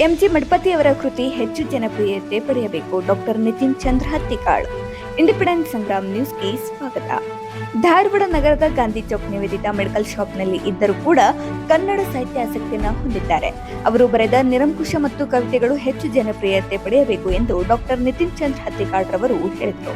MG Mathapati ಅವರ ಕೃತಿ ಹೆಚ್ಚು ಜನಪ್ರಿಯತೆ ಪಡೆಯಬೇಕು. ಡಾಕ್ಟರ್ ನಿತಿನ್ ಚಂದ್ರ ಹತ್ತಿಕಾಳ್. ಇಂಡಿಪೆಂಡೆಂಟ್ ಸಂಗ್ರಾಮ್ ನ್ಯೂಸ್ಗೆ ಸ್ವಾಗತ. ಧಾರವಾಡ ನಗರದ ಗಾಂಧಿ ಚೌಕ್ ನಿವೇದಿತಾ ಮೆಡಿಕಲ್ ಶಾಪ್ನಲ್ಲಿ ಇದ್ದರೂ ಕೂಡ ಕನ್ನಡ ಸಾಹಿತ್ಯ ಆಸಕ್ತಿಯನ್ನು ಹೊಂದಿದ್ದಾರೆ. ಅವರು ಬರೆದ ನಿರಂಕುಶ ಮತ್ತು ಕವಿತೆಗಳು ಹೆಚ್ಚು ಜನಪ್ರಿಯತೆ ಪಡೆಯಬೇಕು ಎಂದು ಡಾಕ್ಟರ್ ನಿತಿನ್ ಚಂದ್ರ ಹತ್ತಿಕಾಳ್ ರವರು ಹೇಳಿದರು.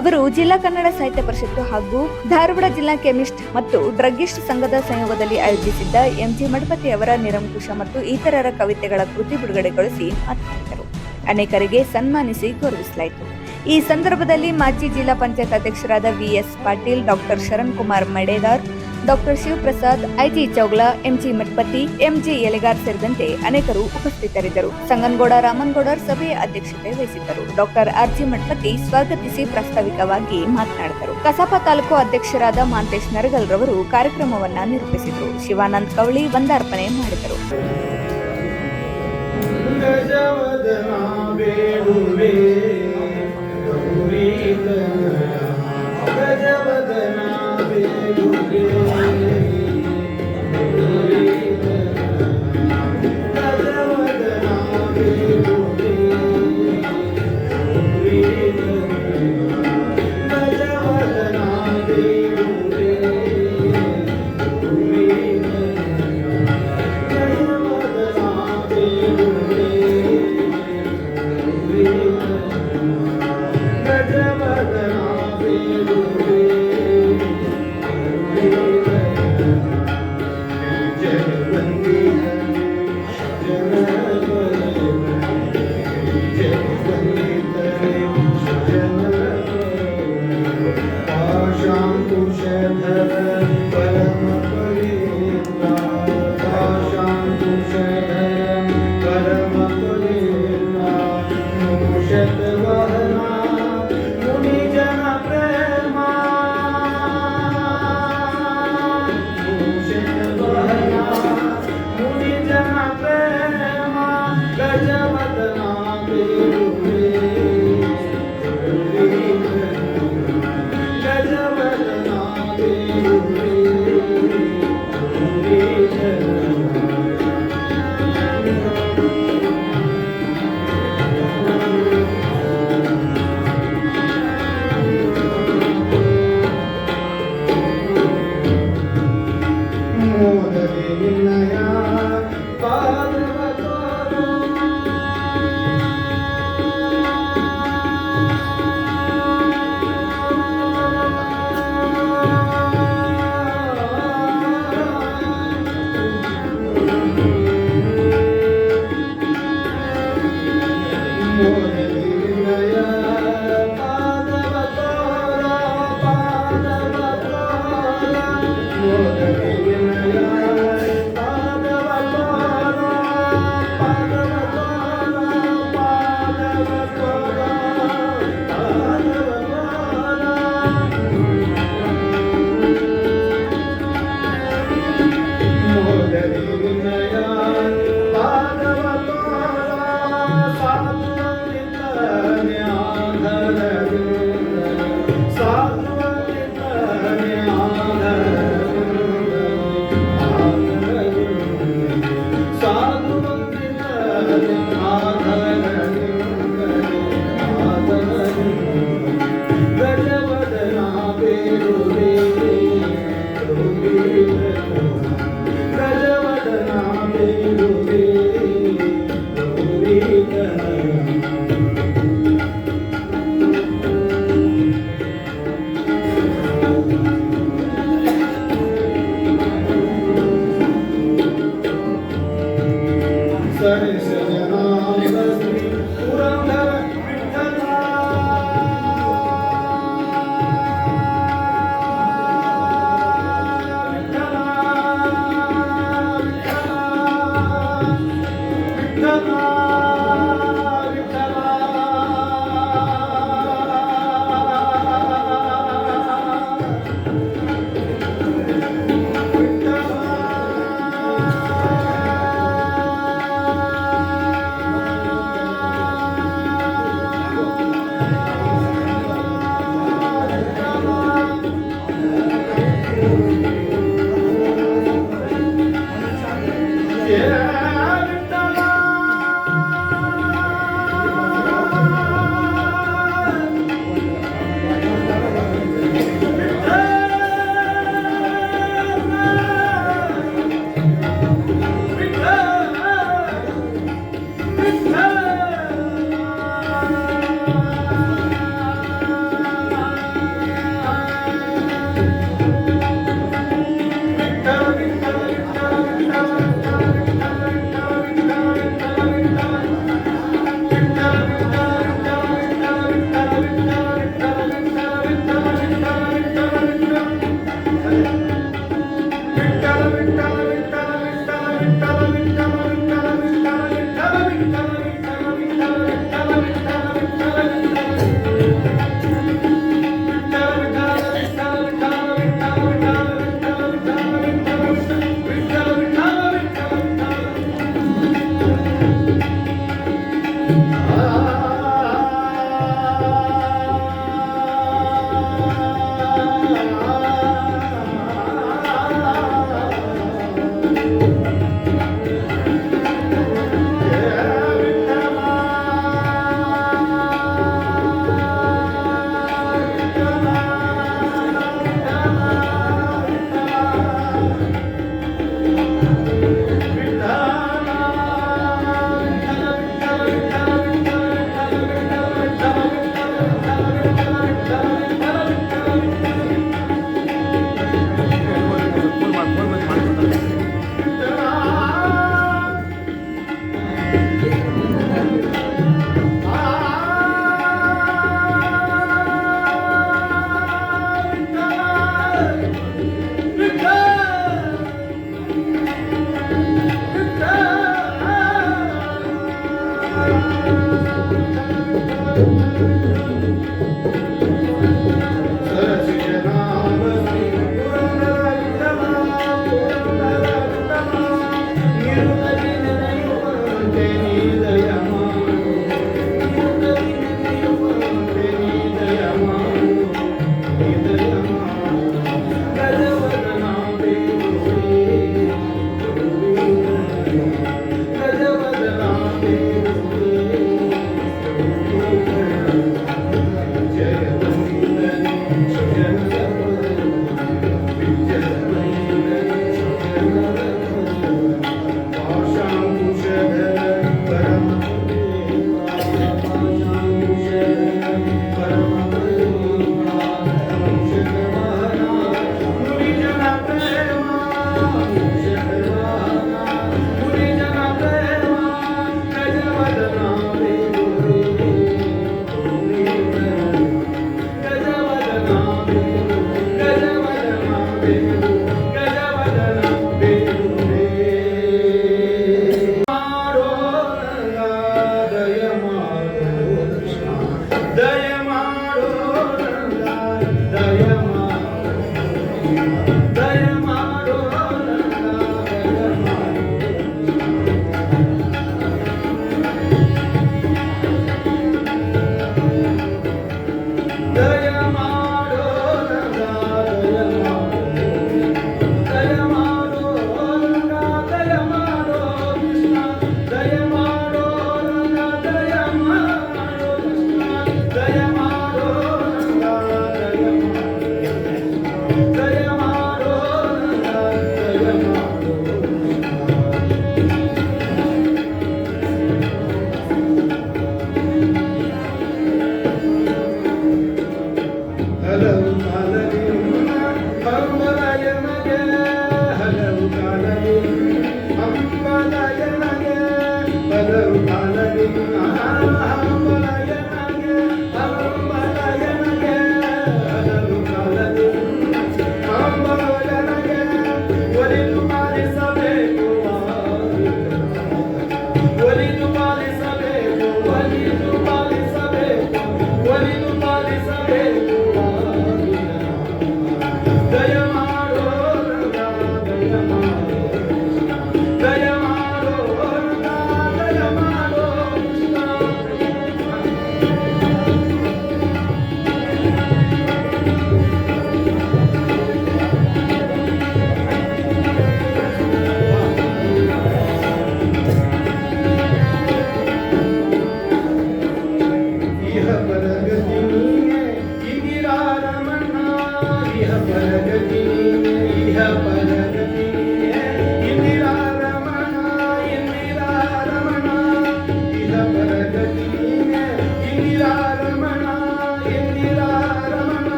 ಅವರು ಜಿಲ್ಲಾ ಕನ್ನಡ ಸಾಹಿತ್ಯ ಪರಿಷತ್ತು ಹಾಗೂ ಧಾರವಾಡ ಜಿಲ್ಲಾ ಕೆಮಿಸ್ಟ್ ಮತ್ತು ಡ್ರಗ್ಗಿಸ್ಟ್ ಸಂಘದ ಸಂಯೋಗದಲ್ಲಿ ಆಯೋಜಿಸಿದ್ದ ಎಂಜಿ ಮಠಪತಿ ಅವರ ನಿರಂಕುಶ ಮತ್ತು ಇತರರ ಕವಿತೆಗಳ ಕೃತಿ ಬಿಡುಗಡೆಗೊಳಿಸಿ ಮಾತನಾಡಿದರು. ಅನೇಕರಿಗೆ ಸನ್ಮಾನಿಸಿ ಗೌರವಿಸಲಾಯಿತು. ಈ ಸಂದರ್ಭದಲ್ಲಿ ಮಾಜಿ ಜಿಲ್ಲಾ ಪಂಚಾಯತ್ ಅಧ್ಯಕ್ಷರಾದ VS Patil, doctor Sharan Kumar Madedar, doctor Shivaprasad, IG Chougla, MG Mathapati, MG Elegar ಸೇರಿದಂತೆ ಅನೇಕರು ಉಪಸ್ಥಿತರಿದ್ದರು. ಸಂಗನಗೌಡ ರಾಮನಗೌಡರ್ ಸಭೆಯ ಅಧ್ಯಕ್ಷತೆ ವಹಿಸಿದ್ದರು. ಡಾಕ್ಟರ್ ಆರ್ಜಿ ಮಠಪತಿ ಸ್ವಾಗತಿಸಿ ಪ್ರಾಸ್ತಾವಿಕವಾಗಿ ಮಾತನಾಡಿದರು. ಕಸಾಪ ತಾಲೂಕು ಅಧ್ಯಕ್ಷರಾದ ಮಾಂತೇಶ್ ನರಗಲ್ ರವರು ಕಾರ್ಯಕ್ರಮವನ್ನ ನಿರೂಪಿಸಿದರು. ಶಿವಾನಂದ್ ಕವಳಿ ವಂದಾರ್ಪಣೆ ಮಾಡಿದರು.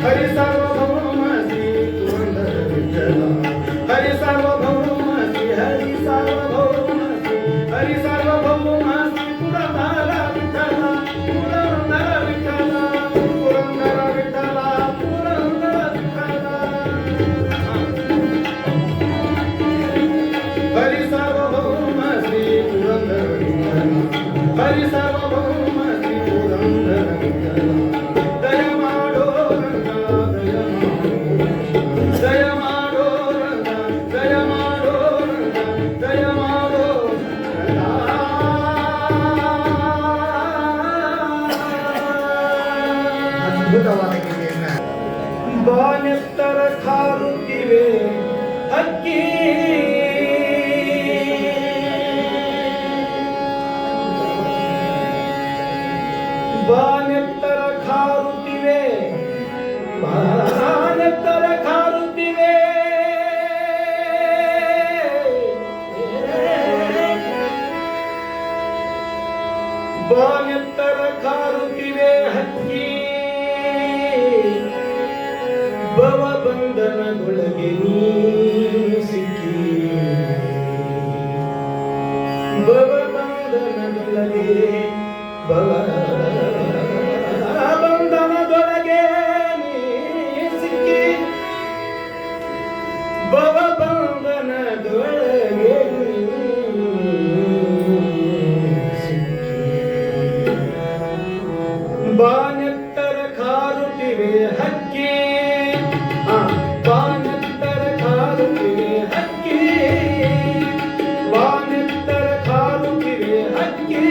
हरि सार्वभौम श्री पुरंदर विठ्ठल हरि सार्वभौम श्री हरि सार्वभौम श्री हरि सार्वभौम श्री पुरंदर विठ्ठल पुरंदर विठ्ठल पुरंदर विठ्ठल पुरंदर विठ्ठल हरि सार्वभौम श्री पुरंदर विठ्ठल हरि सार्वभौम श्री पुरंदर विठ्ठल दय माडो रंग दय माडो रंग दय माडो रंग दय माडो ಅದ್ಭುತವಾದ ಗೀತೆಯನ್ನ ಬಾನೆತ್ತರ ಕಾರುತ್ತಿವೆ ಹಕ್ಕಿ ಬಾನೆತ್ತರ ಕಾರುತ್ತಿವೆ ಬಾನೆತ್ತರ ಕಾರುತ್ತಿವೆ ಬಾನೆತ್ತರ ಕಾರುತ್ತಿವೆ ಹಕ್ಕಿ ಭವ ಬಂಧನದೊಳಗೆ ನೀ ಸಿಕ್ಕಿ ಭವ ಬಂಧನದೊಳಗೆ ಭವ ಬಂಧನದೊಳಗೆ ನೀ ಸಿಕ್ಕಿ ಭವ ಬಂಧನದೊಳಗೆ ಬಾನೆತ್ತರ ಕಾರುತ್ತಿವೆ ಹಕ್ಕಿ ಬಾನೆತ್ತರ ಕಾರುತ್ತಿವೆ ಹಕ್ಕಿ ಬಾನೆತ್ತರ ಕಾರುತ್ತಿವೆ ಹಕ್ಕಿ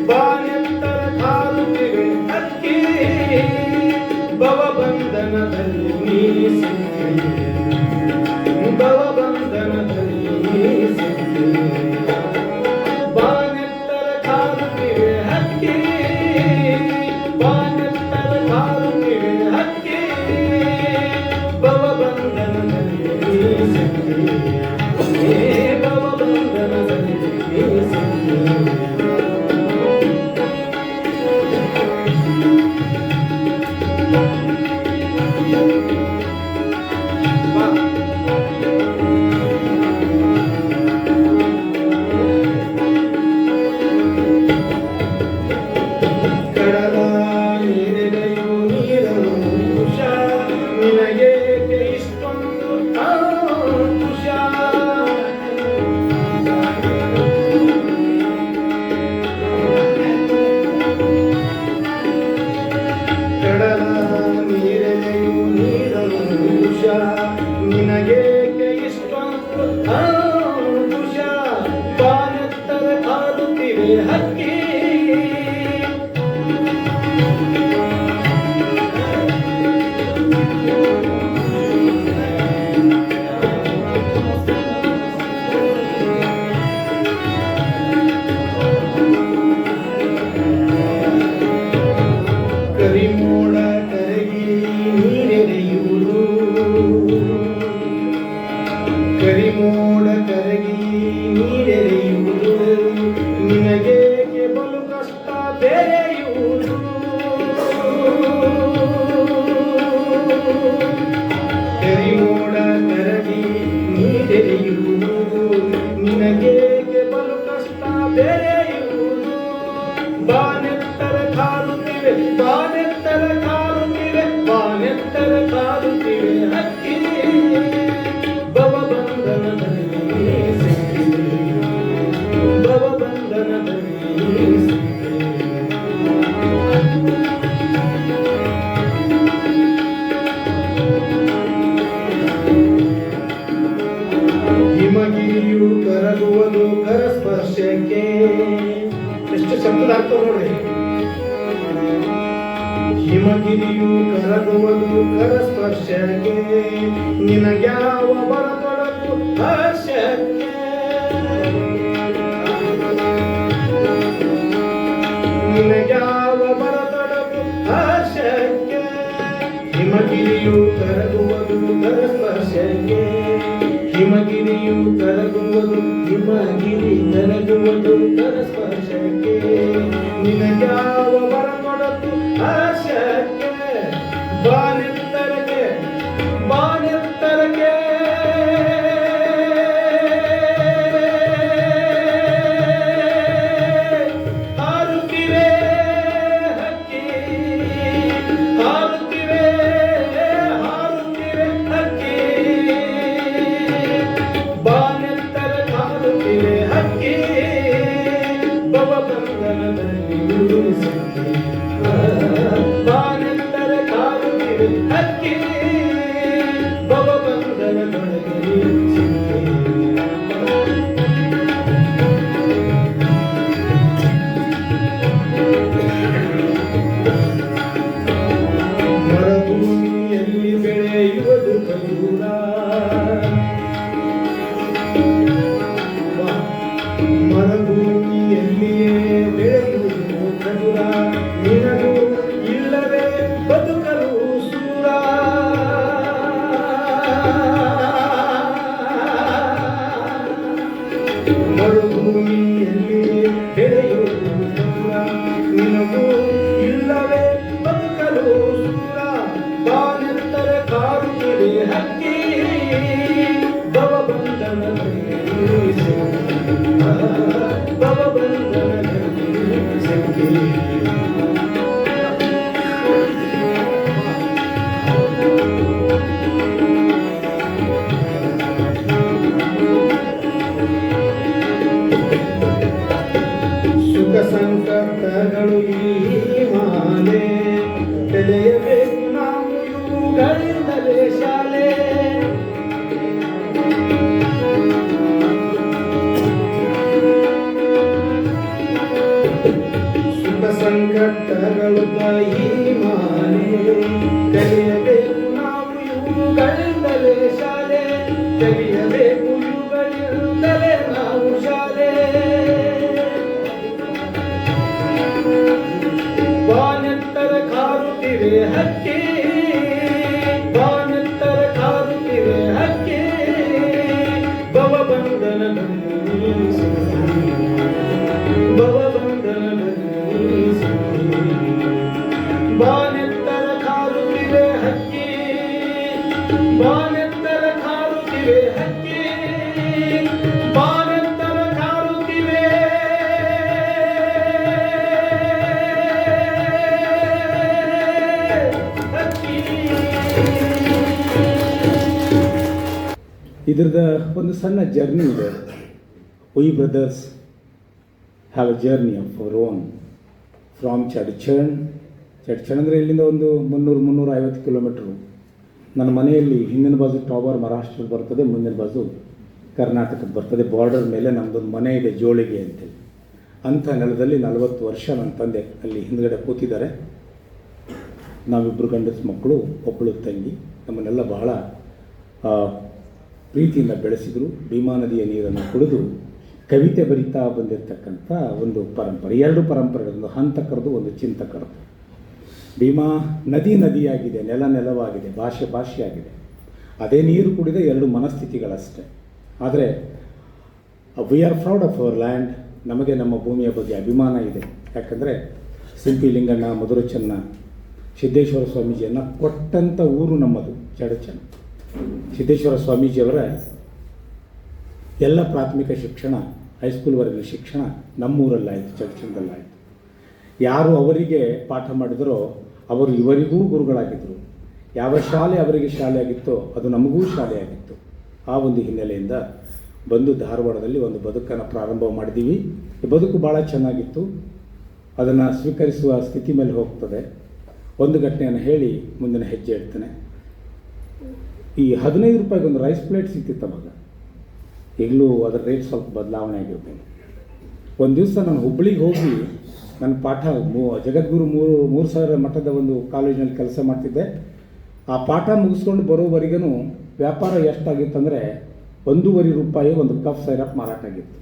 ಬಾನೆತ್ತರ ಕಾರುತ್ತಿವೆ ಹಕ್ಕಿ ಭವ ಬಂಧನದಲ್ಲಿ ನೀ ಸಿಕ್ಕಿ ಭವ ಬಂಧನದಲ್ಲಿ ನೀ ಸಿಕ್ಕಿ ಬಾನೆತ್ತರ ಕಾರುತ್ತಿವೆ ಹಕ್ಕಿ ಬಾನೆತ್ತರ ಕಾರುತ್ತಿವೆ ಹಕ್ಕಿ ಭವ ಬಂಧನದಲ್ಲಿ ನೀ ಸಿಕ್ಕಿ ಭವ ಬಂಧನದಲ್ಲಿ ನೀ ಸಿಕ್ಕಿ ಕಡಲ ನೀರಿದೆಯೋ ನೀರಲು ಕುಶ ನಿನಗೇಕೆ ಇಷ್ಟೊಂದು ಕುಶ ಕಡಲ ನೀರಿದೆಯೋ ನೀರಲು ಕುಶ ನಿನಗೇಕೆ ಇಷ್ಟೊಂದು ಕುಶ ಬಾನೆತ್ತರ ಕಾರುತ್ತಿವೆ ಹಕ್ಕಿ ಕರಿಮೋಡ ಕರಗಿ ನೀರೆರೆಯುವುದು ಕರಿಮೋಡ ಕರಗಿ ನೀರೆರೆಯುವುದು ನಿನಗೇಕೆ ಬಲು ಕಷ್ಟ ಬೆರೆಯುವುದು ಕರಿಮೋಡ ಕರಗಿ ನೀರೆರೆಯುವುದು ನಿನಗೇಕೆ ಬಲು ಕಷ್ಟ ಬೆರೆಯುವುದು ಬಾನೆತ್ತರ ಕಾರುತ್ತಿವೆ ಬಾನೆತ್ತರ ಕಾರುತ್ತಿವೆ ಬಾನೆತ್ತರ ಕಾರುತ್ತಿವೆ ಹಕ್ಕಿ ಭವ ಬಂಧನದಲ್ಲಿ ಸಿಕ್ಕಿ ಭವ ಬಂಧನದಲ್ಲಿ ಸಿಕ್ಕಿ ಹಿಮಗಿರಿಯು ಕರಗುವುದು ಕರಸ್ಪರ್ಶಕ್ಕೆ ಎಷ್ಟು ಶಬ್ದ ಆಗ್ತವೆ ನೋಡ್ರಿ ಹಿಮಗಿರಿಯು ಕರಗುವುದು ಕರಸ್ಪರ್ಶಕ್ಕೆ ನಿನಗ್ಯಾವ ಬರತೊಡಕು ಹರ್ಷಕ್ಕೆ ನಿನಗ್ಯಾವ ಬರತೊಡಕು ಹರ್ಷಕ್ಕೆ ಹಿಮಗಿರಿಯು ಕರಗುವುದು ಕರಸ್ಪರ್ಶಕ್ಕೆ ಹಿಮಗಿರಿಯು ಕರಗುವುದು ಹಿಮಗಿರಿ ಕರಗುವುದು ಕರಸ್ಪರ್ಶಕ್ಕೆ ನಿನಗ್ಯಾವ ಬರತೊಡಕು ಹರ್ಷಕ್ಕೆ ಬಾನೆತ್ತರಕ್ಕೆ ಬಾನೆತ್ತರಕ್ಕೆ ಹಾರುತ್ತಿವೆ ಹಕ್ಕಿ ಹಾರುತ್ತಿವೆ ಹಾರುತ್ತಿವೆ ಹಕ್ಕಿ ಬಾನೆತ್ತರ ಹಾರುತ್ತಿವೆ ಹಕ್ಕಿ ಭವಬಂಧನದಲ್ಲಿ ಸಿಕ್ಕಿ ಬಾನೆತ್ತರ ಹಾರುತ್ತಿವೆ ಹಕ್ಕಿ ಭವಬಂಧನದೊಳಗೆ ಸಿಕ್ಕಿ ಮರುಭೂಮಿಯಲ್ಲಿ ಬೆಳೆಯುವುದು ಖಜೂರ ಮರುಭೂಮಿಯಲ್ಲಿಯೇ ಬೆಳೆಯುವುದು ಖಜೂರ ನಿನಗೂ ಇಲ್ಲವೇ ಬದುಕಲು ಸೂರ ಮರುಭೂಮಿಯಲ್ಲಿಯೇ ಬೆಳೆಯುವುದು ಖಜೂರ ನಿನಗೂ ಇಲ್ಲವೇ ಬದುಕಲು ಸೂರ ಬಾನೆತ್ತರ ಕಾರುತ್ತಿವೆ ಹಕ್ಕಿ ಭವಬಂಧನದಲ್ಲಿ ಸಿಕ್ಕಿ ಭವಬಂಧನದಲ್ಲಿ ಸಿಕ್ಕಿ ಸುಖ ಸಂಕಟಗಳು ಈ ಮಾಲೆ ಬೆಳೆಯಬೇಕು ನಾವು ಇವುಗಳಿಂದಲೇ ಶಾಲೆ ಸುಖ ಸಂಕಟಗಳು ಈ ಮಾಲೆ ಕಲಿಯಬೇಕು ನಾವು ಇವುಗಳಿಂದಲೇ ಶಾಲೆ ಕಲಿಯಬೇಕು ಇವುಗಳಿಂದಲೇ ನಾವು ಶಾಲೆ ಬಾನೆತ್ತರ ಕಾರುತ್ತಿವೆ ಹಕ್ಕಿ ಬಾನೆತ್ತರ ಕಾರುತ್ತಿವೆ ಹಕ್ಕಿ ಭವಬಂಧನದಲ್ಲಿ ಸಿಕ್ಕಿ ಭವಬಂಧನದಲ್ಲಿ ಸಿಕ್ಕಿ ಬಾನೆತ್ತರ ಕಾರುತ್ತಿವೆ ಹಕ್ಕಿ ಬಾನೆತ್ತರ ಕಾರುತ್ತಿವೆ ಹಕ್ಕಿ ಬಾನೆತ್ತರ ಕಾರುತ್ತಿವೆ ಇದ್ರದ ಒಂದು ಸಣ್ಣ ಜರ್ನಿ ಇದೆ. We brothers have a journey of our own from Chadchan ಅಂದರೆ ಇಲ್ಲಿಂದ ಒಂದು 300-350 ಕಿಲೋಮೀಟ್ರು. ನನ್ನ ಮನೆಯಲ್ಲಿ ಹಿಂದಿನ ಬಾಜು ಟಾವರ್ ಮಹಾರಾಷ್ಟ್ರ ಬರ್ತದೆ, ಮುಂದಿನ ಬಾಜು ಕರ್ನಾಟಕದ ಬರ್ತದೆ. ಬಾರ್ಡರ್ ಮೇಲೆ ನಮ್ಮದೊಂದು ಮನೆ ಇದೆ ಜೋಳಿಗೆ ಅಂತೇಳಿ. ಅಂಥ ನೆಲದಲ್ಲಿ 40 ವರ್ಷ ನನ್ನ ತಂದೆ ಅಲ್ಲಿ ಹಿಂದ್ಗಡೆ ಕೂತಿದ್ದಾರೆ. ನಾವಿಬ್ಬರು ಗಂಡಸ ಮಕ್ಕಳು, ಒಬ್ಬಳು ತಂಗಿ. ನಮ್ಮನ್ನೆಲ್ಲ ಬಹಳ ಪ್ರೀತಿಯಿಂದ ಬೆಳೆಸಿದರು. ಭೀಮಾ ನದಿಯ ನೀರನ್ನು ಕುಡಿದು ಕವಿತೆ ಬರಿತಾ ಬಂದಿರತಕ್ಕಂಥ ಒಂದು ಪರಂಪರೆ. 2 ಪರಂಪರೆಗಳು, ಒಂದು ಹಂತಕರದು, ಒಂದು ಚಿಂತಕರದು. ಭೀಮಾ ನದಿಯಾಗಿದೆ, ನೆಲವಾಗಿದೆ, ಭಾಷೆಯಾಗಿದೆ. ಅದೇ ನೀರು ಕುಡಿದ 2 ಮನಸ್ಥಿತಿಗಳಷ್ಟೇ. ಆದರೆ we are proud of our land. ನಮಗೆ ನಮ್ಮ ಭೂಮಿಯ ಬಗ್ಗೆ ಅಭಿಮಾನ ಇದೆ. ಯಾಕಂದರೆ ಸಿಂಪಿ ಲಿಂಗಣ್ಣ, ಮಧುರ ಚೆನ್ನ, ಸಿದ್ದೇಶ್ವರ ಸ್ವಾಮೀಜಿಯನ್ನು ಕೊಟ್ಟಂಥ ಊರು ನಮ್ಮದು ಚಡಚನ್. ಸಿದ್ದೇಶ್ವರ ಸ್ವಾಮೀಜಿಯವರ ಎಲ್ಲ ಪ್ರಾಥಮಿಕ ಶಿಕ್ಷಣ, ಹೈಸ್ಕೂಲ್ವರೆಗಿನ ಶಿಕ್ಷಣ ನಮ್ಮೂರಲ್ಲಾಯಿತು, ಚಡಚನದಲ್ಲಾಯಿತು. ಯಾರು ಅವರಿಗೆ ಪಾಠ ಮಾಡಿದರೋ ಅವರು ಇವರಿಗೂ ಗುರುಗಳಾಗಿದ್ದರು. ಯಾವ ಶಾಲೆ ಅವರಿಗೆ ಶಾಲೆ ಆಗಿತ್ತೋ ಅದು ನಮಗೂ ಶಾಲೆ ಆಗಿತ್ತು. ಆ ಒಂದು ಹಿನ್ನೆಲೆಯಿಂದ ಬಂದು ಧಾರವಾಡದಲ್ಲಿ ಒಂದು ಬದುಕನ್ನು ಪ್ರಾರಂಭ ಮಾಡಿದ್ದೀವಿ. ಈ ಬದುಕು ಭಾಳ ಚೆನ್ನಾಗಿತ್ತು. ಅದನ್ನು ಸ್ವೀಕರಿಸುವ ಸ್ಥಿತಿ ಮೇಲೆ ಹೋಗ್ತದೆ. ಒಂದು ಘಟನೆಯನ್ನು ಹೇಳಿ ಮುಂದಿನ ಹೆಜ್ಜೆ ಇಡ್ತೇನೆ. ಈ 15 ರೂಪಾಯಿಗೆ ಒಂದು ರೈಸ್ ಪ್ಲೇಟ್ ಸಿಗ್ತಿತ್ತು ಅವಾಗ. ಈಗಲೂ ಅದರ ರೇಟ್ ಸ್ವಲ್ಪ ಬದಲಾವಣೆ ಆಗಿರ್ಬೋದು. ಒಂದು ದಿವಸ ನಾನು ಹುಬ್ಬಳ್ಳಿಗೆ ಹೋಗಿ ನನ್ನ ಪಾಠ ಜಗದ್ಗುರು 3000 ಮಟ್ಟದ ಒಂದು ಕಾಲೇಜಿನಲ್ಲಿ ಕೆಲಸ ಮಾಡ್ತಿದ್ದೆ. ಆ ಪಾಠ ಮುಗಿಸ್ಕೊಂಡು ಬರೋವರೆಗೂ ವ್ಯಾಪಾರ ಎಷ್ಟಾಗಿತ್ತಂದರೆ 1.5 ರೂಪಾಯಿ ಒಂದು ಕಪ್ ಸೈರಪ್ ಮಾರಾಟ ಆಗಿತ್ತು.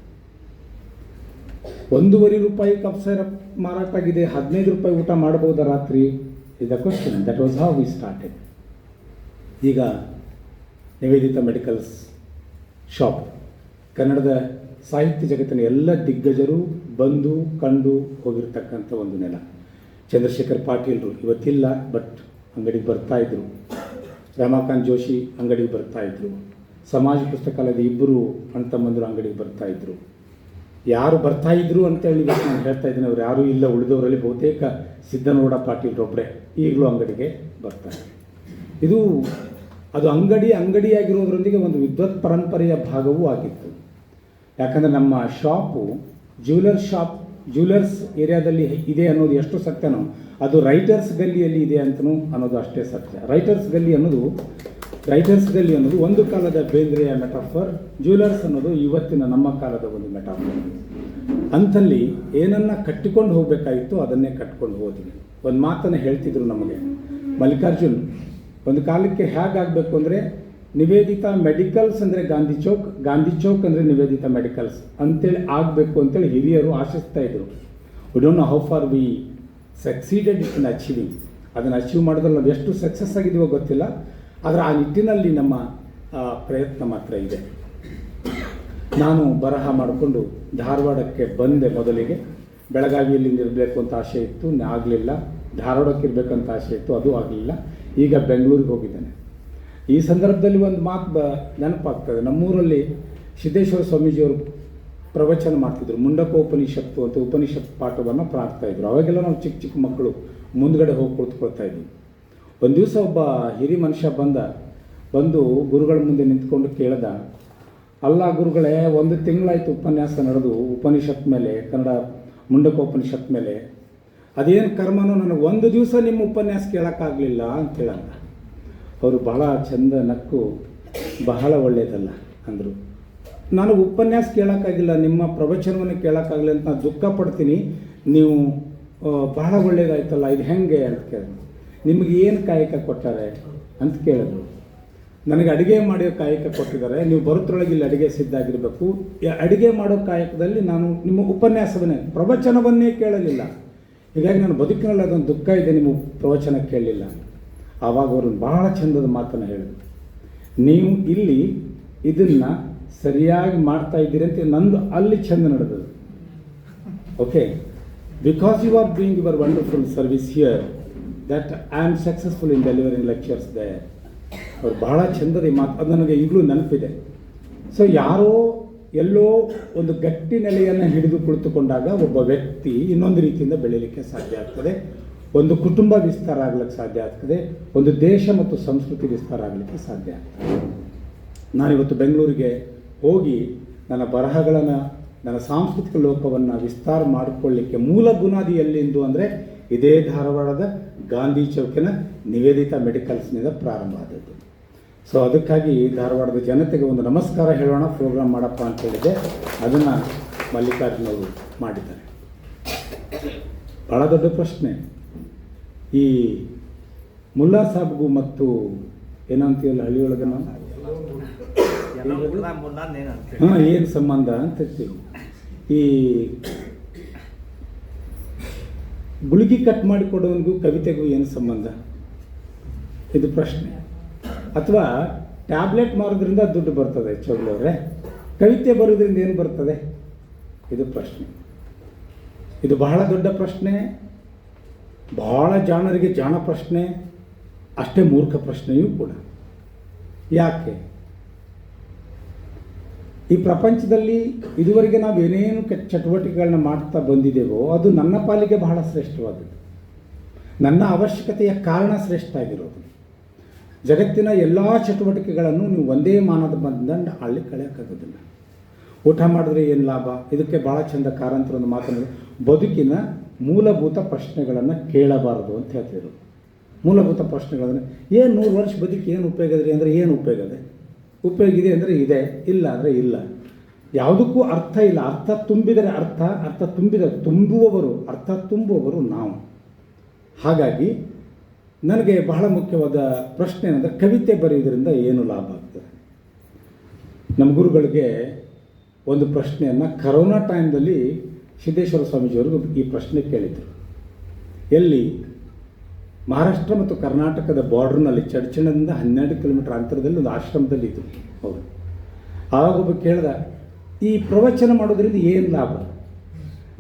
1.5 ರೂಪಾಯಿ ಕಪ್ ಸೈರಪ್ ಮಾರಾಟ ಆಗಿದೆ. 15 ರೂಪಾಯಿ ಊಟ ಮಾಡ್ಬೋದಾ ರಾತ್ರಿ? Is the question. That was how we started. ಈಗ ನಿವೇದಿತಾ ಮೆಡಿಕಲ್ಸ್ ಶಾಪ್ ಕನ್ನಡದ ಸಾಹಿತ್ಯ ಜಗತ್ತಿನ ಎಲ್ಲ ದಿಗ್ಗಜರು ಬಂದು ಕಂಡು ಹೋಗಿರ್ತಕ್ಕಂಥ ಒಂದು ನೆಲ. ಚಂದ್ರಶೇಖರ್ ಪಾಟೀಲರು ಇವತ್ತಿಲ್ಲ, ಬಟ್ ಅಂಗಡಿಗೆ ಬರ್ತಾಯಿದ್ರು, ರಮಾಕಾಂತ್ ಜೋಶಿ ಅಂಗಡಿಗೆ ಬರ್ತಾಯಿದ್ರು, ಸಮಾಜ ಪುಸ್ತಕಾಲಯದ ಇಬ್ಬರು ಅಣ್ಣ ತಮ್ಮಂದರು ಅಂಗಡಿಗೆ ಬರ್ತಾಯಿದ್ರು. ಯಾರು ಬರ್ತಾಯಿದ್ರು ಅಂತೇಳಿ ನಾನು ಹೇಳ್ತಾ ಇದ್ದೀನಿ, ಅವ್ರು ಯಾರೂ ಇಲ್ಲ, ಉಳಿದವರಲ್ಲಿ ಬಹುತೇಕ ಸಿದ್ದನಗೌಡ ಪಾಟೀಲ್ರೊಬ್ಬರೇ ಈಗಲೂ ಅಂಗಡಿಗೆ ಬರ್ತಾರೆ. ಅದು ಅಂಗಡಿಯಾಗಿರೋದ್ರೊಂದಿಗೆ ಒಂದು ವಿದ್ವತ್ ಪರಂಪರೆಯ ಭಾಗವೂ ಆಗಿತ್ತು. ಯಾಕಂದರೆ ನಮ್ಮ ಶಾಪು ಜ್ಯುವೆಲರ್ಸ್ ಏರಿಯಾದಲ್ಲಿ ಇದೆ ಅನ್ನೋದು ಎಷ್ಟು ಸತ್ಯನೋ ಅದು ರೈಟರ್ಸ್ ಗಲ್ಲಿಯಲ್ಲಿ ಇದೆ ಅಂತಲೂ ಅನ್ನೋದು ಅಷ್ಟೇ ಸತ್ಯ. ರೈಟರ್ಸ್ ಗಲ್ಲಿ ಅನ್ನೋದು ಒಂದು ಕಾಲದ ಬೇಂದ್ರೆಯ ಮೆಟಾಫರ್, ಜ್ಯುವೆಲರ್ಸ್ ಅನ್ನೋದು ಇವತ್ತಿನ ನಮ್ಮ ಕಾಲದ ಒಂದು ಮೆಟಾಫರ್. ಅಂಥಲ್ಲಿ ಏನನ್ನ ಕಟ್ಟಿಕೊಂಡು ಹೋಗಬೇಕಾಗಿತ್ತು ಅದನ್ನೇ ಕಟ್ಕೊಂಡು ಹೋದ್ವಿ. ಒಂದು ಮಾತನ್ನು ಹೇಳ್ತಿದ್ರು ನಮಗೆ ಮಲ್ಲಿಕಾರ್ಜುನ್, ಒಂದು ಕಾಲಕ್ಕೆ ಹೇಗಾಗಬೇಕು ಅಂದರೆ ನಿವೇದಿತಾ ಮೆಡಿಕಲ್ಸ್ ಅಂದರೆ ಗಾಂಧಿ ಚೌಕ್ ಅಂದರೆ ನಿವೇದಿತಾ ಮೆಡಿಕಲ್ಸ್ ಅಂತೇಳಿ ಆಗಬೇಕು ಅಂತೇಳಿ ಹಿರಿಯರು ಆಶಿಸ್ತಾ ಇದ್ರು. We don't know how far we succeeded in achieving. ಅದನ್ನು ಅಚೀವ್ ಮಾಡೋದ್ರಲ್ಲಿ ನಾವು ಎಷ್ಟು ಸಕ್ಸಸ್ ಆಗಿದೀವೋ ಗೊತ್ತಿಲ್ಲ, ಆದರೆ ಆ ನಿಟ್ಟಿನಲ್ಲಿ ನಮ್ಮ ಪ್ರಯತ್ನ ಮಾತ್ರ ಇದೆ. ನಾನು ಬರಹ ಮಾಡಿಕೊಂಡು ಧಾರವಾಡಕ್ಕೆ ಬಂದೆ. ಮೊದಲಿಗೆ ಬೆಳಗಾವಿಯಲ್ಲಿ ಇರಬೇಕು ಅಂತ ಆಸೆ ಇತ್ತು, ಆಗಲಿಲ್ಲ. ಧಾರವಾಡಕ್ಕೆ ಇರಬೇಕಂತ ಆಸೆ ಇತ್ತು, ಅದು ಆಗಲಿಲ್ಲ. ಈಗ ಬೆಂಗಳೂರಿಗೆ ಹೋಗಿದ್ದೇನೆ. ಈ ಸಂದರ್ಭದಲ್ಲಿ ಒಂದು ಮಾತು ನೆನಪಾಗ್ತದೆ. ನಮ್ಮೂರಲ್ಲಿ ಸಿದ್ದೇಶ್ವರ ಸ್ವಾಮೀಜಿಯವರು ಪ್ರವಚನ ಮಾಡ್ತಿದ್ರು, ಮುಂಡಕೋಪನಿಷತ್ತು ಅಂತ ಉಪನಿಷತ್ ಪಾಠವನ್ನು ಪ್ರಾಡ್ತಾಯಿದ್ರು. ಅವಾಗೆಲ್ಲ ನಾವು ಚಿಕ್ಕ ಮಕ್ಕಳು ಮುಂದ್ಗಡೆ ಹೋಗಿ ಕೂತ್ಕೊಳ್ತಾ ಇದ್ವಿ. ಒಂದು ದಿವಸ ಒಬ್ಬ ಹಿರಿ ಮನುಷ್ಯ ಬಂದು ಗುರುಗಳ ಮುಂದೆ ನಿಂತ್ಕೊಂಡು ಕೇಳ್ದ, ಅಲ್ಲ ಗುರುಗಳೇ, 1 ತಿಂಗಳಾಯಿತು ಉಪನ್ಯಾಸ ನಡೆದು ಉಪನಿಷತ್ ಮೇಲೆ, ಕನ್ನಡ ಮುಂಡಕೋಪನಿಷತ್ ಮೇಲೆ, ಅದೇನು ಕರ್ಮನೋ ನನಗೆ ಒಂದು ದಿವಸ ನಿಮ್ಮ ಉಪನ್ಯಾಸ ಕೇಳೋಕ್ಕಾಗಲಿಲ್ಲ ಅಂತ ಹೇಳಂದ. ಅವರು ಬಹಳ ಚಂದ ನಕ್ಕು, ಬಹಳ ಒಳ್ಳೆಯದಲ್ಲ ಅಂದರು. ನನಗೆ ಉಪನ್ಯಾಸ ಕೇಳೋಕ್ಕಾಗಿಲ್ಲ, ನಿಮ್ಮ ಪ್ರವಚನವನ್ನು ಕೇಳೋಕ್ಕಾಗಲಿ ಅಂತ ನಾನು ದುಃಖ ಪಡ್ತೀನಿ. ನೀವು ಬಹಳ ಒಳ್ಳೆಯದಾಯ್ತಲ್ಲ, ಇದು ಹೆಂಗೆ ಅಂತ ಕೇಳಿದ್ರು. ನಿಮಗೆ ಏನು ಕಾಯಕ ಕೊಟ್ಟಾರೆ ಅಂತ ಕೇಳಿದ್ರು. ನನಗೆ ಅಡುಗೆ ಮಾಡೋ ಕಾಯಕ ಕೊಟ್ಟಿದ್ದಾರೆ, ನೀವು ಬರೋದ್ರೊಳಗೆ ಇಲ್ಲಿ ಅಡುಗೆ ಸಿದ್ಧ ಆಗಿರಬೇಕು. ಅಡುಗೆ ಮಾಡೋ ಕಾಯಕದಲ್ಲಿ ನಾನು ನಿಮ್ಮ ಪ್ರವಚನವನ್ನೇ ಕೇಳಲಿಲ್ಲ. ಹೀಗಾಗಿ ನನ್ನ ಬದುಕಿನಲ್ಲಿ ಅದೊಂದು ದುಃಖ ಇದೆ, ನಿಮ್ಮ ಪ್ರವಚನ ಕೇಳಲಿಲ್ಲ. ಆವಾಗ ಅವರು ಬಹಳ ಚಂದದ ಮಾತನ್ನು ಹೇಳಿದರು, ನೀವು ಇಲ್ಲಿ ಇದನ್ನು ಸರಿಯಾಗಿ ಮಾಡ್ತಾ ಇದ್ದೀರಿ ಅಂತ ನಂದು ಅಲ್ಲಿ ಚಂದ ನಡೆದದು. Okay, because you are doing your wonderful service here, that I am successful in delivering lectures there. ಅವ್ರು ಬಹಳ ಚಂದದ ಈ ಮಾತು, ಅದು ನನಗೆ ಈಗಲೂ ನೆನಪಿದೆ. ಸೊ ಯಾರೋ ಎಲ್ಲೋ ಒಂದು ಗಟ್ಟಿ ನೆಲೆಯನ್ನು ಹಿಡಿದು ಕುಳಿತುಕೊಂಡಾಗ ಒಬ್ಬ ವ್ಯಕ್ತಿ ಇನ್ನೊಂದು ರೀತಿಯಿಂದ ಬೆಳೀಲಿಕ್ಕೆ ಸಾಧ್ಯ ಆಗ್ತದೆ, ಒಂದು ಕುಟುಂಬ ವಿಸ್ತಾರ ಆಗಲಿಕ್ಕೆ ಸಾಧ್ಯ ಆಗ್ತದೆ, ಒಂದು ದೇಶ ಮತ್ತು ಸಂಸ್ಕೃತಿ ವಿಸ್ತಾರ ಆಗಲಿಕ್ಕೆ ಸಾಧ್ಯ ಆಗ್ತದೆ. ನಾನಿವತ್ತು ಬೆಂಗಳೂರಿಗೆ ಹೋಗಿ ನನ್ನ ಬರಹಗಳನ್ನು, ನನ್ನ ಸಾಂಸ್ಕೃತಿಕ ಲೋಕವನ್ನು ವಿಸ್ತಾರ ಮಾಡಿಕೊಳ್ಳಲಿಕ್ಕೆ ಮೂಲ ಬುನಾದಿ ಎಲ್ಲಿಂದು ಅಂದರೆ ಇದೇ ಧಾರವಾಡದ ಗಾಂಧಿ ಚೌಕಿನ ನಿವೇದಿತಾ ಮೆಡಿಕಲ್ಸ್ನಿಂದ ಪ್ರಾರಂಭ ಆದದ್ದು. ಸೊ ಅದಕ್ಕಾಗಿ ಧಾರವಾಡದ ಜನತೆಗೆ ಒಂದು ನಮಸ್ಕಾರ ಹೇಳೋಣ, ಪ್ರೋಗ್ರಾಮ್ ಮಾಡಪ್ಪ ಅಂತ ಹೇಳಿದೆ. ಅದನ್ನು ಮಲ್ಲಿಕಾರ್ಜುನ್ ಅವರು ಮಾಡಿದ್ದಾರೆ. ಭಾಳ ದೊಡ್ಡ ಪ್ರಶ್ನೆ. ಈ ಮುಲ್ಲಾ ಸಾಬ್ಗೂ ಮತ್ತು ಏನಂತೀವಲ್ಲ ಹಳ್ಳಿಯೊಳಗೆ ನಾವು ಏನು ಸಂಬಂಧ ಅಂತ ಹೇಳ್ತೀವಿ. ಈ ಗುಳಿಗೆ ಕಟ್ ಮಾಡಿಕೊಡೋನಿಗೂ ಕವಿತೆಗೂ ಏನು ಸಂಬಂಧ, ಇದು ಪ್ರಶ್ನೆ. ಅಥವಾ ಟ್ಯಾಬ್ಲೆಟ್ ಮಾರೋದ್ರಿಂದ ದುಡ್ಡು ಬರ್ತದೆ ಚೌಗ್ಲವ್ರೆ, ಕವಿತೆ ಬರೋದ್ರಿಂದ ಏನು ಬರ್ತದೆ, ಇದು ಪ್ರಶ್ನೆ. ಇದು ಬಹಳ ದೊಡ್ಡ ಪ್ರಶ್ನೆ, ಬಹಳ ಜಾಣರಿಗೆ ಜಾಣ ಪ್ರಶ್ನೆ, ಅಷ್ಟೇ ಮೂರ್ಖ ಪ್ರಶ್ನೆಯೂ ಕೂಡ. ಯಾಕೆ ಈ ಪ್ರಪಂಚದಲ್ಲಿ ಇದುವರೆಗೆ ನಾವು ಏನೇನು ಚಟುವಟಿಕೆಗಳನ್ನ ಮಾಡ್ತಾ ಬಂದಿದ್ದೇವೋ ಅದು ನನ್ನ ಪಾಲಿಗೆ ಬಹಳ ಶ್ರೇಷ್ಠವಾದದ್ದು, ನನ್ನ ಅವಶ್ಯಕತೆಯ ಕಾರಣ ಶ್ರೇಷ್ಠ ಆಗಿರೋದು. ಜಗತ್ತಿನ ಎಲ್ಲ ಚಟುವಟಿಕೆಗಳನ್ನು ನೀವು ಒಂದೇ ಮಾನದ ಬಂದಂಡು ಹಳ್ಳಿ ಕಳೆಯೋಕ್ಕಾಗೋದಿಲ್ಲ. ಊಟ ಮಾಡಿದ್ರೆ ಏನು ಲಾಭ, ಇದಕ್ಕೆ ಭಾಳ ಚಂದ ಕಾರಂತರೊಂದು ಮಾತನಾಡಿ, ಬದುಕಿನ ಮೂಲಭೂತ ಪ್ರಶ್ನೆಗಳನ್ನು ಕೇಳಬಾರದು ಅಂತ ಹೇಳ್ತಿದ್ರು. ಮೂಲಭೂತ ಪ್ರಶ್ನೆಗಳನ್ನು, ಏನು 100 ವರ್ಷ ಬದುಕಿ ಏನು ಉಪಯೋಗ ಇದ್ರಿ ಅಂದರೆ ಏನು ಉಪಯೋಗ ಇದೆ, ಉಪಯೋಗ ಇದೆ ಅಂದರೆ ಇದೆ, ಇಲ್ಲ ಅಂದರೆ ಇಲ್ಲ. ಯಾವುದಕ್ಕೂ ಅರ್ಥ ಇಲ್ಲ. ಅರ್ಥ ತುಂಬಿದರೆ ತುಂಬುವವರು ನಾವು. ಹಾಗಾಗಿ ನನಗೆ ಬಹಳ ಮುಖ್ಯವಾದ ಪ್ರಶ್ನೆ ಏನಂದರೆ, ಕವಿತೆ ಬರೆಯೋದ್ರಿಂದ ಏನು ಲಾಭ ಆಗ್ತದೆ. ನಮ್ಮ ಗುರುಗಳಿಗೆ ಒಂದು ಪ್ರಶ್ನೆಯನ್ನು ಕರೋನಾ ಟೈಮ್ದಲ್ಲಿ ಸಿದ್ದೇಶ್ವರ ಸ್ವಾಮೀಜಿಯವ್ರಿಗೂ ಈ ಪ್ರಶ್ನೆ ಕೇಳಿದರು. ಎಲ್ಲಿ ಮಹಾರಾಷ್ಟ್ರ ಮತ್ತು ಕರ್ನಾಟಕದ ಬಾರ್ಡ್ರ್ನಲ್ಲಿ ಚಡ್ಚಣದಿಂದ 12 ಕಿಲೋಮೀಟರ್ ಅಂತರದಲ್ಲಿ ಒಂದು ಆಶ್ರಮದಲ್ಲಿ ಇದ್ದರು ಅವರು. ಆವಾಗ ಒಬ್ಬ ಕೇಳ್ದ, ಈ ಪ್ರವಚನ ಮಾಡೋದ್ರಿಂದ ಏನು ಲಾಭ,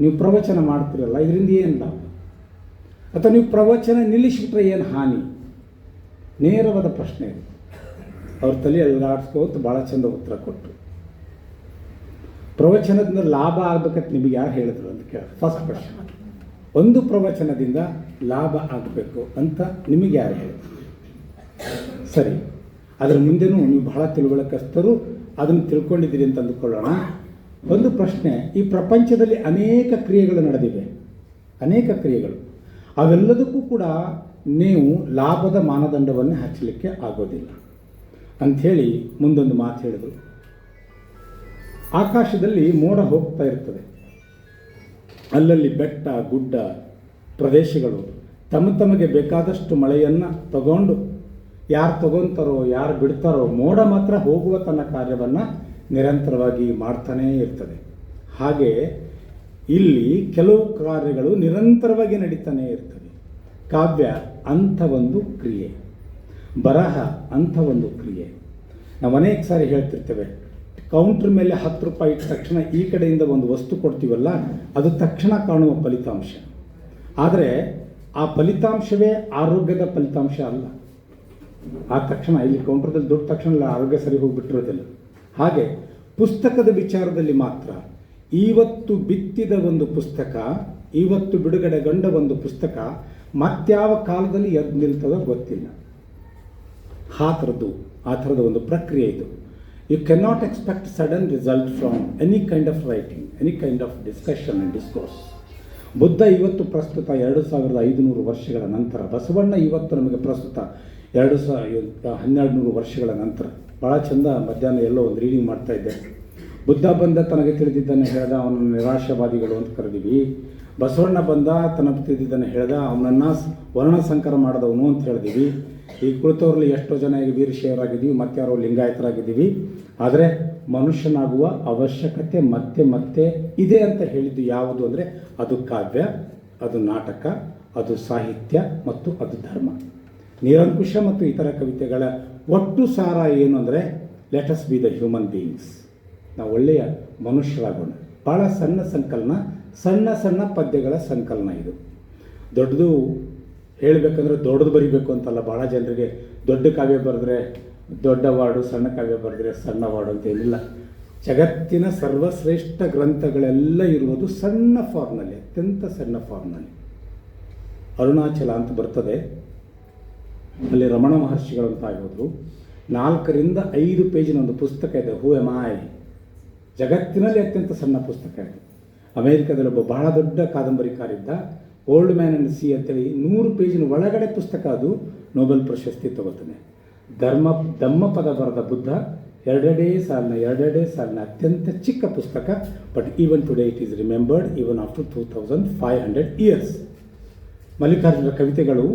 ನೀವು ಪ್ರವಚನ ಮಾಡ್ತಿರಲ್ಲ ಇದರಿಂದ ಏನು ಲಾಭ, ಅಥವಾ ನೀವು ಪ್ರವಚನ ನಿಲ್ಲಿಸಿಬಿಟ್ರೆ ಏನು ಹಾನಿ ನೇರವಾದ ಪ್ರಶ್ನೆ ಇದು. ಅವ್ರ ತಲೆ ಅಲ್ಲಾಡ್ಸ್ಕೋತ ಭಾಳ ಚಂದ ಉತ್ತರ ಕೊಟ್ಟರು. ಪ್ರವಚನದಿಂದ ಲಾಭ ಆಗ್ಬೇಕಂತ ನಿಮಗೆ ಯಾರು ಹೇಳಿದ್ರು ಅಂತ ಕೇಳ. ಫಸ್ಟ್ ಪ್ರಶ್ನೆ, ಒಂದು ಪ್ರವಚನದಿಂದ ಲಾಭ ಆಗಬೇಕು ಅಂತ ನಿಮಗೆ ಯಾರು ಹೇಳಿದ್ರು? ಸರಿ, ಅದರ ಮುಂದೆನೂ ನೀವು ಬಹಳ ತಿಳುವಳಿಕಸ್ತರು, ಅದನ್ನು ತಿಳ್ಕೊಂಡಿದ್ದೀರಿ ಅಂತ ಅಂದುಕೊಳ್ಳೋಣ. ಒಂದು ಪ್ರಶ್ನೆ, ಈ ಪ್ರಪಂಚದಲ್ಲಿ ಅನೇಕ ಕ್ರಿಯೆಗಳು ನಡೆದಿವೆ, ಅನೇಕ ಕ್ರಿಯೆಗಳು. ಅವೆಲ್ಲದಕ್ಕೂ ಕೂಡ ನೀವು ಲಾಭದ ಮಾನದಂಡವನ್ನು ಹಚ್ಚಲಿಕ್ಕೆ ಆಗೋದಿಲ್ಲ ಅಂಥೇಳಿ ಮುಂದೊಂದು ಮಾತು ಹೇಳಿದರು. ಆಕಾಶದಲ್ಲಿ ಮೋಡ ಹೋಗ್ತಾ ಇರ್ತದೆ, ಅಲ್ಲಲ್ಲಿ ಬೆಟ್ಟ ಗುಡ್ಡ ಪ್ರದೇಶಗಳು ತಮಗೆ ಬೇಕಾದಷ್ಟು ಮಳೆಯನ್ನು ತಗೊಂಡು ಯಾರು ತಗೊತಾರೋ ಯಾರು ಬಿಡ್ತಾರೋ, ಮೋಡ ಮಾತ್ರ ಹೋಗುವ ತನ್ನ ಕಾರ್ಯವನ್ನು ನಿರಂತರವಾಗಿ ಮಾಡ್ತಾನೇ ಇರ್ತದೆ. ಹಾಗೆ ಇಲ್ಲಿ ಕೆಲವು ಕಾರ್ಯಗಳು ನಿರಂತರವಾಗಿ ನಡೀತಾನೆ ಇರ್ತವೆ. ಕಾವ್ಯ ಅಂಥ ಒಂದು ಕ್ರಿಯೆ, ಬರಹ ಅಂಥ ಒಂದು ಕ್ರಿಯೆ. ನಾವು ಅನೇಕ ಸಾರಿ ಹೇಳ್ತಿರ್ತೇವೆ, ಕೌಂಟ್ರ್ ಮೇಲೆ 10 ರೂಪಾಯಿ ಇಟ್ಟ ತಕ್ಷಣ ಈ ಕಡೆಯಿಂದ ಒಂದು ವಸ್ತು ಕೊಡ್ತೀವಲ್ಲ, ಅದು ತಕ್ಷಣ ಕಾಣುವ ಫಲಿತಾಂಶ. ಆದರೆ ಆ ಫಲಿತಾಂಶವೇ ಆರೋಗ್ಯದ ಫಲಿತಾಂಶ ಅಲ್ಲ. ಆ ತಕ್ಷಣ ಇಲ್ಲಿ ಕೌಂಟ್ರದಲ್ಲಿ ದುಡ್ಡು ತಕ್ಷಣ ಆರೋಗ್ಯ ಸರಿ ಹೋಗಿಬಿಟ್ಟಿರೋದಿಲ್ಲ. ಹಾಗೆ ಪುಸ್ತಕದ ವಿಚಾರದಲ್ಲಿ ಮಾತ್ರ ಇವತ್ತು ಬಿತ್ತಿದ ಒಂದು ಪುಸ್ತಕ, ಇವತ್ತು ಬಿಡುಗಡೆಗೊಂಡ ಒಂದು ಪುಸ್ತಕ ಮತ್ಯಾವ ಕಾಲದಲ್ಲಿ ಎದ್ದು ನಿಲ್ತದೋ ಗೊತ್ತಿಲ್ಲ. ಆ ಥರದ ಒಂದು ಪ್ರಕ್ರಿಯೆ ಇದು. You cannot expect sudden result from any kind of writing, any kind of discussion and discourse. Buddha ಇವತ್ತು ಪ್ರಸ್ತುತ 2500 ವರ್ಷಗಳ ನಂತರ, ಬಸವಣ್ಣ ಇವತ್ತು ನಮಗೆ ಪ್ರಸ್ತುತ 1200 ವರ್ಷಗಳ ನಂತರ. ಭಾಳ ಚಂದ ಮಧ್ಯಾಹ್ನ ಎಲ್ಲೋ ಒಂದು ರೀಡಿಂಗ್ ಮಾಡ್ತಾ ಇದ್ದೆ. ಬುದ್ಧ ಬಂದ ತನಗೆ ತಿಳಿದಿದ್ದನ್ನು ಹೇಳ್ದ, ಅವನನ್ನು ನಿರಾಶವಾದಿಗಳು ಅಂತ ಕರೆದಿವಿ. ಬಸವಣ್ಣ ಬಂದ ತನಗೆ ತಿಳಿದಿದ್ದನ್ನು ಹೇಳ್ದ, ಅವನನ್ನು ವರ್ಣಸಂಕರ ಮಾಡಿದವನು ಅಂತ ಹೇಳಿದೀವಿ. ಈ ಕುಳಿತವ್ರಲ್ಲಿ ಎಷ್ಟೋ ಜನ ಈಗ ವೀರಶೈವರಾಗಿದ್ದೀವಿ, ಮತ್ತೆ ಯಾರೋ ಲಿಂಗಾಯತರಾಗಿದ್ದೀವಿ. ಆದರೆ ಮನುಷ್ಯನಾಗುವ ಅವಶ್ಯಕತೆ ಮತ್ತೆ ಇದೆ ಅಂತ ಹೇಳಿದ್ದು ಯಾವುದು ಅಂದರೆ ಅದು ಕಾವ್ಯ, ಅದು ನಾಟಕ, ಅದು ಸಾಹಿತ್ಯ ಮತ್ತು ಅದು ಧರ್ಮ. ನಿರಂಕುಶ ಮತ್ತು ಇತರ ಕವಿತೆಗಳ ಒಟ್ಟು ಸಾರ ಏನು ಅಂದರೆ, let us be the human beings. ನಾವು ಒಳ್ಳೆಯ ಮನುಷ್ಯರಾಗೋಣ. ಭಾಳ ಸಣ್ಣ ಸಂಕಲನ, ಸಣ್ಣ ಪದ್ಯಗಳ ಸಂಕಲನ ಇದು. ದೊಡ್ಡದು ಹೇಳಬೇಕಂದ್ರೆ ದೊಡ್ಡದು ಬರಿಬೇಕು ಅಂತಲ್ಲ. ಭಾಳ ಜನರಿಗೆ ದೊಡ್ಡ ಕಾವ್ಯ ಬರೆದ್ರೆ ದೊಡ್ಡ ಅವಾರ್ಡು, ಸಣ್ಣ ಕಾವ್ಯ ಬರೆದ್ರೆ ಸಣ್ಣ ಅವಾರ್ಡು ಅಂತ ಏನಿಲ್ಲ. ಜಗತ್ತಿನ ಸರ್ವಶ್ರೇಷ್ಠ ಗ್ರಂಥಗಳೆಲ್ಲ ಇರುವುದು ಸಣ್ಣ ಫಾರ್ಮ್ನಲ್ಲಿ, ಅತ್ಯಂತ ಸಣ್ಣ ಫಾರ್ಮ್ನಲ್ಲಿ. ಅರುಣಾಚಲ ಅಂತ ಬರ್ತದೆ, ಅಲ್ಲಿ ರಮಣ ಮಹರ್ಷಿಗಳು ಅಂತ ಆಗಿದ್ರು. 4 ರಿಂದ 5 ಪೇಜಿನ ಒಂದು ಪುಸ್ತಕ ಇದೆ, ಹೂ ಎಮ್ ಐ. ಜಗತ್ತಿನಲ್ಲಿ ಅತ್ಯಂತ ಸಣ್ಣ ಪುಸ್ತಕ ಇದೆ. ಅಮೇರಿಕಾದಲ್ಲಿ ಒಬ್ಬ ಬಹಳ ದೊಡ್ಡ ಕಾದಂಬರಿಕಾರಿದ್ದ, ಓಲ್ಡ್ ಮ್ಯಾನ್ ಅಂಡ್ ಸಿ ಅಂತೇಳಿ 100 ಪೇಜಿನ ಒಳಗಡೆ ಪುಸ್ತಕ. ಅದು ನೊಬೆಲ್ ಪ್ರಶಸ್ತಿ ತಗೋತಾನೆ. ಧಮ್ಮಪದ ಬರೆದ ಬುದ್ಧ, ಎರಡೆರಡೇ ಸಾಲಿನ ಅತ್ಯಂತ ಚಿಕ್ಕ ಪುಸ್ತಕ. But even today it is remembered even after 2500 years. Mallikarjuna ಕವಿತೆಗಳು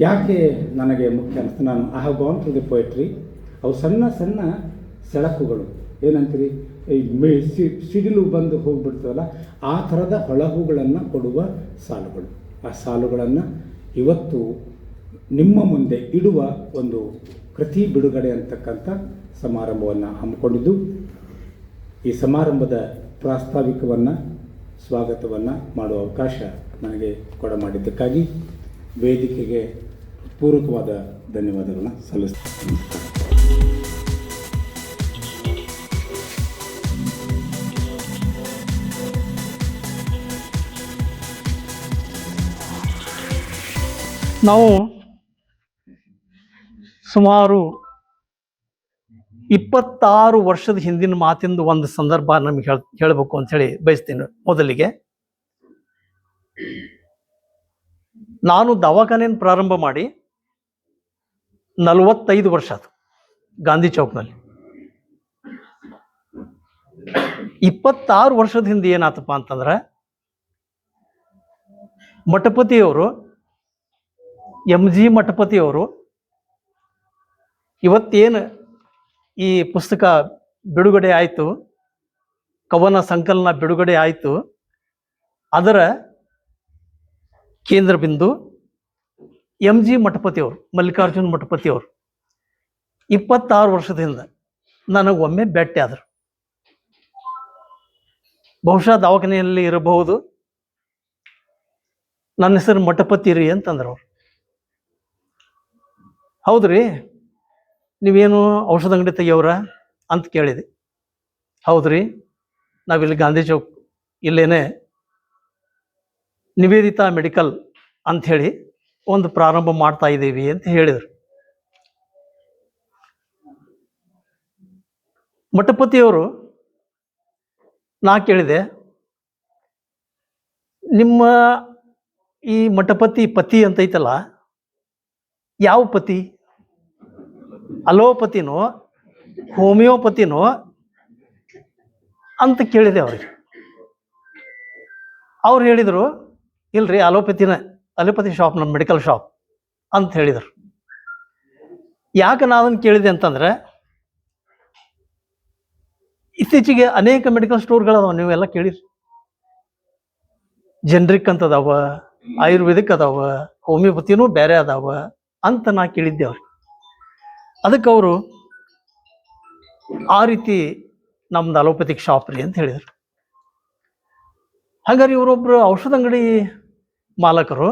ಯಾಕೆ ನನಗೆ ಮುಖ್ಯ ಅನಿಸ್ತು, ನಾನು I have gone to the poetry. ಅವು ಸಣ್ಣ ಸೆಳಕುಗಳು, ಏನಂತೀರಿ, ಈ ಸಿಡಿಲು ಬಂದು ಹೋಗ್ಬಿಡ್ತವಲ್ಲ, ಆ ಥರದ ಹೊಳಹುಗಳನ್ನು ಕೊಡುವ ಸಾಲುಗಳು. ಆ ಸಾಲುಗಳನ್ನು ಇವತ್ತು ನಿಮ್ಮ ಮುಂದೆ ಇಡುವ ಒಂದು ಕೃತಿ ಬಿಡುಗಡೆ ಅಂತಕ್ಕಂಥ ಸಮಾರಂಭವನ್ನು ಹಮ್ಮಿಕೊಂಡಿದ್ದು, ಈ ಸಮಾರಂಭದ ಪ್ರಾಸ್ತಾವಿಕವನ್ನು ಸ್ವಾಗತವನ್ನು ಮಾಡುವ ಅವಕಾಶ ನನಗೆ ಕೊಡಮಾಡಿದ್ದಕ್ಕಾಗಿ ವೇದಿಕೆಗೆ ಪೂರ್ವಕವಾದ ಧನ್ಯವಾದಗಳನ್ನು ಸಲ್ಲಿಸ್ತೀನಿ. ನಾವು ಸುಮಾರು 26 ವರ್ಷದ ಹಿಂದಿನ ಮಾತಿಂದ ಒಂದು ಸಂದರ್ಭ ನಮಗೆ ಹೇಳಬೇಕು ಅಂಥೇಳಿ ಬಯಸ್ತೀನಿ. ಮೊದಲಿಗೆ ನಾನು ದವಾಖಾನೆಯನ್ನು ಪ್ರಾರಂಭ ಮಾಡಿ 45 ವರ್ಷ ಆಯ್ತು. ಗಾಂಧಿ ಚೌಕ್ನಲ್ಲಿ 26 ವರ್ಷದ ಹಿಂದೆ ಏನಾತಪ್ಪ ಅಂತಂದ್ರೆ, ಮಠಪತಿಯವರು MG ಮಠಪತಿಯವರು ಇವತ್ತೇನು ಈ ಪುಸ್ತಕ ಬಿಡುಗಡೆ ಆಯಿತು, ಕವನ ಸಂಕಲನ ಬಿಡುಗಡೆ ಆಯಿತು, ಅದರ ಕೇಂದ್ರ ಬಿಂದು MG ಮಠಪತಿಯವರು, ಮಲ್ಲಿಕಾರ್ಜುನ ಮಠಪತಿಯವರು 26 ವರ್ಷದಿಂದ ನನಗೊಮ್ಮೆ ಭೇಟಿ ಆದರು. ಬಹುಶಃ ದವಾಖಾನೆಯಲ್ಲಿ ಇರಬಹುದು. ನನ್ನ ಹೆಸರು ಮಠಪತಿ ರೀ ಅಂತಂದ್ರು ಅವರು. ಹೌದ್ರಿ, ನೀವೇನು ಔಷಧ ಅಂಗಡಿ ತೆಗಿಯೋರ ಅಂತ ಕೇಳಿದೆ. ಹೌದ್ರಿ, ನಾವಿಲ್ಲಿ ಗಾಂಧಿ ಚೌಕ್ ಇಲ್ಲೇನೆ ನಿವೇದಿತಾ ಮೆಡಿಕಲ್ ಅಂಥೇಳಿ ಒಂದು ಪ್ರಾರಂಭ ಮಾಡ್ತಾ ಇದ್ದೀವಿ ಅಂತ ಹೇಳಿದರು. ಮಠಪತಿಯವರು ನಾ ಕೇಳಿದೆ, ನಿಮ್ಮ ಈ ಮಠಪತಿ ಪತಿ ಅಂತೈತಲ್ಲ, ಯಾವ ಪತಿ? ಅಲೋಪತಿನೋ ಹೋಮಿಯೋಪತಿನೋ ಅಂತ ಕೇಳಿದೆ ಅವ್ರಿಗೆ. ಅವ್ರು ಹೇಳಿದರು, ಇಲ್ರಿ ಅಲೋಪತಿ ಶಾಪ್, ನಮ್ಮ ಮೆಡಿಕಲ್ ಶಾಪ್ ಅಂತ ಹೇಳಿದರು. ಯಾಕೆ ನಾನು ಅದನ್ನು ಕೇಳಿದೆ ಅಂತಂದರೆ, ಇತ್ತೀಚೆಗೆ ಅನೇಕ ಮೆಡಿಕಲ್ ಸ್ಟೋರ್ಗಳದಾವ, ನೀವೆಲ್ಲ ಕೇಳಿರಿ. ಜನರಿಕ್ ಅಂತ ಅದಾವ, ಆಯುರ್ವೇದಿಕ್ ಅದಾವ, ಹೋಮಿಯೋಪತಿನೂ ಬೇರೆ ಅದಾವ ಅಂತ ನಾ ಕೇಳಿದ್ದೆ ಅವ್ರಿಗೆ. ಅದಕ್ಕೆ ಅವರು ಆ ರೀತಿ ನಮ್ದು ಅಲೋಪತಿಕ್ ಶಾಪ್ ರೀ ಅಂತ ಹೇಳಿದರು. ಹಾಗಾದ್ರೆ ಇವರೊಬ್ಬರು ಔಷಧ ಅಂಗಡಿ ಮಾಲಕರು,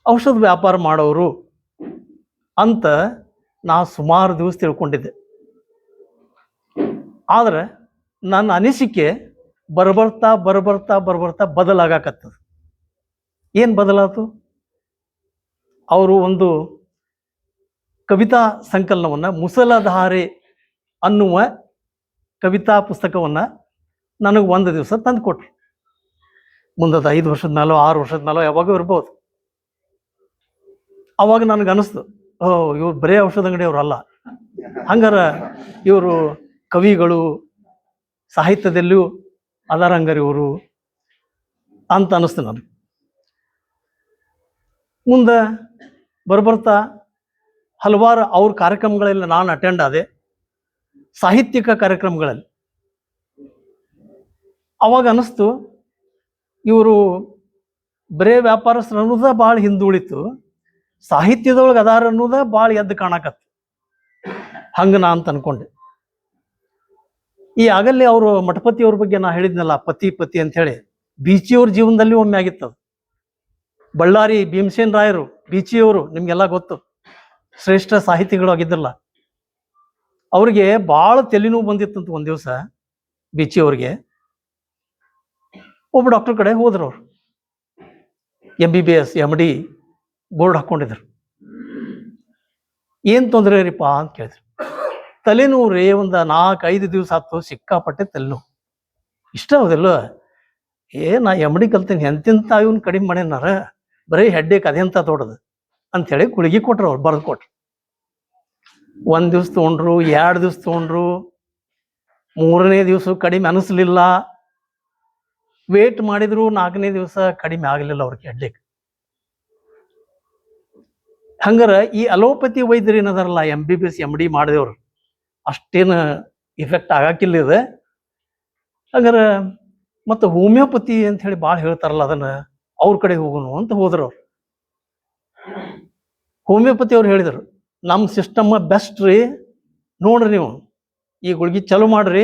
ಔಷಧ ವ್ಯಾಪಾರ ಮಾಡೋರು ಅಂತ ನಾ ಸುಮಾರು ದಿವಸ ತಿಳ್ಕೊಂಡಿದ್ದೆ. ಆದರೆ ನನ್ನ ಅನಿಸಿಕೆ ಬರ್ಬರ್ತಾ ಬದಲಾಗಕತ್ತದ. ಏನು ಬದಲಾತು? ಅವರು ಒಂದು ಕವಿತಾ ಸಂಕಲನವನ್ನು, ಮುಸಲಧಾರೆ ಅನ್ನುವ ಕವಿತಾ ಪುಸ್ತಕವನ್ನು ನನಗೆ ಒಂದು ದಿವಸ ತಂದು ಕೊಟ್ರು. ಮುಂದದ 5 ವರ್ಷದ ಮೇಲೋ 6 ವರ್ಷದ ಮೇಲೋ ಯಾವಾಗೂ ಇರ್ಬೋದು. ಅವಾಗ ನನಗೆ ಅನಿಸ್ತು, ಇವ್ರು ಬರೇ ಔಷಧ ಅಂಗಡಿಯವ್ರಲ್ಲ, ಹಂಗಾರ ಇವರು ಕವಿಗಳು, ಸಾಹಿತ್ಯದಲ್ಲೂ ಅದಾರ ಹಂಗಾರೆ ಇವರು ಅಂತ ಅನ್ನಿಸ್ತು ನನಗೆ. ಮುಂದೆ ಬರ್ಬರ್ತಾ ಹಲವಾರು ಅವ್ರ ಕಾರ್ಯಕ್ರಮಗಳಲ್ಲಿ ನಾನು ಅಟೆಂಡ್ ಆದೆ, ಸಾಹಿತ್ಯಿಕ ಕಾರ್ಯಕ್ರಮಗಳಲ್ಲಿ. ಅವಾಗ ಅನ್ನಿಸ್ತು, ಇವರು ಬರೇ ವ್ಯಾಪಾರಸ್ಥರು ಅನ್ನೋದ ಭಾಳ ಹಿಂದುಳಿತು, ಸಾಹಿತ್ಯದೊಳಗೆ ಅದಾರ ಅನ್ನೋದ ಭಾಳ ಎದ್ದು ಕಾಣಕತ್ತು. ಹಂಗೆ ನಾ ಅಂತ ಅನ್ಕೊಂಡೆ. ಈ ಆಗಲ್ಲಿ ಅವರು ಮಠಪತಿಯವ್ರ ಬಗ್ಗೆ ನಾ ಹೇಳಿದ್ನಲ್ಲ, ಪತಿ ಅಂಥೇಳಿ, ಬೀಚಿಯವ್ರ ಜೀವನದಲ್ಲಿ ಒಮ್ಮೆ ಆಗಿತ್ತದು. ಬಳ್ಳಾರಿ ಭೀಮಸೇನ್ ರಾಯರು, ಬೀಚಿಯವರು ನಿಮಗೆಲ್ಲ ಗೊತ್ತು, ಶ್ರೇಷ್ಠ ಸಾಹಿತಿಗಳು ಆಗಿದ್ರಲ್ಲ. ಅವ್ರಿಗೆ ಭಾಳ ತಲೆನೋವು ಬಂದಿತ್ತಂತ ಒಂದು ದಿವಸ. ಬೀಚಿಯವ್ರಿಗೆ ಒಬ್ಬ ಡಾಕ್ಟರ್ ಕಡೆ ಹೋದ್ರು. ಅವರು MBBS MD ಬೋರ್ಡ್ ಹಾಕ್ಕೊಂಡಿದ್ರು. ಏನು ತೊಂದರೆ ರೀಪ್ಪ ಅಂತ ಕೇಳಿದ್ರು. ತಲೆನೋವು ರೀ, ಒಂದು 4-5 ದಿವಸ ಆಯ್ತು, ಸಿಕ್ಕಾಪಟ್ಟೆ ತಲೆನೋವು. ಇಷ್ಟ ಹೌದಿಲ್ಲ? ನಾ MD ಕಲ್ತೀನಿ, ಎಂತಿಂತ ಇವನು ಕಡಿಮೆ ಮಾಡ್ಯಾನಾರ, ಬರೀ ಹೆಡ್ಡೇಕ್ ಅದೆಂತ ದೊಡ್ಡದು ಅಂಥೇಳಿ ಗುಳಿಗೆ ಕೊಟ್ರು. ಅವ್ರು ಬರೆದು ಕೊಟ್ರು. 1 ದಿವಸ ತೊಗೊಂಡ್ರು, 2 ದಿವಸ ತೊಗೊಂಡ್ರು, 3ನೇ ದಿವಸ ಕಡಿಮೆ ಅನಿಸ್ಲಿಲ್ಲ. ವೇಟ್ ಮಾಡಿದ್ರು, 4ನೇ ದಿವಸ ಕಡಿಮೆ ಆಗಲಿಲ್ಲ ಅವ್ರಿಗೆ ಹೆಡ್ಡೇಕ್. ಹಂಗಾರ ಈ ಅಲೋಪತಿ ವೈದ್ಯರು ಏನದಾರಲ್ಲ, MBBS MD ಮಾಡಿದವ್ರು, ಅಷ್ಟೇನು ಇಫೆಕ್ಟ್ ಆಗಾಕಿಲ್ಲ ಇದೆ. ಹಂಗಾರ ಮತ್ತು ಹೋಮಿಯೋಪತಿ ಅಂತ ಹೇಳಿ ಭಾಳ ಹೇಳ್ತಾರಲ್ಲ, ಅದನ್ನು ಅವ್ರ ಕಡೆ ಹೋಗೋನು ಅಂತ ಹೋದ್ರು. ಅವ್ರು ಹೋಮಿಯೋಪತಿ ಅವ್ರು ಹೇಳಿದರು, ನಮ್ಮ ಸಿಸ್ಟಮ್ ಬೆಸ್ಟ್ ರೀ, ನೋಡ್ರಿ ನೀವು ಈ ಗುಳಿಗೆ ಚಲೋ ಮಾಡ್ರಿ,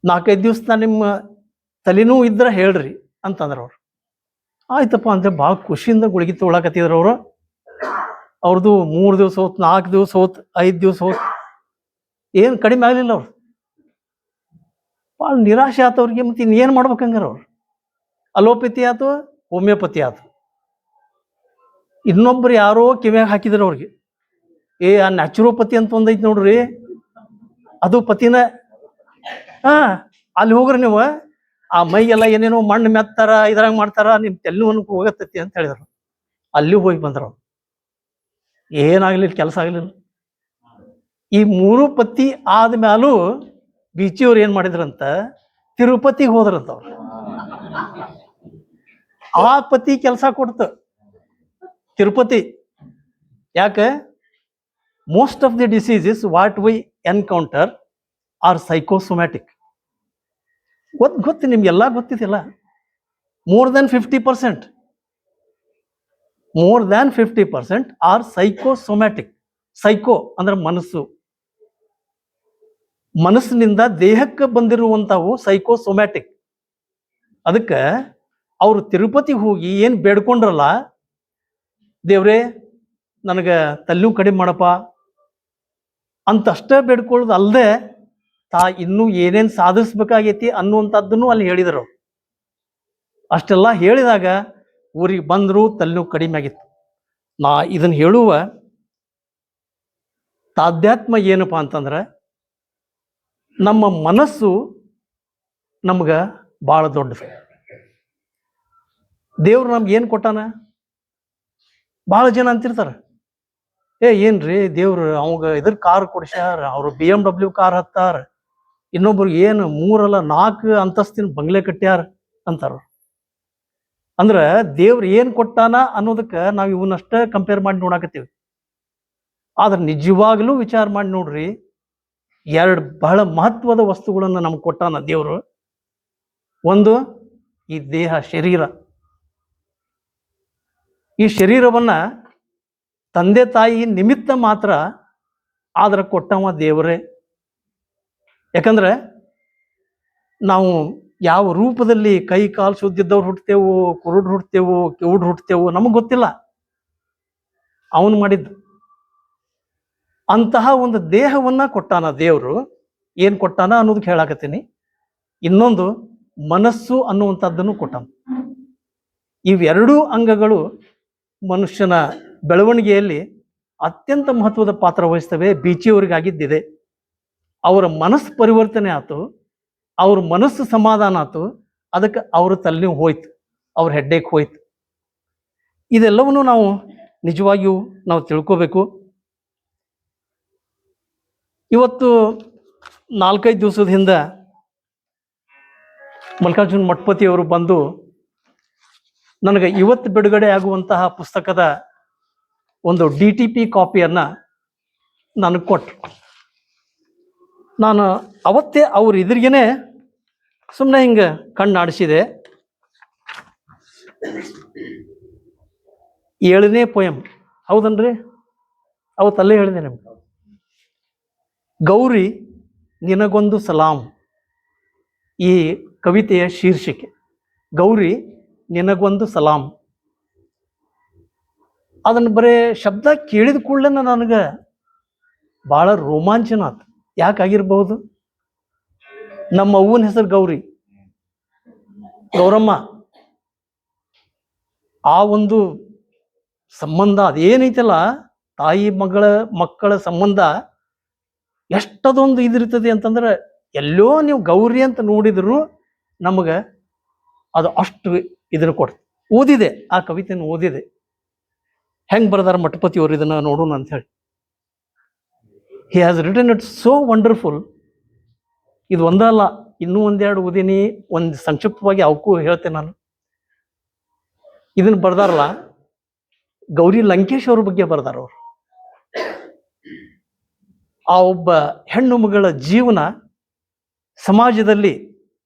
4-5 ದಿವಸ ನಿಮ್ಮ ತಲೆನೋವು ಇದ್ರೆ ಹೇಳ್ರಿ ಅಂತಂದ್ರೆ. ಅವ್ರು ಆಯ್ತಪ್ಪ ಅಂದರೆ ಭಾಳ ಖುಷಿಯಿಂದ ಗುಳಿಗೆ ತೊಗೊಳಕತ್ತಿದ್ರು. ಅವರು ಅವ್ರದ್ದು 3 ದಿವಸ ಹೋತ್, 4 ದಿವಸ ಹೋತ್, 5 ದಿವಸ ಹೋತ್, ಏನು ಕಡಿಮೆ ಆಗಲಿಲ್ಲ. ಅವ್ರು ಭಾಳ ನಿರಾಶೆ ಆಯ್ತು ಅವ್ರಿಗೆ. ಮತ್ತು ಇನ್ನೇನು ಮಾಡ್ಬೇಕಂಗಾರ ಅವ್ರು? ಅಲೋಪತಿ ಆಯ್ತು, ಹೋಮಿಯೋಪತಿ ಆಯ್ತು. ಇನ್ನೊಬ್ರು ಯಾರೋ ಕಿವ್ಯಾಗ ಹಾಕಿದ್ರು ಅವ್ರಿಗೆ, ಆ ನ್ಯಾಚುರೋಪತಿ ಅಂತ ಒಂದೈತಿ ನೋಡ್ರಿ, ಅದು ಪತಿನ. ಅಲ್ಲಿ ಹೋಗ್ರಿ ನೀವು, ಆ ಮೈಗೆಲ್ಲ ಏನೇನೋ ಮಣ್ಣು ಮೆತ್ತಾರ, ಇದ್ರಾಗ ಮಾಡ್ತಾರ, ನಿಮ್ಮ ತೆಲ್ಲು ಹೋಗತ್ತೈತಿ ಅಂತ ಹೇಳಿದ್ರು. ಅಲ್ಲಿ ಹೋಗಿ ಬಂದ್ರು. ಏನಾಗ್ಲಿಲ್ಲ, ಕೆಲಸ ಆಗ್ಲಿಲ್ಲ. ಈ 3 ಪತಿ ಆದ್ಮೇಲೂ ಬೀಚಿಯವ್ರು ಏನು ಮಾಡಿದ್ರಂತ, ತಿರುಪತಿಗೆ ಹೋದ್ರಂತ. ಅವ್ರು ಆ ಪತಿ ಕೆಲಸ ಕೊಡ್ತು ತಿರುಪತಿ. ಯಾಕೆ? Most of the diseases what we encounter are psychosomatic. ಗೊತ್ತು ನಿಮ್ಗೆಲ್ಲ ಗೊತ್ತಿದೆಯಲ್ಲ. more than 50% are psychosomatic. Psycho ಅಂದ್ರೆ ಮನಸ್ಸು, ಮನಸ್ಸಿನಿಂದ ದೇಹಕ್ಕೆ ಬಂದಿರುವಂಥವು ಸೈಕೋಸೊಮ್ಯಾಟಿಕ್. ಅದಕ್ಕೆ ಅವರು ತಿರುಪತಿಗೆ ಹೋಗಿ ಏನು ಬೇಡ್ಕೊಂಡ್ರಲ್ಲ, ದೇವ್ರೇ ನನಗೆ ತಲೆನೋವು ಕಡಿಮೆ ಮಾಡಪ್ಪ ಅಂತ ಅಷ್ಟೇ ಬೇಡ್ಕೊಳ್ಳೋದು ಅಲ್ಲದೆ ಇನ್ನೂ ಏನೇನು ಸಾಧಿಸ್ಬೇಕಾಗೈತಿ ಅನ್ನುವಂಥದ್ದನ್ನು ಅಲ್ಲಿ ಹೇಳಿದರು. ಅಷ್ಟೆಲ್ಲ ಹೇಳಿದಾಗ ಊರಿಗೆ ಬಂದರು, ತಲೆನೋವು ಕಡಿಮೆ ಆಗಿತ್ತು. ನಾ ಇದನ್ನು ಹೇಳುವ ತಾಧ್ಯಾತ್ಮ ಏನಪ್ಪ ಅಂತಂದ್ರೆ, ನಮ್ಮ ಮನಸ್ಸು ನಮ್ಗೆ ಭಾಳ ದೊಡ್ಡದು. ದೇವ್ರು ನಮ್ಗೆ ಏನು ಕೊಟ್ಟಾನ? ಭಾಳ ಜನ ಅಂತಿರ್ತಾರೆ, ಏನ್ರಿ ದೇವ್ರು ಅವಾಗ ಇದ್ರ ಕಾರ್ ಕೊಡ್ಸ್ಯಾರ, ಅವರು BMW ಕಾರ್ ಹತ್ತಾರ, ಇನ್ನೊಬ್ರು ಏನು 3 ಅಲ್ಲ 4 ಅಂತಸ್ತಿನ ಬಂಗ್ಲೆ ಕಟ್ಟ್ಯಾರ ಅಂತಾರ. ಅಂದ್ರೆ ದೇವ್ರು ಏನು ಕೊಟ್ಟಾನ ಅನ್ನೋದಕ್ಕೆ ನಾವು ಇವನ್ನಷ್ಟೇ ಕಂಪೇರ್ ಮಾಡಿ ನೋಡಾಕತ್ತೀವಿ. ಆದ್ರೆ ನಿಜವಾಗ್ಲೂ ವಿಚಾರ ಮಾಡಿ ನೋಡ್ರಿ, 2 ಬಹಳ ಮಹತ್ವದ ವಸ್ತುಗಳನ್ನು ನಮ್ಗೆ ಕೊಟ್ಟಾನ ದೇವರು. ಒಂದು ಈ ದೇಹ, ಶರೀರ. ಈ ಶರೀರವನ್ನ ತಂದೆ ತಾಯಿ ನಿಮಿತ್ತ ಮಾತ್ರ ಆದ್ರೆ ಕೊಟ್ಟವ ದೇವರೇ. ಯಾಕಂದ್ರೆ ನಾವು ಯಾವ ರೂಪದಲ್ಲಿ ಕೈ ಕಾಲು ಸುದ್ದಿದ್ದವ್ರು ಹುಟ್ಟುತ್ತೇವು, ಕುರುಡು ಹುಟ್ಟುತ್ತೇವು, ಕಿವುಡು ಹುಟ್ಟುತ್ತೇವು, ನಮಗೆ ಗೊತ್ತಿಲ್ಲ. ಅವನು ಮಾಡಿದ್ದು ಅಂತಹ ಒಂದು ದೇಹವನ್ನ ಕೊಟ್ಟಾನ ದೇವರು. ಏನು ಕೊಟ್ಟಾನ ಅನ್ನೋದಕ್ಕೆ ಹೇಳಾಕತ್ತೀನಿ. ಇನ್ನೊಂದು ಮನಸ್ಸು ಅನ್ನುವಂಥದ್ದನ್ನು ಕೊಟ್ಟಾನ. ಇವೆರಡೂ ಅಂಗಗಳು ಮನುಷ್ಯನ ಬೆಳವಣಿಗೆಯಲ್ಲಿ ಅತ್ಯಂತ ಮಹತ್ವದ ಪಾತ್ರ ವಹಿಸ್ತವೆ. ಬೀಚಿಯವರಿಗಾಗಿದ್ದಿದೆ. ಅವರ ಮನಸ್ಸು ಪರಿವರ್ತನೆ ಆಯ್ತು, ಅವ್ರ ಮನಸ್ಸು ಸಮಾಧಾನ ಆಯ್ತು, ಅದಕ್ಕೆ ಅವ್ರ ತಲೆನೋವು ಹೋಯ್ತು, ಅವ್ರ ಹೆಡ್ಡೇಕ್ ಹೋಯ್ತು. ಇದೆಲ್ಲವನ್ನು ನಾವು ನಿಜವಾಗಿಯೂ ನಾವು ತಿಳ್ಕೋಬೇಕು. ಇವತ್ತು 4-5 ದಿವಸದ ಹಿಂದೆ ಮಲ್ಲಿಕಾರ್ಜುನ್ ಮಠಪತಿಯವರು ಬಂದು ನನಗೆ ಇವತ್ತು ಬಿಡುಗಡೆ ಆಗುವಂತಹ ಪುಸ್ತಕದ ಒಂದು DTP ಕಾಪಿಯನ್ನು ನನಗೆ ಕೊಟ್ಟರು. ನಾನು ಅವತ್ತೇ ಅವ್ರ ಎದುರಿಗೇನೆ ಸುಮ್ಮನೆ ಹಿಂಗೆ ಕಣ್ಣಾಡಿಸಿದೆ. 7ನೇ ಪೊಯಮ್, ಹೌದನ್ರಿ? ಅವತ್ತಲ್ಲೇ ಹೇಳಿದೆ ನಿಮ್ಗೆ. ಗೌರಿ ನಿನಗೊಂದು ಸಲಾಂ. ಈ ಕವಿತೆಯ ಶೀರ್ಷಿಕೆ ಗೌರಿ ನಿನಗೊಂದು ಸಲಾಂ. ಅದನ್ನು ಬರೇ ಶಬ್ದ ಕೇಳಿದ ಕೂಡಲೇ ನನಗೆ ಭಾಳ ರೋಮಾಂಚನ ಆಯ್ತು. ಯಾಕಾಗಿರ್ಬಹುದು? ನಮ್ಮ ಅವ್ವನ ಹೆಸರು ಗೌರಿ, ಗೌರಮ್ಮ. ಆ ಒಂದು ಸಂಬಂಧ ಅದೇನೈತಲ್ಲ, ತಾಯಿ ಮಕ್ಕಳ ಸಂಬಂಧ ಎಷ್ಟದೊಂದು ಇದಿರ್ತದೆ ಅಂತಂದ್ರೆ, ಎಲ್ಲೋ ನೀವು ಗೌರಿ ಅಂತ ನೋಡಿದ್ರು ನಮಗೆ ಅದು ಅಷ್ಟು ಇದನ್ನು ಕೊಡ್ತು. ಓದಿದೆ, ಆ ಕವಿತೆಯನ್ನು ಓದಿದೆ. ಹೆಂಗೆ ಬರ್ದಾರ ಮಠಪತಿಯವರು ಇದನ್ನು ನೋಡೋಣ ಅಂತ ಹೇಳಿ. He has written it so wonderful. ಇದು ಒಂದಲ್ಲ, ಇನ್ನೂ 1-2 ಓದಿನಿ. ಒಂದು ಸಂಕ್ಷಿಪ್ತವಾಗಿ ಅವಕ್ಕೂ ಹೇಳ್ತೇನೆ ನಾನು. ಇದನ್ನು ಬರ್ದಾರಲ್ಲ, ಗೌರಿ ಲಂಕೇಶ್ ಅವ್ರ ಬಗ್ಗೆ ಬರ್ದಾರ. ಅವರು ಆ ಒಬ್ಬ ಹೆಣ್ಣು ಮಗಳ ಜೀವನ ಸಮಾಜದಲ್ಲಿ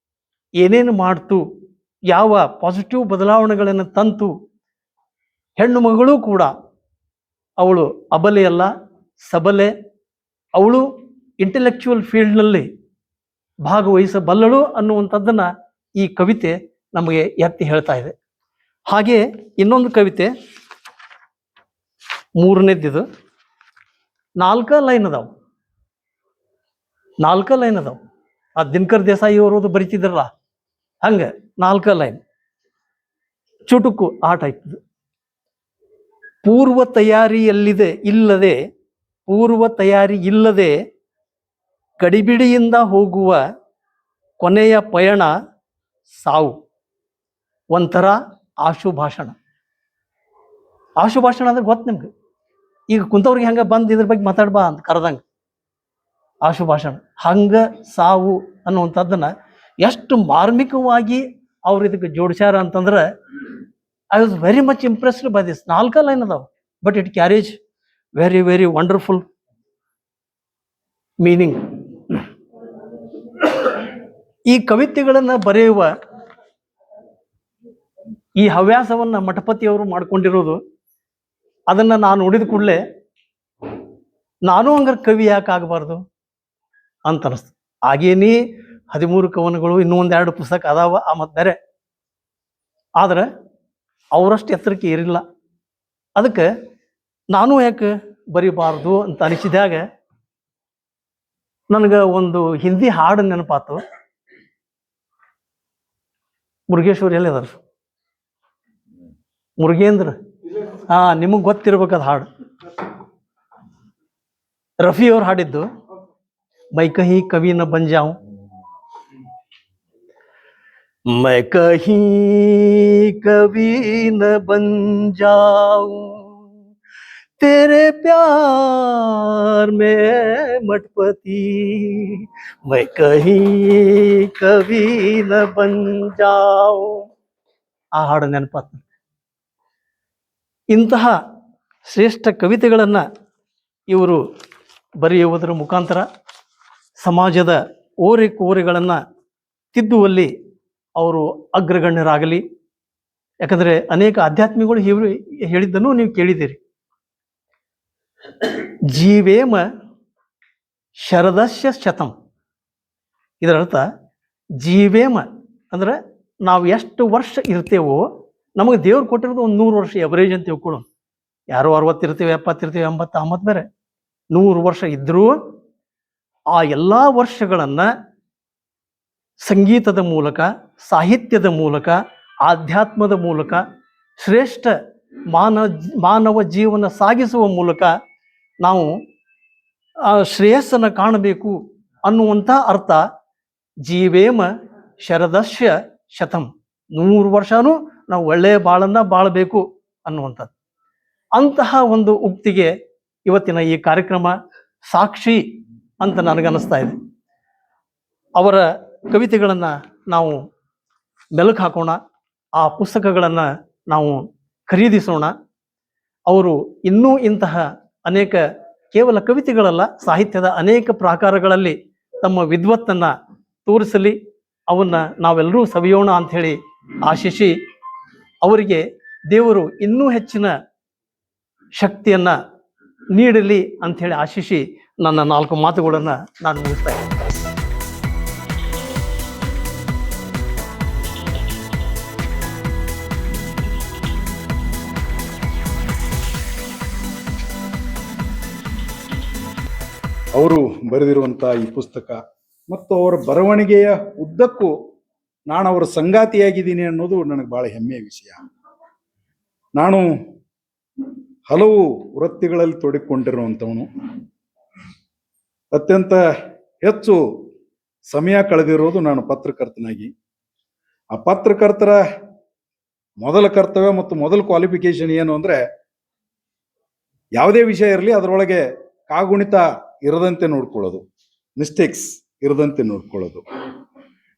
ಏನೇನು ಮಾಡ್ತು, ಯಾವ ಪಾಸಿಟಿವ್ ಬದಲಾವಣೆಗಳನ್ನು ತಂತು. ಹೆಣ್ಣು ಮಗಳು ಕೂಡ ಅವಳು ಅಬಲೆಯಲ್ಲ, ಸಬಲೆ. ಅವಳು ಇಂಟೆಲೆಕ್ಚುವಲ್ ಫೀಲ್ಡ್ನಲ್ಲಿ ಭಾಗವಹಿಸಬಲ್ಲಳು ಅನ್ನುವಂಥದ್ದನ್ನು ಈ ಕವಿತೆ ನಮಗೆ ಎತ್ತಿ ಹೇಳ್ತಾ ಇದೆ. ಹಾಗೆ ಇನ್ನೊಂದು ಕವಿತೆ, 3ನೇದಿದು, 4 ಲೈನ್ ಅದಾವು. 4 ಲೈನ್ ಅದಾವು. ಆ ದಿನಕರ್ ದೇಸಾಯಿ ಅವರು ಬರಿತಿದ್ರಲ್ಲ ಹಂಗೆ 4 ಲೈನ್, ಚುಟುಕು ಆ ಟೈಪ್. ಪೂರ್ವ ತಯಾರಿ ಇಲ್ಲದೆ ಗಡಿಬಿಡಿಯಿಂದ ಹೋಗುವ ಕೊನೆಯ ಪಯಣ ಸಾವು. ಒಂಥರ ಆಶುಭಾಷಣ. ಆಶುಭಾಷಣ ಅಂದ್ರೆ ಗೊತ್ತು ನಿಮ್ಗೆ? ಈಗ ಕುಂತವ್ರಿಗೆ ಹಂಗೆ ಬಂದು ಇದ್ರ ಬಗ್ಗೆ ಮಾತಾಡ್ಬಾ ಅಂತ ಕರೆದಂಗೆ ಆಶುಭಾಷಣ. ಹಂಗೆ ಸಾವು ಅನ್ನುವಂಥದ್ದನ್ನು ಎಷ್ಟು ಮಾರ್ಮಿಕವಾಗಿ ಅವ್ರು ಇದಕ್ಕೆ ಜೋಡಿಸ್ಯಾರ ಅಂತಂದ್ರೆ, I was very much impressed by this. 4 line ಅದಾವೆ, but it carriage very very wonderful meaning. ಈ ಕವಿತೆಗಳನ್ನು ಬರೆಯುವ ಈ ಹವ್ಯಾಸವನ್ನು ಮಠಪತಿಯವರು ಮಾಡ್ಕೊಂಡಿರೋದು, ಅದನ್ನು ನಾನು ನೋಡಿದ ಕೂಡಲೇ ನಾನು ಹಂಗಾರೆ ಕವಿ ಯಾಕೆ ಆಗಬಾರ್ದು ಅಂತ ಅನಿಸ್ತು. ಹಾಗೇನೇ 13 ಕವನಗಳು, ಇನ್ನೂ 1-2 ಪುಸ್ತಕ ಅದಾವ ಆ ಮತ್ತು ಬೇರೆ. ಆದರೆ ಅವರಷ್ಟು ಎತ್ತರಕ್ಕೆ ಏರಿಲ್ಲ. ಅದಕ್ಕೆ ನಾನು ಯಾಕೆ ಬರಿಬಾರ್ದು ಅಂತ ಅನಿಸಿದಾಗ ನನಗೆ ಒಂದು ಹಿಂದಿ ಹಾಡು ನೆನಪಾತು. ಮುರುಗೇಶ್ವರ್ ಎಲ್ಲಿದಾರ? ಮುರುಗೇಂದ್ರ, ನಿಮಗೆ ಗೊತ್ತಿರ್ಬೇಕದ ಹಾಡು. ರಫಿ ಅವ್ರು ಹಾಡಿದ್ದು, ಮೈ ಕಹಿ ಕವಿ ನ ಬನ್ ಜಾऊं, मैं कहीं कभी न बन जाऊं, तेरे प्यार में मटपति, मैं कहीं कभी न बन जाऊं. ಆ ಹಾಡು ನೆನಪಾತ. ಇಂತಹ ಶ್ರೇಷ್ಠ ಕವಿತೆಗಳನ್ನು ಇವರು ಬರೆಯುವುದರ ಮುಖಾಂತರ ಸಮಾಜದ ಓರೆ ಕೋರೆಗಳನ್ನು ತಿದ್ದುವಲ್ಲಿ ಅವರು ಅಗ್ರಗಣ್ಯರಾಗಲಿ. ಯಾಕಂದರೆ ಅನೇಕ ಆಧ್ಯಾತ್ಮಿಗಳು ಇವರು ಹೇಳಿದ್ದನ್ನು ನೀವು ಕೇಳಿದ್ದೀರಿ. ಜೀವೇಮ ಶರದಸ್ಯ ಶತಂ. ಇದರ ಅರ್ಥ ಜೀವೇಮ ಅಂದ್ರೆ ನಾವು ಎಷ್ಟು ವರ್ಷ ಇರ್ತೇವೋ ನಮಗೆ ದೇವ್ರು ಕೊಟ್ಟಿರೋದು ಒಂದು 100 ವರ್ಷ ಎವರೇಜ್ ಅಂತ ತಿಳ್ಕೊಳ್ಳೋಣ. ಯಾರೋ 60 ಇರ್ತೀವಿ, 70 ಇರ್ತೀವಿ, 80 ಅಮ್ಮತ್ತು ಬೇರೆ. 100 ವರ್ಷ ಇದ್ದರೂ ಆ ಎಲ್ಲ ವರ್ಷಗಳನ್ನು ಸಂಗೀತದ ಮೂಲಕ, ಸಾಹಿತ್ಯದ ಮೂಲಕ, ಆಧ್ಯಾತ್ಮದ ಮೂಲಕ, ಶ್ರೇಷ್ಠ ಮಾನವ ಜೀವನ ಸಾಗಿಸುವ ಮೂಲಕ ನಾವು ಆ ಶ್ರೇಯಸ್ಸನ್ನು ಕಾಣಬೇಕು ಅನ್ನುವಂಥ ಅರ್ಥ ಜೀವೇಮ ಶರದಸ್ಯ ಶತಂ. 100 ವರ್ಷನೂ ನಾವು ಒಳ್ಳೆಯ ಬಾಳನ್ನು ಬಾಳಬೇಕು ಅನ್ನುವಂಥದ್ದು. ಅಂತಹ ಒಂದು ಉಕ್ತಿಗೆ ಇವತ್ತಿನ ಈ ಕಾರ್ಯಕ್ರಮ ಸಾಕ್ಷಿ ಅಂತ ನನಗನ್ನಿಸ್ತಾ ಇದೆ. ಅವರ ಕವಿತೆಗಳನ್ನು ನಾವು ಮೆಲುಕು ಹಾಕೋಣ, ಆ ಪುಸ್ತಕಗಳನ್ನು ನಾವು ಖರೀದಿಸೋಣ. ಅವರು ಇನ್ನೂ ಇಂತಹ ಅನೇಕ ಕೇವಲ ಕವಿತೆಗಳಲ್ಲ, ಸಾಹಿತ್ಯದ ಅನೇಕ ಪ್ರಾಕಾರಗಳಲ್ಲಿ ತಮ್ಮ ವಿದ್ವತ್ತನ್ನು ತೋರಿಸಲಿ, ಅವನ್ನ ನಾವೆಲ್ಲರೂ ಸವಿಯೋಣ ಅಂಥೇಳಿ ಆಶಿಸಿ, ಅವರಿಗೆ ದೇವರು ಇನ್ನೂ ಹೆಚ್ಚಿನ ಶಕ್ತಿಯನ್ನು ನೀಡಲಿ ಅಂಥೇಳಿ ಆಶಿಸಿ ನನ್ನ 4 ಮಾತುಗಳನ್ನು ನಾನು ಮುಗಿಸ್ತಾ ಇದ್ದೀನಿ. ಅವರು ಬರೆದಿರುವಂಥ ಈ ಪುಸ್ತಕ ಮತ್ತು ಅವರ ಬರವಣಿಗೆಯ ಉದ್ದಕ್ಕೂ ನಾನು ಅವರ ಸಂಗಾತಿಯಾಗಿದ್ದೀನಿ ಅನ್ನೋದು ನನಗೆ ಭಾಳ ಹೆಮ್ಮೆಯ ವಿಷಯ. ನಾನು ಹಲವು ವೃತ್ತಿಗಳಲ್ಲಿ ತೊಡಗಿಕೊಂಡಿರುವಂಥವನು. ಅತ್ಯಂತ ಹೆಚ್ಚು ಸಮಯ ಕಳೆದಿರೋದು ನಾನು ಪತ್ರಕರ್ತನಾಗಿ. ಆ ಪತ್ರಕರ್ತರ ಮೊದಲ ಕರ್ತವ್ಯ ಮತ್ತು ಮೊದಲ ಕ್ವಾಲಿಫಿಕೇಶನ್ ಏನು ಅಂದರೆ, ಯಾವುದೇ ವಿಷಯ ಇರಲಿ ಅದರೊಳಗೆ ಕಾಗುಣಿತ ಇರದಂತೆ ನೋಡ್ಕೊಳ್ಳೋದು, ಮಿಸ್ಟೇಕ್ಸ್ ಇರದಂತೆ ನೋಡ್ಕೊಳ್ಳೋದು.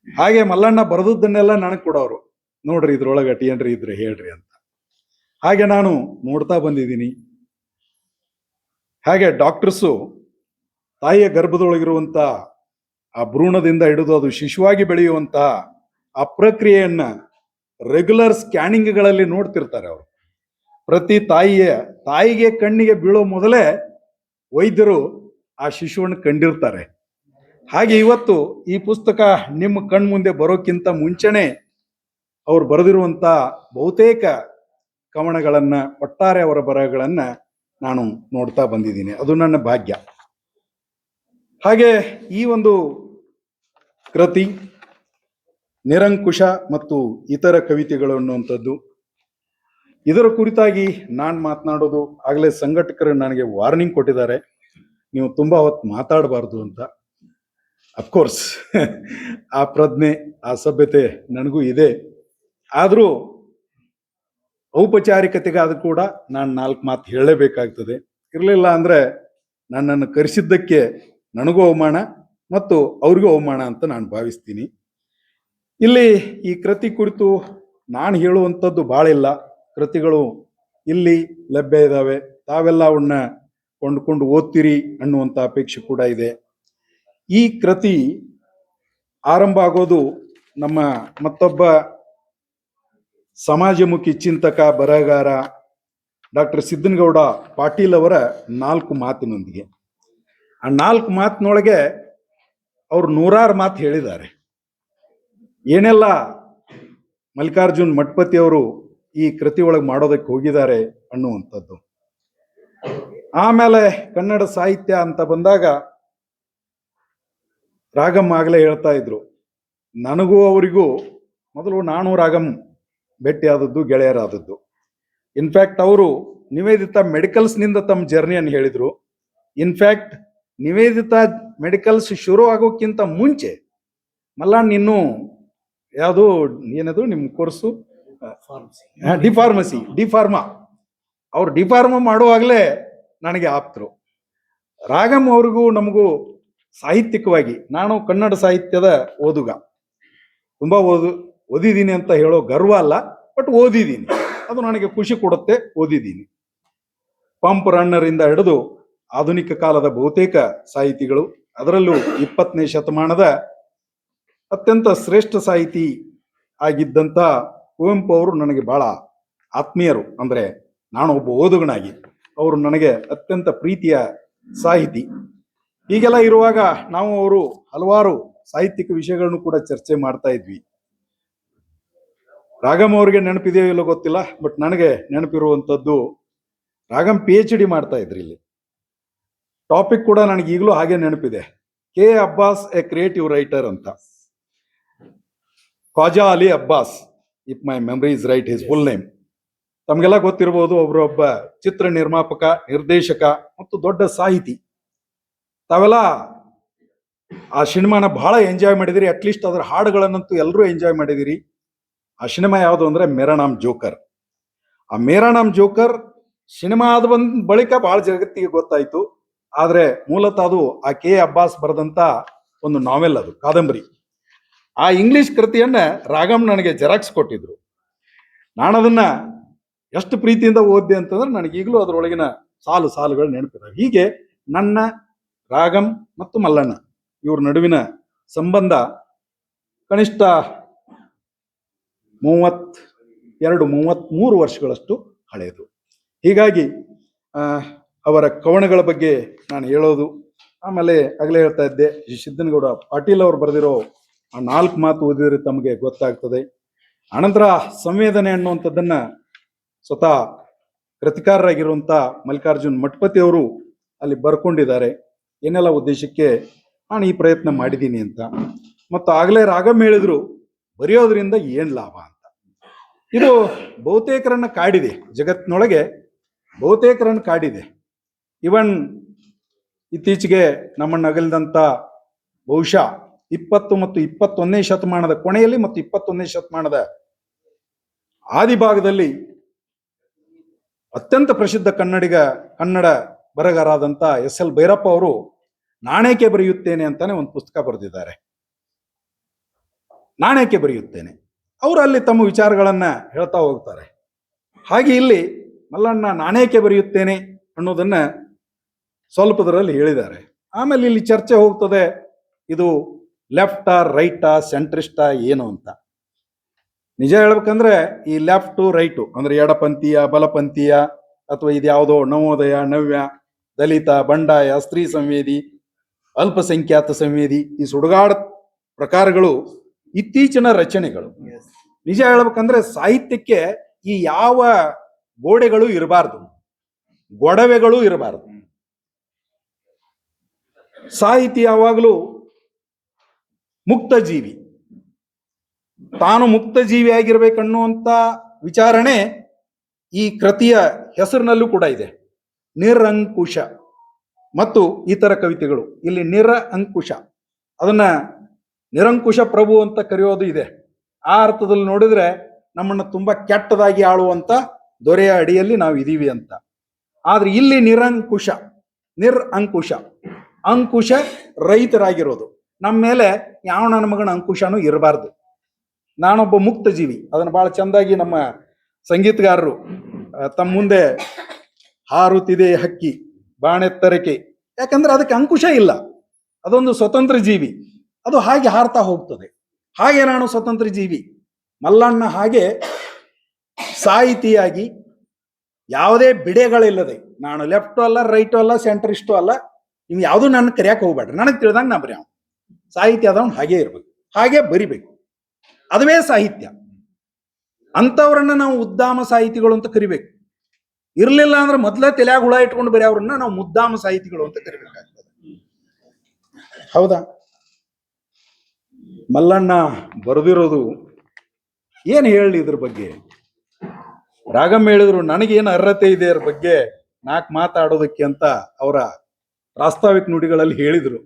ಹಾಗೆ ಮಲ್ಲಣ್ಣ ಬರೆದದ್ದನ್ನೆಲ್ಲ ನನಗೆ ಕೊಡೋರು, ನೋಡ್ರಿ ಇದ್ರೊಳಗೆ ಅಟಿಯನ್ರಿ ಇದ್ರೆ ಹೇಳ್ರಿ ಅಂತ. ಹಾಗೆ ನಾನು ನೋಡ್ತಾ ಬಂದಿದ್ದೀನಿ. ಹಾಗೆ ಡಾಕ್ಟರ್ಸು ತಾಯಿಯ ಗರ್ಭದೊಳಗಿರುವಂಥ ಆ ಭ್ರೂಣದಿಂದ ಹಿಡಿದು ಅದು ಶಿಶುವಾಗಿ ಬೆಳೆಯುವಂಥ ಆ ಪ್ರಕ್ರಿಯೆಯನ್ನ ರೆಗ್ಯುಲರ್ ಸ್ಕ್ಯಾನಿಂಗ್ಗಳಲ್ಲಿ ನೋಡ್ತಿರ್ತಾರೆ ಅವರು. ಪ್ರತಿ ತಾಯಿಗೆ ಕಣ್ಣಿಗೆ ಬೀಳೋ ಮೊದಲೇ ವೈದ್ಯರು ಆ ಶಿಶುವನ್ನು ಕಂಡಿರ್ತಾರೆ. ಹಾಗೆ ಇವತ್ತು ಈ ಪುಸ್ತಕ ನಿಮ್ಮ ಕಣ್ಮುಂದೆ ಬರೋಕ್ಕಿಂತ ಮುಂಚೆನೆ ಅವ್ರು ಬರೆದಿರುವಂಥ ಬಹುತೇಕ ಕವನಗಳನ್ನ, ಒಟ್ಟಾರೆ ಅವರ ಬರಹಗಳನ್ನ ನಾನು ನೋಡ್ತಾ ಬಂದಿದ್ದೀನಿ. ಅದು ನನ್ನ ಭಾಗ್ಯ. ಹಾಗೆ ಈ ಒಂದು ಕೃತಿ ನಿರಂಕುಶ ಮತ್ತು ಇತರ ಕವಿತೆಗಳು ಅನ್ನುವಂಥದ್ದು, ಇದರ ಕುರಿತಾಗಿ ನಾನು ಮಾತನಾಡೋದು, ಆಗಲೇ ಸಂಘಟಕರು ನನಗೆ ವಾರ್ನಿಂಗ್ ಕೊಟ್ಟಿದ್ದಾರೆ, ನೀವು ತುಂಬಾ ಹೊತ್ತು ಮಾತಾಡಬಾರ್ದು ಅಂತ. ಅಫ್ಕೋರ್ಸ್ ಆ ಪ್ರಜ್ಞೆ, ಆ ಸಭ್ಯತೆ ನನಗೂ ಇದೆ. ಆದರೂ ಔಪಚಾರಿಕತೆಗಾದ ಕೂಡ ನಾನು 4 ಮಾತು ಹೇಳಲೇಬೇಕಾಗ್ತದೆ. ಇರಲಿಲ್ಲ ಅಂದರೆ ನನ್ನನ್ನು ಕರೆಸಿದ್ದಕ್ಕೆ ನನಗೂ ಅವಮಾನ ಮತ್ತು ಅವ್ರಿಗೂ ಅವಮಾನ ಅಂತ ನಾನು ಭಾವಿಸ್ತೀನಿ. ಇಲ್ಲಿ ಈ ಕೃತಿ ಕುರಿತು ನಾನು ಹೇಳುವಂಥದ್ದು ಭಾಳ ಇಲ್ಲ. ಕೃತಿಗಳು ಇಲ್ಲಿ ಲಭ್ಯ ಇದ್ದಾವೆ, ತಾವೆಲ್ಲ ಅವನ್ನ ಕೊಂಡ್ಕೊಂಡು ಓದ್ತೀರಿ ಅನ್ನುವಂಥ ಅಪೇಕ್ಷೆ ಕೂಡ ಇದೆ. ಈ ಕೃತಿ ಆರಂಭ ಆಗೋದು ನಮ್ಮ ಮತ್ತೊಬ್ಬ ಸಮಾಜಮುಖಿ ಚಿಂತಕ, ಬರಹಗಾರ ಡಾಕ್ಟರ್ ಸಿದ್ದನಗೌಡ ಪಾಟೀಲ್ ಅವರ 4 ಮಾತಿನೊಂದಿಗೆ. ಆ 4 ಮಾತಿನೊಳಗೆ ಅವರು 100 ಮಾತು ಹೇಳಿದ್ದಾರೆ. ಏನೆಲ್ಲ ಮಲ್ಲಿಕಾರ್ಜುನ್ ಮಠಪತಿ ಅವರು ಈ ಕೃತಿ ಒಳಗೆ ಮಾಡೋದಕ್ಕೆ ಹೋಗಿದ್ದಾರೆ ಅನ್ನುವಂಥದ್ದು. ಆಮೇಲೆ ಕನ್ನಡ ಸಾಹಿತ್ಯ ಅಂತ ಬಂದಾಗ ರಾಗಂ ಆಗಲೇ ಹೇಳ್ತಾ ಇದ್ರು, ನನಗೂ ಅವರಿಗೂ ಮೊದಲು ನಾನು ರಾಗಂ ಭೇಟಿಯಾದದ್ದು, ಗೆಳೆಯರಾದದ್ದು. ಇನ್ಫ್ಯಾಕ್ಟ್ ಅವರು ನಿವೇದಿತಾ ಮೆಡಿಕಲ್ಸ್ನಿಂದ ತಮ್ಮ ಜರ್ನಿಯನ್ನು ಹೇಳಿದರು. ಇನ್ಫ್ಯಾಕ್ಟ್ ನಿವೇದಿತಾ ಮೆಡಿಕಲ್ಸ್ ಶುರು ಆಗೋಕ್ಕಿಂತ ಮುಂಚೆ ಮಲ್ಲಣ್ಣ ಇನ್ನೂ ಯಾವುದು ಏನದು ನಿಮ್ಮ ಕೋರ್ಸು ಡಿಫಾರ್ಮಾ ಅವ್ರು ಡಿಫಾರ್ಮಾ ಮಾಡುವಾಗಲೇ ನನಗೆ ಆಪ್ತರು. ರಾಗಂ ಅವ್ರಿಗೂ ನಮಗೂ ಸಾಹಿತ್ಯಿಕವಾಗಿ, ನಾನು ಕನ್ನಡ ಸಾಹಿತ್ಯದ ಓದುಗ, ತುಂಬಾ ಓದಿದ್ದೀನಿ ಅಂತ ಹೇಳೋ ಗರ್ವ ಅಲ್ಲ, ಬಟ್ ಓದಿದ್ದೀನಿ, ಅದು ನನಗೆ ಖುಷಿ ಕೊಡುತ್ತೆ. ಓದಿದ್ದೀನಿ. ಪಂಪ್ ರನ್ನರಿಂದ ಹಿಡಿದು ಆಧುನಿಕ ಕಾಲದ ಬಹುತೇಕ ಸಾಹಿತಿಗಳು, ಅದರಲ್ಲೂ 20ನೇ ಶತಮಾನದ ಅತ್ಯಂತ ಶ್ರೇಷ್ಠ ಸಾಹಿತಿ ಆಗಿದ್ದಂಥ ಕುವೆಂಪು ಅವರು ನನಗೆ ಬಹಳ ಆತ್ಮೀಯರು. ಅಂದ್ರೆ ನಾನು ಒಬ್ಬ ಓದುಗನಾಗಿ ಅವರು ನನಗೆ ಅತ್ಯಂತ ಪ್ರೀತಿಯ ಸಾಹಿತಿ. ಹೀಗೆಲ್ಲ ಇರುವಾಗ ನಾವು ಅವರು ಹಲವಾರು ಸಾಹಿತ್ಯಿಕ ವಿಷಯಗಳನ್ನು ಕೂಡ ಚರ್ಚೆ ಮಾಡ್ತಾ ಇದ್ವಿ. ರಾಗಂ ಅವರಿಗೆ ನೆನಪಿದೆಯೋ ಇಲ್ಲೋ ಗೊತ್ತಿಲ್ಲ, ಬಟ್ ನನಗೆ ನೆನಪಿರುವಂಥದ್ದು ರಾಗಂ PhD ಮಾಡ್ತಾ ಇದ್ರಿ ಇಲ್ಲಿ. ಟಾಪಿಕ್ ಕೂಡ ನನಗೆ ಈಗಲೂ ಹಾಗೆ ನೆನಪಿದೆ, K Abbas a creative writer ಅಂತ. Khwaja Ali Abbas, if my memory is right, his full name. ತಮಗೆಲ್ಲ ಗೊತ್ತಿರಬಹುದು, ಒಬ್ಬ ಚಿತ್ರ ನಿರ್ಮಾಪಕ, ನಿರ್ದೇಶಕ ಮತ್ತು ದೊಡ್ಡ ಸಾಹಿತಿ. ತಾವೆಲ್ಲ ಆ ಸಿನಿಮಾನ ಬಹಳ ಎಂಜಾಯ್ ಮಾಡಿದಿರಿ, ಅಟ್ಲೀಸ್ಟ್ ಅದರ ಹಾಡುಗಳನ್ನಂತೂ ಎಲ್ಲರೂ ಎಂಜಾಯ್ ಮಾಡಿದಿರಿ. ಆ ಸಿನಿಮಾ ಯಾವುದು ಅಂದ್ರೆ ಮೇರಾ ನಾಮ್ ಜೋಕರ್. ಆ ಮೇರಾ ನಾಮ್ ಜೋಕರ್ ಸಿನಿಮಾ ಆದ ಬಂದ ಬಳಿಕ ಬಹಳ ಜಗತ್ತಿಗೆ ಗೊತ್ತಾಯ್ತು. ಆದ್ರೆ ಮೂಲತಃ ಅದು ಆ ಕೆ ಅಬ್ಬಾಸ್ ಬರೆದಂತ ಒಂದು ನಾವೆಲ್, ಅದು ಕಾದಂಬರಿ. ಆ ಇಂಗ್ಲಿಷ್ ಕೃತಿಯನ್ನ ರಾಗಂ ನನಗೆ ಜೆರಾಕ್ಸ್ ಕೊಟ್ಟಿದ್ರು. ನಾನು ಅದನ್ನ ಎಷ್ಟು ಪ್ರೀತಿಯಿಂದ ಓದ್ದೆ ಅಂತಂದ್ರೆ ನನಗೆ ಈಗಲೂ ಅದರೊಳಗಿನ ಸಾಲುಗಳು ನೆನಪಿದೆ. ಹೀಗೆ ನನ್ನ ರಾಗಂ ಮತ್ತು ಮಲ್ಲಣ್ಣ ಇವ್ರ ನಡುವಿನ ಸಂಬಂಧ ಕನಿಷ್ಠ 33 ವರ್ಷಗಳಷ್ಟು ಹಳೆಯದು. ಹೀಗಾಗಿ ಅವರ ಕವನಗಳ ಬಗ್ಗೆ ನಾನು ಹೇಳೋದು, ಆಮೇಲೆ ಆಗಲೇ ಹೇಳ್ತಾ ಇದ್ದೆ, ಸಿದ್ದನಗೌಡ ಪಾಟೀಲ್ ಅವರು ಬರೆದಿರೋ ಆ 4 ಮಾತು ಓದಿದರೆ ತಮಗೆ ಗೊತ್ತಾಗ್ತದೆ. ಅನಂತರ ಸಂವೇದನೆ ಅನ್ನುವಂಥದ್ದನ್ನ ಸ್ವತಃ ಕೃತಿಕಾರರಾಗಿರುವಂಥ ಮಲ್ಲಿಕಾರ್ಜುನ್ ಮಠಪತಿ ಅವರು ಅಲ್ಲಿ ಬರ್ಕೊಂಡಿದ್ದಾರೆ, ಏನೆಲ್ಲ ಉದ್ದೇಶಕ್ಕೆ ನಾನು ಈ ಪ್ರಯತ್ನ ಮಾಡಿದ್ದೀನಿ ಅಂತ. ಮತ್ತು ಆಗಲೇ ರಾಗಂ ಹೇಳಿದ್ರು, ಬರೆಯೋದ್ರಿಂದ ಏನ್ ಲಾಭ ಅಂತ. ಇದು ಬಹುತೇಕರನ್ನ ಕಾಡಿದೆ, ಜಗತ್ತಿನೊಳಗೆ ಬಹುತೇಕರನ್ನು ಕಾಡಿದೆ. ಇವನ್ ಇತ್ತೀಚೆಗೆ ನಮ್ಮನ್ನು ಅಗಲಿದಂಥ ಬಹುಶಃ 20 ಮತ್ತು 21ನೇ ಶತಮಾನದ ಕೊನೆಯಲ್ಲಿ ಮತ್ತು 21ನೇ ಶತಮಾನದ ಆದಿಭಾಗದಲ್ಲಿ ಅತ್ಯಂತ ಪ್ರಸಿದ್ಧ ಕನ್ನಡ ಬರಹಗಾರರಾದಂಥ SL ಭೈರಪ್ಪ ಅವರು ನಾಣೇಕೆ ಬರೆಯುತ್ತೇನೆ ಅಂತಾನೆ ಒಂದು ಪುಸ್ತಕ ಬರೆದಿದ್ದಾರೆ. ನಾಣೇಕೆ ಬರೆಯುತ್ತೇನೆ, ಅವರು ಅಲ್ಲಿ ತಮ್ಮ ವಿಚಾರಗಳನ್ನ ಹೇಳ್ತಾ ಹೋಗ್ತಾರೆ. ಹಾಗೆ ಇಲ್ಲಿ ಮಲ್ಲಣ್ಣ ನಾಣೇಕೆ ಬರೆಯುತ್ತೇನೆ ಅನ್ನೋದನ್ನ ಸ್ವಲ್ಪದರಲ್ಲಿ ಹೇಳಿದ್ದಾರೆ. ಆಮೇಲೆ ಇಲ್ಲಿ ಚರ್ಚೆ ಹೋಗ್ತದೆ, ಇದು ಲೆಫ್ಟಾ ರೈಟಾ ಸೆಂಟ್ರಿಸ್ಟಾ ಏನು ಅಂತ. ನಿಜ ಹೇಳ್ಬೇಕಂದ್ರೆ ಈ ಲೆಫ್ಟು ರೈಟು ಅಂದ್ರೆ ಎಡಪಂಥೀಯ ಬಲಪಂಥೀಯ, ಅಥವಾ ಇದ್ಯಾವುದೋ ನವೋದಯ, ನವ್ಯ, ದಲಿತ, ಬಂಡಾಯ, ಸ್ತ್ರೀ ಸಂವೇದಿ, ಅಲ್ಪಸಂಖ್ಯಾತ ಸಂವೇದಿ, ಈ ಸುಡುಗಾಡ ಪ್ರಕಾರಗಳು ಇತ್ತೀಚಿನ ರಚನೆಗಳು. ನಿಜ ಹೇಳ್ಬೇಕಂದ್ರೆ ಸಾಹಿತ್ಯಕ್ಕೆ ಈ ಯಾವ ಗೋಡೆಗಳು ಇರಬಾರ್ದು, ಗೊಡವೆಗಳು ಇರಬಾರ್ದು. ಸಾಹಿತಿ ಯಾವಾಗಲೂ ಮುಕ್ತ ಜೀವಿ, ತಾನು ಮುಕ್ತ ಜೀವಿ ಆಗಿರ್ಬೇಕನ್ನುವಂತ ವಿಚಾರಣೆ ಈ ಕೃತಿಯ ಹೆಸರಿನಲ್ಲೂ ಕೂಡ ಇದೆ. ನಿರಂಕುಶ ಮತ್ತು ಇತರ ಕವಿತೆಗಳು, ಇಲ್ಲಿ ನಿರಂಕುಶ, ಅದನ್ನ ನಿರಂಕುಶ ಪ್ರಭು ಅಂತ ಕರೆಯೋದು ಇದೆ. ಆ ಅರ್ಥದಲ್ಲಿ ನೋಡಿದ್ರೆ ನಮ್ಮನ್ನು ತುಂಬಾ ಕೆಟ್ಟದಾಗಿ ಆಳುವಂತ ದೊರೆಯ ಅಡಿಯಲ್ಲಿ ನಾವು ಇದೀವಿ ಅಂತ. ಆದ್ರೆ ಇಲ್ಲಿ ನಿರಂಕುಶ, ಅಂಕುಶ ರೈತರಾಗಿರೋದು. ನಮ್ಮ ಮೇಲೆ ಯಾವ ನನ್ನ ಮಗನ ಅಂಕುಶನೂ ಇರಬಾರ್ದು. ನಾನೊಬ್ಬ ಮುಕ್ತ ಜೀವಿ, ಅದನ್ನು ಬಹಳ ಚಂದಾಗಿ ನಮ್ಮ ಸಂಗೀತಗಾರರು ತಮ್ಮ ಮುಂದೆ ಹಾರುತ್ತಿದೆ ಹಕ್ಕಿ ಬಾಣೆತ್ತರಕೆ, ಯಾಕಂದ್ರೆ ಅದಕ್ಕೆ ಅಂಕುಶ ಇಲ್ಲ, ಅದೊಂದು ಸ್ವತಂತ್ರ ಜೀವಿ, ಅದು ಹಾಗೆ ಹಾರ್ತಾ ಹೋಗ್ತದೆ. ಹಾಗೆ ನಾನು ಸ್ವತಂತ್ರ ಜೀವಿ. ಮಲ್ಲಣ್ಣ ಹಾಗೆ ಸಾಹಿತಿಯಾಗಿ ಯಾವುದೇ ಬಿಡೆಗಳಿಲ್ಲದೆ, ನಾನು ಲೆಫ್ಟು ಅಲ್ಲ ರೈಟು ಅಲ್ಲ ಸೆಂಟ್ರಿಸ್ಟು ಅಲ್ಲ, ನೀವು ಯಾವುದೂ ನನ್ನ ಕರೆಯಕ್ಕೆ ಹೋಗ್ಬೇಡ್ರಿ, ನನಗೆ ತಿಳಿದಂಗೆ ನಾ ಬರೆಯವ. ಸಾಹಿತ್ಯ ಅದವನು ಹಾಗೇ ಇರ್ಬೇಕು, ಹಾಗೆ ಬರಿಬೇಕು, ಅದುವೇ ಸಾಹಿತ್ಯ. ಅಂಥವ್ರನ್ನ ನಾವು ಉದ್ದಾಮ ಸಾಹಿತಿಗಳು ಅಂತ ಕರಿಬೇಕು. ಇರ್ಲಿಲ್ಲ ಅಂದ್ರೆ ಮೊದ್ಲೇ ತಲೆಯಾಗ ಹುಳ ಇಟ್ಕೊಂಡು ಬೇರೆ ಅವ್ರನ್ನ ನಾವು ಮುದ್ದಾಮ ಸಾಹಿತಿಗಳು ಅಂತ ಕರಿಬೇಕಾಗ್ತದೆ. ಹೌದಾ? ಮಲ್ಲಣ್ಣ ಬರೆದಿರೋದು ಏನ್ ಹೇಳಲಿ ಇದ್ರ ಬಗ್ಗೆ? ರಾಗಮ್ ಹೇಳಿದ್ರು ನನಗೇನು ಅರ್ಹತೆ ಇದೆ ಇದ್ರ ಬಗ್ಗೆ 4 ಮಾತಾಡೋದಕ್ಕೆ ಅಂತ ಅವರ ಪ್ರಾಸ್ತಾವಿಕ ನುಡಿಗಳಲ್ಲಿ ಹೇಳಿದ್ರು.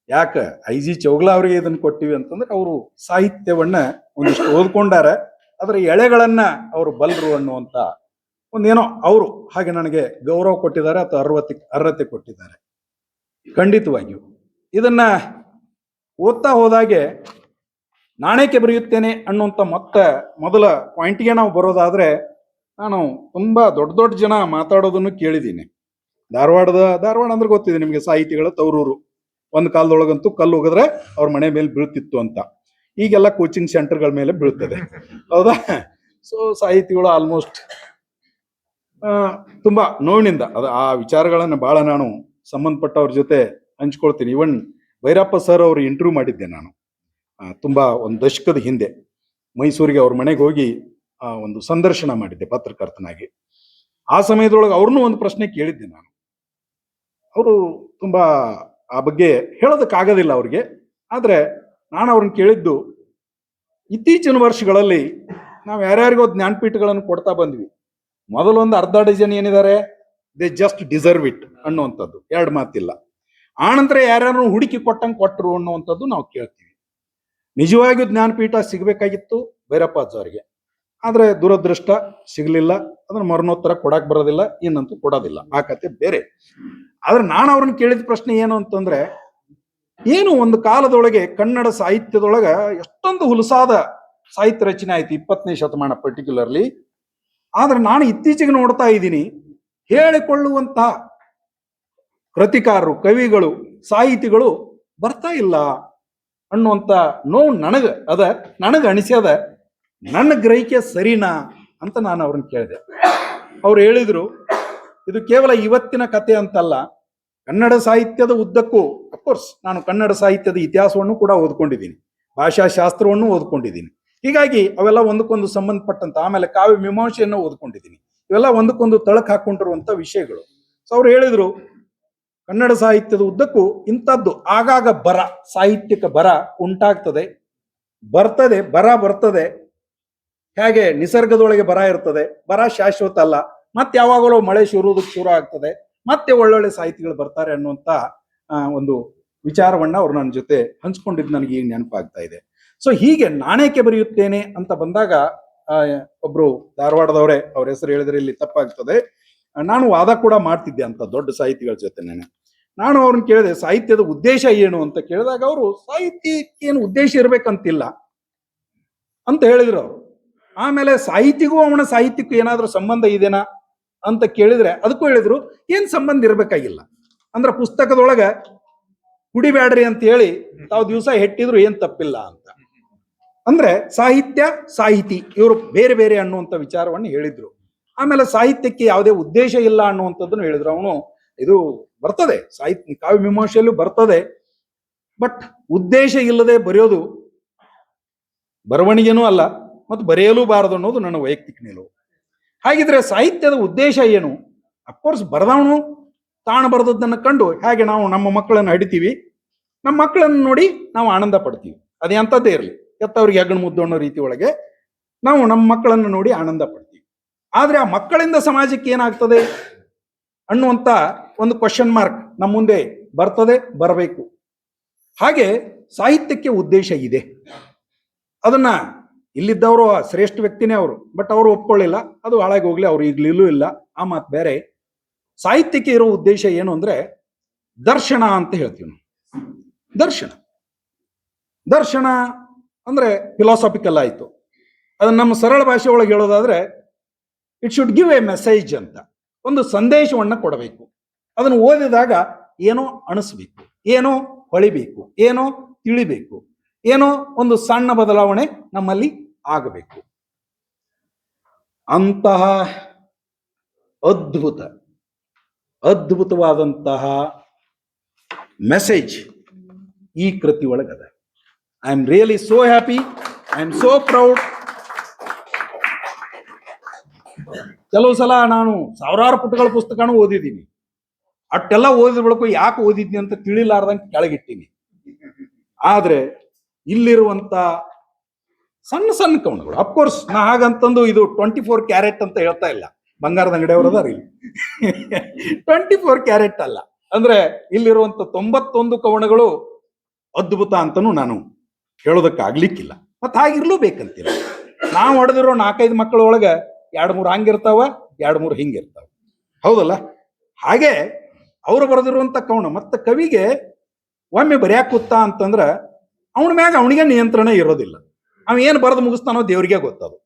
ಯಾಕ ಐ.ಜಿ. ಚೌಗ್ಲಾ ಅವರಿಗೆ ಇದನ್ನ ಕೊಟ್ಟಿವಿ ಅಂತಂದ್ರೆ ಅವರು ಸಾಹಿತ್ಯವನ್ನ ಒಂದಿಷ್ಟು ಓದ್ಕೊಂಡಾರ, ಅದರ ಎಳೆಗಳನ್ನ ಅವರು ಬಲ್ರು ಅನ್ನುವಂತ ಒಂದೇನೋ ಅವರು ಹಾಗೆ ನನಗೆ ಗೌರವ ಕೊಟ್ಟಿದ್ದಾರೆ ಅಥವಾ ಅರ್ಹತೆ ಕೊಟ್ಟಿದ್ದಾರೆ. ಖಂಡಿತವಾಗಿಯೂ ಇದನ್ನ ಓದ್ತಾ ಹೋದಾಗೆ ನಾಣೇಕೆ ಬರೆಯುತ್ತೇನೆ ಅನ್ನುವಂಥ ಮೊದಲ ಪಾಯಿಂಟ್ಗೆ ನಾವು ಬರೋದಾದ್ರೆ, ನಾನು ತುಂಬಾ ದೊಡ್ಡ ದೊಡ್ಡ ಜನ ಮಾತಾಡೋದನ್ನು ಕೇಳಿದ್ದೀನಿ. ಧಾರವಾಡ ಅಂದ್ರೆ ಗೊತ್ತಿದೆ ನಿಮಗೆ, ಸಾಹಿತಿಗಳ ತವರೂರು. ಒಂದು ಕಾಲದೊಳಗಂತೂ ಕಲ್ಲು ಹೋಗಿದ್ರೆ ಅವ್ರ ಮನೆ ಮೇಲೆ ಬೀಳ್ತಿತ್ತು ಅಂತ. ಈಗೆಲ್ಲ ಕೋಚಿಂಗ್ ಸೆಂಟರ್ಗಳ ಮೇಲೆ ಬೀಳ್ತದೆ. ಹೌದಾ? ಸೊ ಸಾಹಿತಿಗಳು ಆಲ್ಮೋಸ್ಟ್ ತುಂಬಾ ನೋವಿನಿಂದ ಆ ವಿಚಾರಗಳನ್ನ ಬಹಳ ನಾನು ಸಂಬಂಧಪಟ್ಟವ್ರ ಜೊತೆ ಹಂಚ್ಕೊಳ್ತೀನಿ. ಇವನ್ ಭೈರಪ್ಪ ಸರ್ ಅವರು ಇಂಟರ್ವ್ಯೂ ಮಾಡಿದ್ದೆ ನಾನು ತುಂಬಾ ಒಂದು ದಶಕದ ಹಿಂದೆ. ಮೈಸೂರಿಗೆ ಅವ್ರ ಮನೆಗೆ ಹೋಗಿ ಒಂದು ಸಂದರ್ಶನ ಮಾಡಿದ್ದೆ ಪತ್ರಕರ್ತನಾಗಿ. ಆ ಸಮಯದೊಳಗೆ ಅವ್ರನ್ನೂ ಒಂದು ಪ್ರಶ್ನೆ ಕೇಳಿದ್ದೆ ನಾನು. ಅವರು ತುಂಬಾ ಆ ಬಗ್ಗೆ ಹೇಳೋದಕ್ಕಾಗೋದಿಲ್ಲ ಅವ್ರಿಗೆ. ಆದ್ರೆ ನಾನು ಅವ್ರನ್ನ ಕೇಳಿದ್ದು, ಇತ್ತೀಚಿನ ವರ್ಷಗಳಲ್ಲಿ ನಾವು ಯಾರ್ಯಾರಿಗೋ ಜ್ಞಾನಪೀಠಗಳನ್ನು ಕೊಡ್ತಾ ಬಂದ್ವಿ. ಮೊದಲೊಂದು ಅರ್ಧ ಡಜನ್ ಏನಿದ್ದಾರೆ, ದೇ ಜಸ್ಟ್ ಡಿಸರ್ವ್ ಇಟ್ ಅನ್ನುವಂಥದ್ದು, 2 ಮಾತಿಲ್ಲ. ಆನಂತರ ಯಾರ್ಯಾರು ಹುಡುಕಿ ಕೊಟ್ಟರು ಅನ್ನುವಂಥದ್ದು ನಾವು ಕೇಳ್ತೀವಿ. ನಿಜವಾಗಿಯೂ ಜ್ಞಾನಪೀಠ ಸಿಗಬೇಕಾಗಿತ್ತು ಭೈರಪ್ಪಾಜವ್ರಿಗೆ, ಆದ್ರೆ ದುರದೃಷ್ಟ ಸಿಗ್ಲಿಲ್ಲ. ಅದನ್ನ ಮರಣೋತ್ತರ ಕೊಡಕ್ ಬರೋದಿಲ್ಲ, ಇನ್ನಂತೂ ಕೊಡೋದಿಲ್ಲ, ಆ ಕತೆ ಬೇರೆ. ಆದ್ರೆ ನಾನು ಅವ್ರನ್ನ ಕೇಳಿದ ಪ್ರಶ್ನೆ ಏನು ಅಂತಂದ್ರೆ, ಏನು ಒಂದು ಕಾಲದೊಳಗೆ ಕನ್ನಡ ಸಾಹಿತ್ಯದೊಳಗ ಎಷ್ಟೊಂದು ಹುಲಸಾದ ಸಾಹಿತ್ಯ ರಚನೆ ಆಯ್ತು 20ನೇ ಶತಮಾನ ಪರ್ಟಿಕ್ಯುಲರ್ಲಿ. ಆದ್ರೆ ನಾನು ಇತ್ತೀಚೆಗೆ ನೋಡ್ತಾ ಇದ್ದೀನಿ, ಹೇಳಿಕೊಳ್ಳುವಂತ ಕೃತಿಕಾರರು, ಕವಿಗಳು, ಸಾಹಿತಿಗಳು ಬರ್ತಾ ಇಲ್ಲ ಅನ್ನುವಂತ ನೋವು ನನಗೆ ಅನಿಸ್ಯದ. ನನ್ನ ಗ್ರಹಿಕೆ ಸರಿನಾ ಅಂತ ನಾನು ಅವ್ರನ್ನ ಕೇಳಿದೆ. ಅವ್ರು ಹೇಳಿದ್ರು, ಇದು ಕೇವಲ ಇವತ್ತಿನ ಕತೆ ಅಂತಲ್ಲ, ಕನ್ನಡ ಸಾಹಿತ್ಯದ ಉದ್ದಕ್ಕೂ, ಅಫ್ಕೋರ್ಸ್ ನಾನು ಕನ್ನಡ ಸಾಹಿತ್ಯದ ಇತಿಹಾಸವನ್ನು ಕೂಡ ಓದ್ಕೊಂಡಿದ್ದೀನಿ, ಭಾಷಾಶಾಸ್ತ್ರವನ್ನು ಓದ್ಕೊಂಡಿದ್ದೀನಿ. ಹೀಗಾಗಿ ಅವೆಲ್ಲ ಒಂದಕ್ಕೊಂದು ಸಂಬಂಧಪಟ್ಟಂತ, ಆಮೇಲೆ ಕಾವ್ಯ ಮೀಮಾಂಸೆಯನ್ನು ಓದ್ಕೊಂಡಿದ್ದೀನಿ. ಇವೆಲ್ಲ ಒಂದಕ್ಕೊಂದು ತಳಕ್ ಹಾಕೊಂಡಿರುವಂತ ವಿಷಯಗಳು. ಸೊ ಅವ್ರು ಹೇಳಿದ್ರು, ಕನ್ನಡ ಸಾಹಿತ್ಯದ ಉದ್ದಕ್ಕೂ ಇಂಥದ್ದು ಆಗಾಗ ಸಾಹಿತ್ಯಿಕ ಬರ ಉಂಟಾಗ್ತದೆ, ಬರ್ತದೆ. ಹೇಗೆ ನಿಸರ್ಗದೊಳಗೆ ಬರ ಇರ್ತದೆ, ಬರ ಶಾಶ್ವತ ಅಲ್ಲ, ಮತ್ತೆ ಯಾವಾಗಲೂ ಮಳೆ ಶುರು ಆಗ್ತದೆ, ಮತ್ತೆ ಒಳ್ಳೊಳ್ಳೆ ಸಾಹಿತಿಗಳು ಬರ್ತಾರೆ ಅನ್ನುವಂತ ಒಂದು ವಿಚಾರವನ್ನ ಅವ್ರು ನನ್ನ ಜೊತೆ ಹಂಚ್ಕೊಂಡಿದ್ದು ನನಗೆ ಈಗ ನೆನಪಾಗ್ತಾ ಇದೆ. ಸೊ ಹೀಗೆ ನಾಣೇಕೆ ಬರೆಯುತ್ತೇನೆ ಅಂತ ಬಂದಾಗ, ಒಬ್ರು ಧಾರವಾಡದವರೇ, ಅವ್ರ ಹೆಸರು ಹೇಳಿದ್ರೆ ಇಲ್ಲಿ ತಪ್ಪಾಗ್ತದೆ, ನಾನು ವಾದ ಕೂಡ ಮಾಡ್ತಿದ್ದೆ ಅಂತ ದೊಡ್ಡ ಸಾಹಿತಿಗಳ ಜೊತೆ. ನಾನು ಅವ್ರನ್ನ ಕೇಳಿದೆ, ಸಾಹಿತ್ಯದ ಉದ್ದೇಶ ಏನು ಅಂತ ಕೇಳಿದಾಗ ಅವರು, ಸಾಹಿತ್ಯಕ್ಕೆ ಏನು ಉದ್ದೇಶ ಇರ್ಬೇಕಂತಿಲ್ಲ ಅಂತ ಹೇಳಿದ್ರು ಅವರು. ಆಮೇಲೆ ಸಾಹಿತಿಗೂ ಅವನ ಸಾಹಿತ್ಯಕ್ಕೂ ಏನಾದ್ರೂ ಸಂಬಂಧ ಇದೆನಾ ಅಂತ ಕೇಳಿದ್ರೆ ಅದಕ್ಕೂ ಹೇಳಿದ್ರು, ಏನ್ ಸಂಬಂಧ ಇರ್ಬೇಕಾಗಿಲ್ಲ. ಅಂದ್ರೆ ಪುಸ್ತಕದೊಳಗ ಕುಡಿಬ್ಯಾಡ್ರಿ ಅಂತ ಹೇಳಿ ತಾವು ದಿವಸ ಹೆಟ್ಟಿದ್ರು ಏನ್ ತಪ್ಪಿಲ್ಲ ಅಂತ. ಅಂದ್ರೆ ಸಾಹಿತಿ ಇವರು ಬೇರೆ ಬೇರೆ ಅನ್ನುವಂಥ ವಿಚಾರವನ್ನು ಹೇಳಿದ್ರು. ಆಮೇಲೆ ಸಾಹಿತ್ಯಕ್ಕೆ ಯಾವುದೇ ಉದ್ದೇಶ ಇಲ್ಲ ಅನ್ನುವಂಥದ್ದನ್ನು ಹೇಳಿದ್ರು. ಅವನು ಇದು ಬರ್ತದೆ, ಸಾಹಿತ್ಯ ಕಾವ್ಯ ಮೀಮಾಂಸೆಯಲ್ಲೂ ಬರ್ತದೆ, ಬಟ್ ಉದ್ದೇಶ ಇಲ್ಲದೆ ಬರೆಯೋದು ಬರವಣಿಗೆನೂ ಅಲ್ಲ ಮತ್ತು ಬರೆಯಲೂ ಬಾರದು ಅನ್ನೋದು ನನ್ನ ವೈಯಕ್ತಿಕ ನಿಲುವು. ಹಾಗಿದ್ರೆ ಸಾಹಿತ್ಯದ ಉದ್ದೇಶ ಏನು? ಅಫ್ಕೋರ್ಸ್ ಬರೆದವನು ತಾನು ಬರೆದದ್ದನ್ನು ಕಂಡು ಹೇಗೆ ನಾವು ನಮ್ಮ ಮಕ್ಕಳನ್ನು ಹಿಡಿತೀವಿ, ನಮ್ಮ ಮಕ್ಕಳನ್ನು ನೋಡಿ ನಾವು ಆನಂದ ಪಡ್ತೀವಿ, ಅದೇ ಅಂಥದ್ದೇ ಇರಲಿ, ಎತ್ತವ್ರಿಗೆ ಹೆಗ್ಗಣ ಮುದ್ದು ಅನ್ನೋ ರೀತಿ ಒಳಗೆ ನಾವು ನಮ್ಮ ಮಕ್ಕಳನ್ನು ನೋಡಿ ಆನಂದ ಪಡ್ತೀವಿ. ಆದ್ರೆ ಆ ಮಕ್ಕಳಿಂದ ಸಮಾಜಕ್ಕೆ ಏನಾಗ್ತದೆ ಅನ್ನುವಂತ ಒಂದು ಕ್ವಶನ್ ಮಾರ್ಕ್ ನಮ್ಮ ಮುಂದೆ ಬರಬೇಕು. ಹಾಗೆ ಸಾಹಿತ್ಯಕ್ಕೆ ಉದ್ದೇಶ ಇದೆ. ಅದನ್ನ ಇಲ್ಲಿದ್ದವರು ಶ್ರೇಷ್ಠ ವ್ಯಕ್ತಿನೇ ಅವರು, ಬಟ್ ಅವರು ಒಪ್ಕೊಳ್ಳಿಲ್ಲ, ಅದು ಹಾಳಾಗಿ ಹೋಗ್ಲಿ, ಅವ್ರು ಈಗ್ಲಿಲ್ಲೂ ಇಲ್ಲ, ಆ ಮಾತು ಬೇರೆ. ಸಾಹಿತ್ಯಕ್ಕೆ ಇರೋ ಉದ್ದೇಶ ಏನು ಅಂದ್ರೆ ದರ್ಶನ ಅಂತ ಹೇಳ್ತೀವಿ ನಾವು. ದರ್ಶನ ಅಂದ್ರೆ ಫಿಲಾಸಾಫಿಕಲ್ ಆಯ್ತು. ಅದನ್ನ ನಮ್ಮ ಸರಳ ಭಾಷೆ ಒಳಗೆ ಹೇಳೋದಾದ್ರೆ, it should give A message ಅಂತ, ಒಂದು ಸಂದೇಶವನ್ನ ಕೊಡಬೇಕು. ಅದನ್ನು ಓದಿದಾಗ ಏನೋ ಅನಿಸ್ಬೇಕು, ಏನೋ ಹೊಳಿಬೇಕು, ಏನೋ ತಿಳಿಬೇಕು, ಏನೋ ಒಂದು ಸಣ್ಣ ಬದಲಾವಣೆ ನಮ್ಮಲ್ಲಿ ಆಗಬೇಕು. ಅಂತಹ ಅದ್ಭುತವಾದಂತಹ ಮೆಸೇಜ್ ಈ ಕೃತಿ ಒಳಗದ. I am really so happy, I am so proud. ಕೆಲವು ಸಲ ನಾನು ಸಾವಿರಾರು ಪುಟಗಳ ಪುಸ್ತಕನೂ ಓದಿದ್ದೀನಿ. ಅಷ್ಟೆಲ್ಲ ಓದಿದ ಬಳಿಕ ಯಾಕೆ ಓದಿದ್ನಿ ಅಂತ ತಿಳಿಲಾರ್ದಂಗೆ ಕೆಳಗಿಟ್ಟೀನಿ. ಆದ್ರೆ ಇಲ್ಲಿರುವಂತ ಸಣ್ಣ ಸಣ್ಣ ಕವನಗಳು, ಅಫ್ಕೋರ್ಸ್ ನಾ ಹಾಗಂತಂದು ಇದು 24 ಕ್ಯಾರೆಟ್ ಅಂತ ಹೇಳ್ತಾ ಇಲ್ಲ, ಬಂಗಾರದ ಅಂಗಡಿಯವರು ಅದಾರ ಇಲ್ಲಿ. 24 ಕ್ಯಾರೆಟ್ ಅಲ್ಲ, ಅಂದ್ರೆ ಇಲ್ಲಿರುವಂತ 91 ಕವನಗಳು ಅದ್ಭುತ ಅಂತನೂ ನಾನು ಹೇಳೋದಕ್ಕೆ ಆಗ್ಲಿಕ್ಕಿಲ್ಲ. ಮತ್ತೆ ಹಾಗಿರ್ಲೂ ಬೇಕಂತಿಲ್ಲ. ನಾವು ಹೊಡೆದಿರೋ 4-5 ಮಕ್ಕಳ ಒಳಗೆ 2-3 ಹಂಗಿರ್ತಾವ, 2-3 ಹಿಂಗಿರ್ತಾವ, ಹೌದಲ್ಲ? ಹಾಗೆ ಅವರು ಬರೆದಿರುವಂತ ಕವನ. ಮತ್ತೆ ಕವಿಗೆ ಒಮ್ಮೆ ಬರ್ಯಾಕ ಕೂತ ಅಂತಂದ್ರ ಅವನ ಮ್ಯಾಗ ಅವನಿಗೆ ನಿಯಂತ್ರಣ ಇರೋದಿಲ್ಲ. ಅವ ಏನು ಬರೆದು ಮುಗಿಸ್ತಾನೋ ದೇವ್ರಿಗೆ ಗೊತ್ತದು,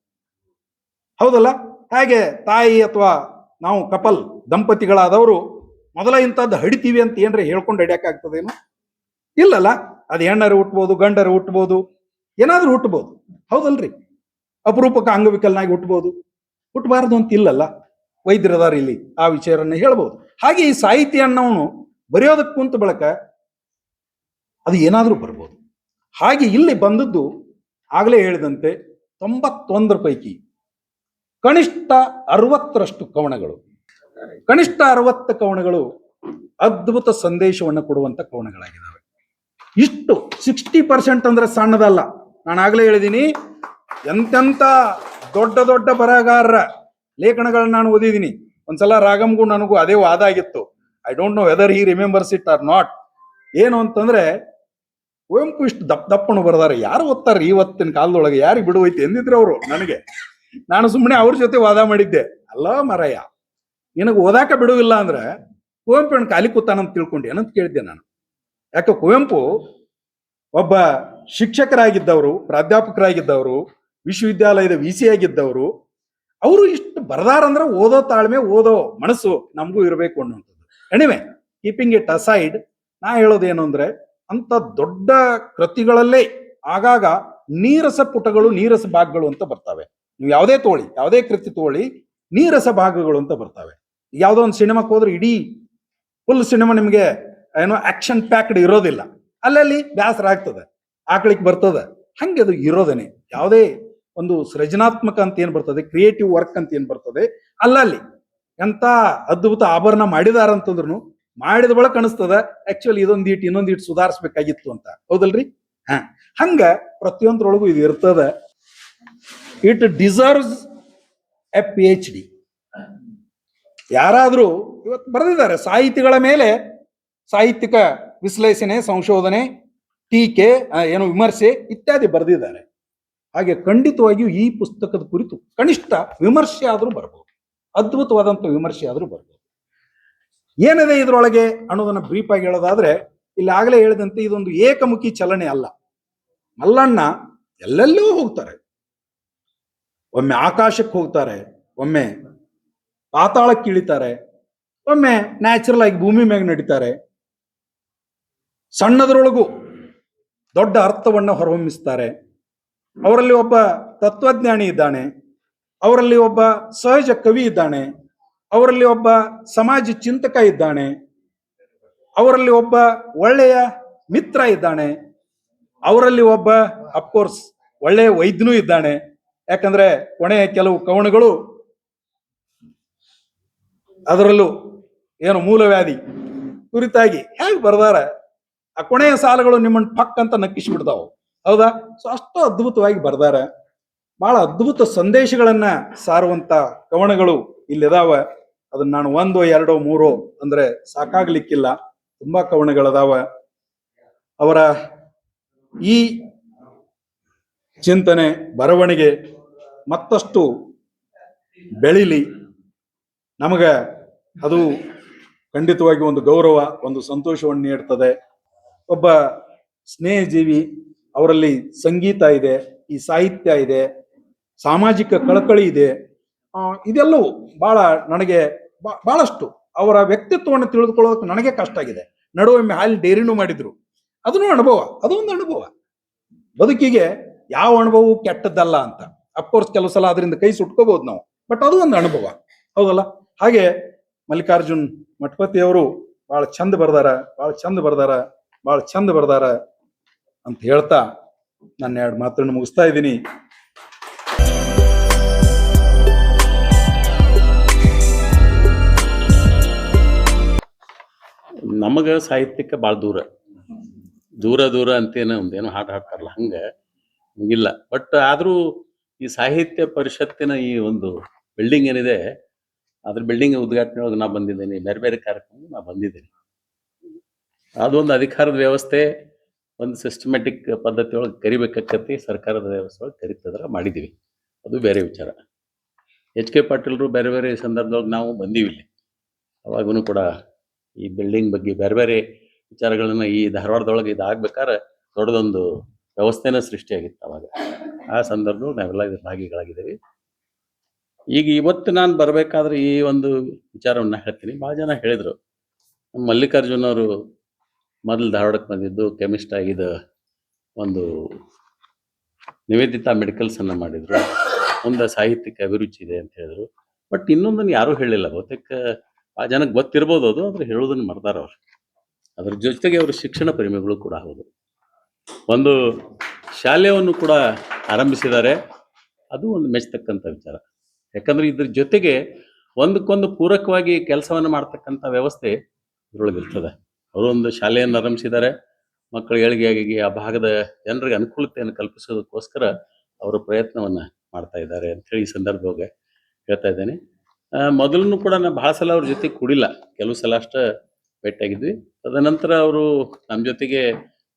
ಹೌದಲ್ಲ? ಹಾಗೆ ತಾಯಿ ಅಥವಾ ನಾವು ಕಪಲ್ ದಂಪತಿಗಳಾದವರು ಮೊದಲ ಇಂಥದ್ದು ಹಡಿತೀವಿ ಅಂತ ಏನ್ರ ಹೇಳ್ಕೊಂಡು ಹಡಿಯಕ್ಕಾಗ್ತದೇನು? ಇಲ್ಲಲ್ಲ. ಅದು ಹೆಣ್ಣರು ಹುಟ್ಬೋದು, ಗಂಡರು ಹುಟ್ಬೋದು, ಏನಾದ್ರೂ ಹುಟ್ಬೋದು, ಹೌದಲ್ರಿ? ಅಪರೂಪಕ್ಕೆ ಅಂಗವಿಕಲನಾಗಿ ಹುಟ್ಬೋದು, ಹುಟ್ಟಬಾರದು ಅಂತ ಇಲ್ಲಲ್ಲ. ವೈದ್ಯರದಾರ ಇಲ್ಲಿ ಆ ವಿಚಾರನ್ನ ಹೇಳ್ಬೋದು. ಹಾಗೆ ಈ ಸಾಹಿತ್ಯ ಅನ್ನೋನು ಬರೆಯೋದಕ್ಕೆ ಕುಂತ ಬಳಕ ಅದು ಏನಾದ್ರೂ ಬರ್ಬೋದು. ಹಾಗೆ ಇಲ್ಲಿ ಬಂದದ್ದು ಆಗಲೇ ಹೇಳಿದಂತೆ 91 ಪೈಕಿ ಕನಿಷ್ಠ 60ರಷ್ಟು ಕವನಗಳು, ಕನಿಷ್ಠ 60 ಕವನಗಳು ಅದ್ಭುತ ಸಂದೇಶವನ್ನು ಕೊಡುವಂತ ಕವನಗಳಾಗಿದ್ದಾವೆ. ಇಷ್ಟು 60% ಅಂದ್ರೆ ಸಣ್ಣದಲ್ಲ. ನಾನು ಆಗ್ಲೇ ಹೇಳಿದೀನಿ, ಎಂತೆಂತ ದೊಡ್ಡ ದೊಡ್ಡ ಬರಹಗಾರರ ಲೇಖನಗಳನ್ನ ನಾನು ಓದಿದ್ದೀನಿ. ಒಂದ್ಸಲ ರಾಗಮ್ಗೂ ನನಗೂ ಅದೇ ವಾದ ಆಗಿತ್ತು. I don't know whether he remembers it or not. ಏನು ಅಂತಂದ್ರೆ, ಕುವೆಂಪು ಇಷ್ಟು ದಪ್ಪನು ಬರದಾರೆ, ಯಾರು ಓದ್ತಾರ್ರಿ ಇವತ್ತಿನ ಕಾಲದೊಳಗೆ, ಯಾರಿಗೆ ಬಿಡುವೈತಿ ಎಂದಿದ್ರು ಅವರು ನನಗೆ. ನಾನು ಸುಮ್ಮನೆ ಅವ್ರ ಜೊತೆ ವಾದ ಮಾಡಿದ್ದೆ. ಅಲ್ಲ ಮರಯ್ಯ, ನಿನಗೆ ಓದಾಕ ಬಿಡುವಿಲ್ಲ ಅಂದ್ರೆ ಕುವೆಂಪು ಖಾಲಿ ಕೂತಾನಂತ ತಿಳ್ಕೊಂಡೆ ಏನಂತ ಕೇಳಿದ್ದೆ ನಾನು. ಯಾಕೆ ಕುವೆಂಪು ಒಬ್ಬ ಶಿಕ್ಷಕರಾಗಿದ್ದವರು, ಪ್ರಾಧ್ಯಾಪಕರಾಗಿದ್ದವರು, ವಿಶ್ವವಿದ್ಯಾಲಯದ VC ಆಗಿದ್ದವರು. ಅವರು ಇಷ್ಟು ಬರದಾರಂದ್ರೆ ಓದೋ ತಾಳ್ಮೆ, ಓದೋ ಮನಸ್ಸು ನಮಗೂ ಇರಬೇಕು ಅನ್ನುವಂಥದ್ದು. ಎನಿವೆ, ಕೀಪಿಂಗ್ ಇಟ್ ಅಸೈಡ್, ನಾ ಹೇಳೋದೇನು ಅಂದ್ರೆ, ಅಂತ ದೊಡ್ಡ ಕೃತಿಗಳಲ್ಲೇ ಆಗಾಗ ನೀರಸ ಪುಟಗಳು, ನೀರಸ ಭಾಗಗಳು ಅಂತ ಬರ್ತವೆ. ನೀವು ಯಾವುದೇ ತೋಳಿ, ಯಾವುದೇ ಕೃತಿ ತೋಳಿ, ನೀರಸ ಭಾಗಗಳು ಅಂತ ಬರ್ತವೆ. ಯಾವುದೋ ಒಂದು ಸಿನಿಮಾಕ್ಕೆ ಹೋದ್ರೆ ಇಡೀ ಫುಲ್ ಸಿನಿಮಾ ನಿಮಗೆ ಏನೋ ಆಕ್ಷನ್ ಪ್ಯಾಕ್ಡ್ ಇರೋದಿಲ್ಲ, ಅಲ್ಲಲ್ಲಿ ಬೇಸರ ಆಗ್ತದೆ, ಆಕಳಿಗೆ ಬರ್ತದೆ. ಹಂಗೆ ಅದು ಇರೋದೇನೆ. ಯಾವುದೇ ಒಂದು ಸೃಜನಾತ್ಮಕ ಅಂತ ಏನ್ ಬರ್ತದೆ, ಕ್ರಿಯೇಟಿವ್ ವರ್ಕ್ ಅಂತ ಏನ್ ಬರ್ತದೆ, ಅಲ್ಲಲ್ಲಿ ಎಂತ ಅದ್ಭುತ ಆಭರಣ ಮಾಡಿದಾರಂತಂದ್ರು ಮಾಡಿದ ಬಳಕ ಅನಿಸ್ತದ ಆಕ್ಚುಲಿ ಇನ್ನೊಂದೀಟ್ ಸುಧಾರಿಸ್ಬೇಕಾಗಿತ್ತು ಅಂತ, ಹೌದಲ್ರಿ? ಹಂಗ ಪ್ರತಿಯೊಂದ್ರೊಳಗೂ ಇದು ಇರ್ತದ. It deserves A PhD. ಯಾರಾದ್ರೂ ಇವತ್ತು ಬರೆದಿದ್ದಾರೆ ಸಾಹಿತಿಗಳ ಮೇಲೆ, ಸಾಹಿತ್ಯಿಕ ವಿಶ್ಲೇಷಣೆ, ಸಂಶೋಧನೆ, ಟೀಕೆ, ಏನು ವಿಮರ್ಶೆ ಇತ್ಯಾದಿ ಬರೆದಿದ್ದಾರೆ. ಹಾಗೆ ಖಂಡಿತವಾಗಿಯೂ ಈ ಪುಸ್ತಕದ ಕುರಿತು ಕನಿಷ್ಠ ವಿಮರ್ಶೆ ಆದ್ರೂ ಬರ್ಬೋದು, ಅದ್ಭುತವಾದಂಥ ವಿಮರ್ಶೆ ಆದ್ರೂ ಬರ್ಬೋದು. ಏನಿದೆ ಇದರೊಳಗೆ ಅನ್ನೋದನ್ನ ಬ್ರೀಫ್ ಆಗಿ ಹೇಳೋದಾದ್ರೆ, ಇಲ್ಲಿ ಆಗಲೇ ಹೇಳಿದಂತೆ ಇದೊಂದು ಏಕಮುಖಿ ಚಲನೆ ಅಲ್ಲ. ಮಲ್ಲಣ್ಣ ಎಲ್ಲೆಲ್ಲೂ ಹೋಗ್ತಾರೆ. ಒಮ್ಮೆ ಆಕಾಶಕ್ಕೆ ಹೋಗ್ತಾರೆ, ಒಮ್ಮೆ ಪಾತಾಳಕ್ಕೆ ಇಳಿತಾರೆ, ಒಮ್ಮೆ ನ್ಯಾಚುರಲ್ ಆಗಿ ಭೂಮಿ ಮ್ಯಾಗ ನಡೀತಾರೆ. ಸಣ್ಣದ್ರೊಳಗೂ ದೊಡ್ಡ ಅರ್ಥವನ್ನ ಹೊರಹೊಮ್ಮಿಸ್ತಾರೆ. ಅವರಲ್ಲಿ ಒಬ್ಬ ತತ್ವಜ್ಞಾನಿ ಇದ್ದಾನೆ, ಅವರಲ್ಲಿ ಒಬ್ಬ ಸಹಜ ಕವಿ ಇದ್ದಾನೆ, ಅವರಲ್ಲಿ ಒಬ್ಬ ಸಮಾಜ ಚಿಂತಕ ಇದ್ದಾನೆ, ಅವರಲ್ಲಿ ಒಬ್ಬ ಒಳ್ಳೆಯ ಮಿತ್ರ ಇದ್ದಾನೆ, ಅವರಲ್ಲಿ ಒಬ್ಬ ಅಫ್ಕೋರ್ಸ್ ಒಳ್ಳೆಯ ವೈದ್ಯನೂ ಇದ್ದಾನೆ. ಯಾಕಂದ್ರೆ ಕೊನೆಯ ಕೆಲವು ಕವನಗಳು ಅದರಲ್ಲೂ ಏನು ಮೂಲವ್ಯಾಧಿ ಕುರಿತಾಗಿ ಹೇಗೆ ಬರ್ದಾರ, ಆ ಕೊನೆಯ ಸಾಲುಗಳು ನಿಮ್ಮನ್ನು ಪಕ್ ಅಂತ ನಕ್ಕಿಸ್ಬಿಡ್ತಾವ, ಹೌದಾ? ಸೊ ಅಷ್ಟು ಅದ್ಭುತವಾಗಿ ಬರ್ದಾರ. ಬಹಳ ಅದ್ಭುತ ಸಂದೇಶಗಳನ್ನ ಸಾರುವಂತ ಕವನಗಳು ಇಲ್ಲಿದಾವ. ಅದನ್ನ ನಾನು 1, 2, 3 ಅಂದ್ರೆ ಸಾಕಾಗ್ಲಿಕ್ಕಿಲ್ಲ. ತುಂಬಾ ಕವನಗಳದಾವ. ಅವರ ಈ ಚಿಂತನೆ, ಬರವಣಿಗೆ ಮತ್ತಷ್ಟು ಬೆಳಿಲಿ. ನಮಗ ಅದು ಖಂಡಿತವಾಗಿ ಒಂದು ಗೌರವ, ಒಂದು ಸಂತೋಷವನ್ನು ನೀಡ್ತದೆ. ಒಬ್ಬ ಸ್ನೇಹಜೀವಿ, ಅವರಲ್ಲಿ ಸಂಗೀತ ಇದೆ, ಈ ಸಾಹಿತ್ಯ ಇದೆ, ಸಾಮಾಜಿಕ ಕಳಕಳಿ ಇದೆ. ಇದೆಲ್ಲವೂ ಬಹಳ ನನಗೆ ಬಹಳಷ್ಟು ಅವರ ವ್ಯಕ್ತಿತ್ವವನ್ನು ತಿಳಿದುಕೊಳ್ಳೋದಕ್ಕೆ ನನಗೆ ಕಷ್ಟ ಆಗಿದೆ. ನಡುವೊಮ್ಮೆ ಹಾಲಿ ಡೈರಿನೂ ಮಾಡಿದ್ರು, ಅದನ್ನು ಅನುಭವ, ಅದೊಂದು ಅನುಭವ. ಬದುಕಿಗೆ ಯಾವ ಅನುಭವವು ಕೆಟ್ಟದ್ದಲ್ಲ ಅಂತ. ಅಫ್ಕೋರ್ಸ್ ಕೆಲವು ಸಲ ಅದರಿಂದ ಕೈ ಸುಟ್ಕೋಬಹುದು ನಾವು, ಬಟ್ ಅದು ಒಂದು ಅನುಭವ, ಹೌದಲ್ಲ? ಹಾಗೆ ಮಲ್ಲಿಕಾರ್ಜುನ್ ಮಠಪತಿ ಅವರು ಬಹಳ ಚಂದ ಬರ್ದಾರ, ಬಹಳ ಚಂದ ಬರ್ದಾರ, ಬಹಳ ಚಂದ ಬರ್ದಾರ ಅಂತ ಹೇಳ್ತಾ ನನ್ನ 2 ಮಾತನ್ನು ಮುಗಿಸ್ತಾ ಇದ್ದೀನಿ. ನಮಗೆ ಸಾಹಿತ್ಯಕ್ಕೆ ಭಾಳ ದೂರ ದೂರ ದೂರ ಅಂತೇನೋ ಒಂದೇನೋ ಹಾಡು ಹಾಡ್ತಾರಲ್ಲ ಹಂಗೆ ಇಲ್ಲ. ಬಟ್ ಆದರೂ ಈ ಸಾಹಿತ್ಯ ಪರಿಷತ್ತಿನ ಈ ಒಂದು ಬಿಲ್ಡಿಂಗ್ ಏನಿದೆ ಅದ್ರ ಬಿಲ್ಡಿಂಗ್ ಉದ್ಘಾಟನೆ ಒಳಗೆ ನಾ ಬಂದಿದ್ದೀನಿ, ಬೇರೆ ಬೇರೆ ಕಾರ್ಯಕ್ರಮ ನಾ ಬಂದಿದ್ದೀನಿ. ಅದೊಂದು ಅಧಿಕಾರದ ವ್ಯವಸ್ಥೆ ಒಂದು ಸಿಸ್ಟಮ್ಯಾಟಿಕ್ ಪದ್ಧತಿ ಒಳಗೆ ಕರಿಬೇಕಾಕತಿ, ಸರ್ಕಾರದ ವ್ಯವಸ್ಥೆ ಒಳಗೆ ಕರಿತದ್ರ ಮಾಡಿದ್ದೀವಿ, ಅದು ಬೇರೆ ವಿಚಾರ. ಎಚ್ ಕೆ ಪಾಟೀಲ್ರು ಬೇರೆ ಬೇರೆ ಸಂದರ್ಭದೊಳಗೆ ನಾವು ಬಂದೀವಿ ಇಲ್ಲಿ, ಅವಾಗೂ ಕೂಡ ಈ ಬಿಲ್ಡಿಂಗ್ ಬಗ್ಗೆ ಬೇರೆ ಬೇರೆ ವಿಚಾರಗಳನ್ನ ಈ ಧಾರವಾಡದೊಳಗೆ ಇದಾಗಬೇಕಾದ್ರೆ ದೊಡ್ಡದೊಂದು ವ್ಯವಸ್ಥೆನ ಸೃಷ್ಟಿಯಾಗಿತ್ತು ಅವಾಗ. ಆ ಸಂದರ್ಭದೊಳಗೆ ನಾವೆಲ್ಲ ಇದ್ರ ಭಾಗಿಗಳಾಗಿದ್ದೀವಿ. ಈಗ ಇವತ್ತು ನಾನು ಬರಬೇಕಾದ್ರೆ ಈ ಒಂದು ವಿಚಾರವನ್ನು ಹೇಳ್ತೀನಿ. ಭಾಳ ಜನ ಹೇಳಿದರು, ನಮ್ಮ ಮಲ್ಲಿಕಾರ್ಜುನ್ ಅವರು ಮೊದಲು ಧಾರವಾಡಕ್ಕೆ ಬಂದಿದ್ದು ಕೆಮಿಸ್ಟ್ ಆಗಿದ್ದ ಒಂದು ನಿವೇದಿತಾ ಮೆಡಿಕಲ್ಸನ್ನು ಮಾಡಿದರು, ಮುಂದೆ ಸಾಹಿತ್ಯಕ್ಕೆ ಅಭಿರುಚಿ ಇದೆ ಅಂತ ಹೇಳಿದ್ರು. ಬಟ್ ಇನ್ನೊಂದನ್ನು ಯಾರೂ ಹೇಳಿಲ್ಲ. ಬಹುತೇಕ ಆ ಜನಕ್ಕೆ ಗೊತ್ತಿರ್ಬೋದು ಅದು, ಆದರೆ ಹೇಳೋದನ್ನು ಮರ್ದಾರ ಅವರು. ಅದ್ರ ಜೊತೆಗೆ ಅವರು ಶಿಕ್ಷಣ ಪ್ರೇಮಿಗಳು ಕೂಡ ಹೌದು. ಒಂದು ಶಾಲೆಯನ್ನು ಕೂಡ ಆರಂಭಿಸಿದ್ದಾರೆ, ಅದು ಒಂದು ಮೆಚ್ಚತಕ್ಕಂಥ ವಿಚಾರ. ಯಾಕಂದರೆ ಇದ್ರ ಜೊತೆಗೆ ಒಂದಕ್ಕೊಂದು ಪೂರಕವಾಗಿ ಕೆಲಸವನ್ನು ಮಾಡ್ತಕ್ಕಂಥ ವ್ಯವಸ್ಥೆ ಇದರೊಳಗಿರ್ತದೆ. ಅವರು ಒಂದು ಶಾಲೆಯನ್ನು ಆರಂಭಿಸಿದ್ದಾರೆ, ಮಕ್ಕಳ ಏಳಿಗೆಯಾಗಿ ಆ ಭಾಗದ ಜನರಿಗೆ ಅನುಕೂಲತೆಯನ್ನು ಕಲ್ಪಿಸೋದಕ್ಕೋಸ್ಕರ ಅವರು ಪ್ರಯತ್ನವನ್ನು ಮಾಡ್ತಾ ಇದ್ದಾರೆ ಅಂಥೇಳಿ ಈ ಸಂದರ್ಭವಾಗಿ ಹೇಳ್ತಾ ಇದ್ದೇನೆ. ಮೊದಲೂ ಕೂಡ ನಾನು ಭಾಳ ಸಲ ಅವ್ರ ಜೊತೆ ಕೂಡಿಲ್ಲ, ಕೆಲವು ಸಲ ಅಷ್ಟೇ ಭೇಟಿಯಾಗಿದ್ವಿ. ತದನಂತರ ಅವರು ನಮ್ಮ ಜೊತೆಗೆ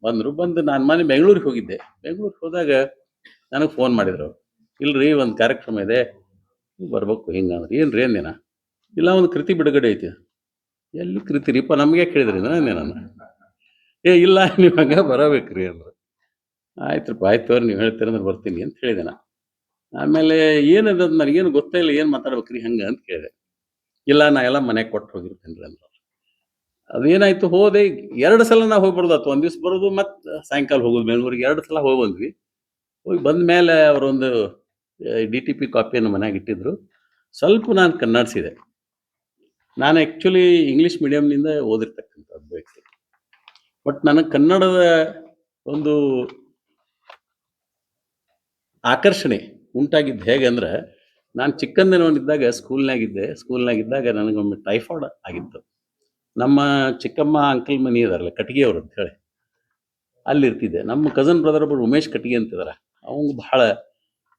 ಬಂದು ನಾನು ಮನೆ ಬೆಂಗಳೂರಿಗೆ ಹೋಗಿದ್ದೆ. ಬೆಂಗಳೂರಿಗೆ ಹೋದಾಗ ನನಗೆ ಫೋನ್ ಮಾಡಿದ್ರು ಅವರು, ಇಲ್ರಿ ಒಂದು ಕಾರ್ಯಕ್ರಮ ಇದೆ ಬರ್ಬೇಕು ಹಿಂಗಂದ್ರೆ. ಏನು ರೀ ಅಂದಿನ, ಇಲ್ಲ ಒಂದು ಕೃತಿ ಬಿಡುಗಡೆ ಐತಿ. ಎಲ್ಲಿ ಕೃತಿ ರೀಪ, ನಮಗೆ ಕೇಳಿದ್ರಿ ನಾನು ಇಲ್ಲ ನೀವು ಹಂಗೆ ಬರಬೇಕ್ರಿ ಅಂದ್ರೆ. ಆಯ್ತುಪ್ಪ, ಆಯ್ತು ಅವ್ರು ನೀವು ಹೇಳ್ತೀರಂದ್ರೆ ಬರ್ತೀನಿ ಅಂತ ಹೇಳಿದೆ ನಾನು. ಆಮೇಲೆ ಏನದ ನನಗೇನು ಗೊತ್ತೇ ಇಲ್ಲ, ಏನು ಮಾತಾಡ್ಬೇಕ್ರಿ ಹಂಗೆ ಅಂತ ಕೇಳಿದೆ. ಇಲ್ಲ ನಾ ಎಲ್ಲ ಮನೆಗೆ ಕೊಟ್ಟು ಹೋಗಿರ್ತೇನೆ ರೀ ಅಂದ್ರೆ. ಅದೇನಾಯ್ತು, ಹೋದೆ 2 ಸಲ ನಾವು ಹೋಗಿ ಬರೋದಾಯ್ತು. ಒಂದು ದಿವ್ಸ ಬರೋದು ಮತ್ತು ಸಾಯಂಕಾಲ ಹೋಗೋದು ಬೆಂಗಳೂರಿಗೆ. 2 ಸಲ ಹೋಗಿ ಬಂದ್ವಿ. ಹೋಗಿ ಬಂದ ಮೇಲೆ ಅವರೊಂದು DTP ಕಾಪಿಯನ್ನು ಮನೆಯಾಗ ಇಟ್ಟಿದ್ರು. ಸ್ವಲ್ಪ ನಾನು ಕನ್ನಡಿಸಿದೆ. ನಾನು ಆ್ಯಕ್ಚುಲಿ ಇಂಗ್ಲೀಷ್ ಮೀಡಿಯಮ್ನಿಂದ ಓದಿರ್ತಕ್ಕಂಥದ್ದು ವ್ಯಕ್ತಿ. ಬಟ್ ನನಗೆ ಕನ್ನಡದ ಒಂದು ಆಕರ್ಷಣೆ ಉಂಟಾಗಿದ್ದು ಹೇಗೆ ಅಂದ್ರೆ, ನಾನು ಚಿಕ್ಕಂದಿನವನಿದ್ದಾಗ ಸ್ಕೂಲ್ನಾಗಿದ್ದಾಗ ನನಗೊಮ್ಮೆ ಟೈಫಾಯ್ಡ್ ಆಗಿತ್ತು. ನಮ್ಮ ಚಿಕ್ಕಮ್ಮ ಅಂಕಲ್ ಮನಿ ಇದಾರಲ್ಲ ಕಟ್ಟಿಗೆಯವರು ಅಂತ ಹೇಳಿ, ಅಲ್ಲಿರ್ತಿದ್ದೆ. ನಮ್ಮ ಕಸನ್ ಬ್ರದರ್ ಒಬ್ಬರು ಉಮೇಶ್ ಕಟ್ಟಿಗೆ ಅಂತಿದ್ದಾರೆ, ಅವ್ನು ಭಾಳ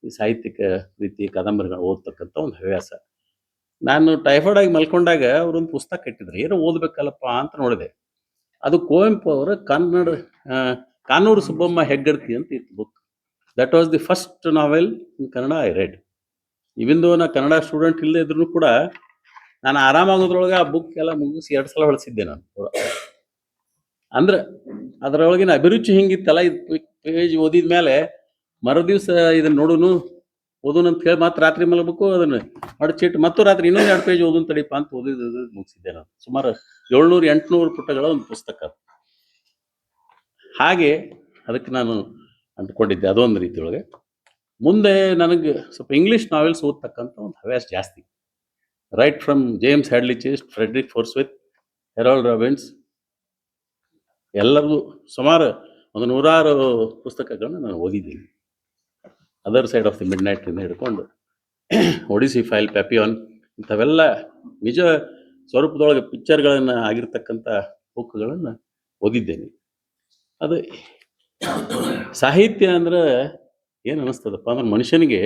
ಈ ಸಾಹಿತ್ಯಿಕ ರೀತಿ ಕಾದಂಬರಿಗಳು ಓದ್ತಕ್ಕಂಥ ಒಂದು ಹವ್ಯಾಸ. ನಾನು ಟೈಫಾಯ್ಡ್ ಆಗಿ ಮಲ್ಕೊಂಡಾಗ ಅವರೊಂದು ಪುಸ್ತಕ ಇಟ್ಟಿದ್ರು, ಏನೋ ಓದಬೇಕಲ್ಲಪ್ಪ ಅಂತ ನೋಡಿದೆ. ಅದು ಕುವೆಂಪು ಅವರ ಕಾನೂರು ಸುಬ್ಬಮ್ಮ ಹೆಗ್ಗಡ್ತಿ ಅಂತ ಇತ್ತು book. That was the first novel in Kannada I read. ಇವಿಂದು ನಾ ಕನ್ನಡ ಸ್ಟೂಡೆಂಟ್ ಇಲ್ಲದೆ ಇದ್ರೂ ಕೂಡ ನಾನು ಆರಾಮಾಗೋದ್ರೊಳಗೆ ಆ ಬುಕ್ ಎಲ್ಲ ಮುಗಿಸಿ 2 ಸಲ ಹೊಳಿಸಿದ್ದೆ ನಾನು. ಅಂದ್ರೆ ಅದರೊಳಗಿನ ಅಭಿರುಚಿ ಹಿಂಗಿತ್ತಲ್ಲ, ಇದು ಪೇಜ್ ಓದಿದ ಮೇಲೆ ಮರುದಿವ್ಸ ಇದನ್ನ ಓದೋನು ಅಂತ ಹೇಳಿ ಮತ್ತೆ ರಾತ್ರಿ ಮಲಗಬೇಕು, ಅದನ್ನು ಮಡಚಿಟ್ಟು ಮತ್ತು ರಾತ್ರಿ ಇನ್ನೊಂದು 2 ಪೇಜ್ ಓದೋನ್ ತಡಿಪ ಅಂತ ಓದಿದ್ದು ಮುಗಿಸಿದ್ದೆ ನಾನು. ಸುಮಾರು 700-800 ಪುಟಗಳ ಒಂದು ಪುಸ್ತಕ. ಹಾಗೆ ಅದಕ್ಕೆ ನಾನು ಅಂದ್ಕೊಂಡಿದ್ದೆ ಅದೊಂದು ರೀತಿಯೊಳಗೆ. ಮುಂದೆ ನನಗೆ ಸ್ವಲ್ಪ ಇಂಗ್ಲೀಷ್ ನಾವೆಲ್ಸ್ ಓದ್ತಕ್ಕಂಥ ಒಂದು ಹವ್ಯಾಸ ಜಾಸ್ತಿ. Right from James Hadley Chase, Frederick Forsyth, Harold Robbins, ಎಲ್ಲರಿಗೂ ಸುಮಾರು ಒಂದು 100 ಪುಸ್ತಕಗಳನ್ನ ನಾನು ಓದಿದ್ದೀನಿ. Other side of the mid ನೈಟಿಂದ ಹಿಡ್ಕೊಂಡು ಒಡಿಸಿ ಫೈಲ್, ಪ್ಯಾಪಿಯಾನ್, ಇಂಥವೆಲ್ಲ ನಿಜ ಸ್ವರೂಪದೊಳಗೆ ಪಿಕ್ಚರ್ಗಳನ್ನು ಆಗಿರ್ತಕ್ಕಂಥ ಬುಕ್ಗಳನ್ನು ಓದಿದ್ದೇನೆ. ಅದು ಸಾಹಿತ್ಯ ಅಂದ್ರೆ ಏನು ಅನ್ನಿಸ್ತದಪ್ಪ ಅಂದ್ರೆ, ಮನುಷ್ಯನಿಗೆ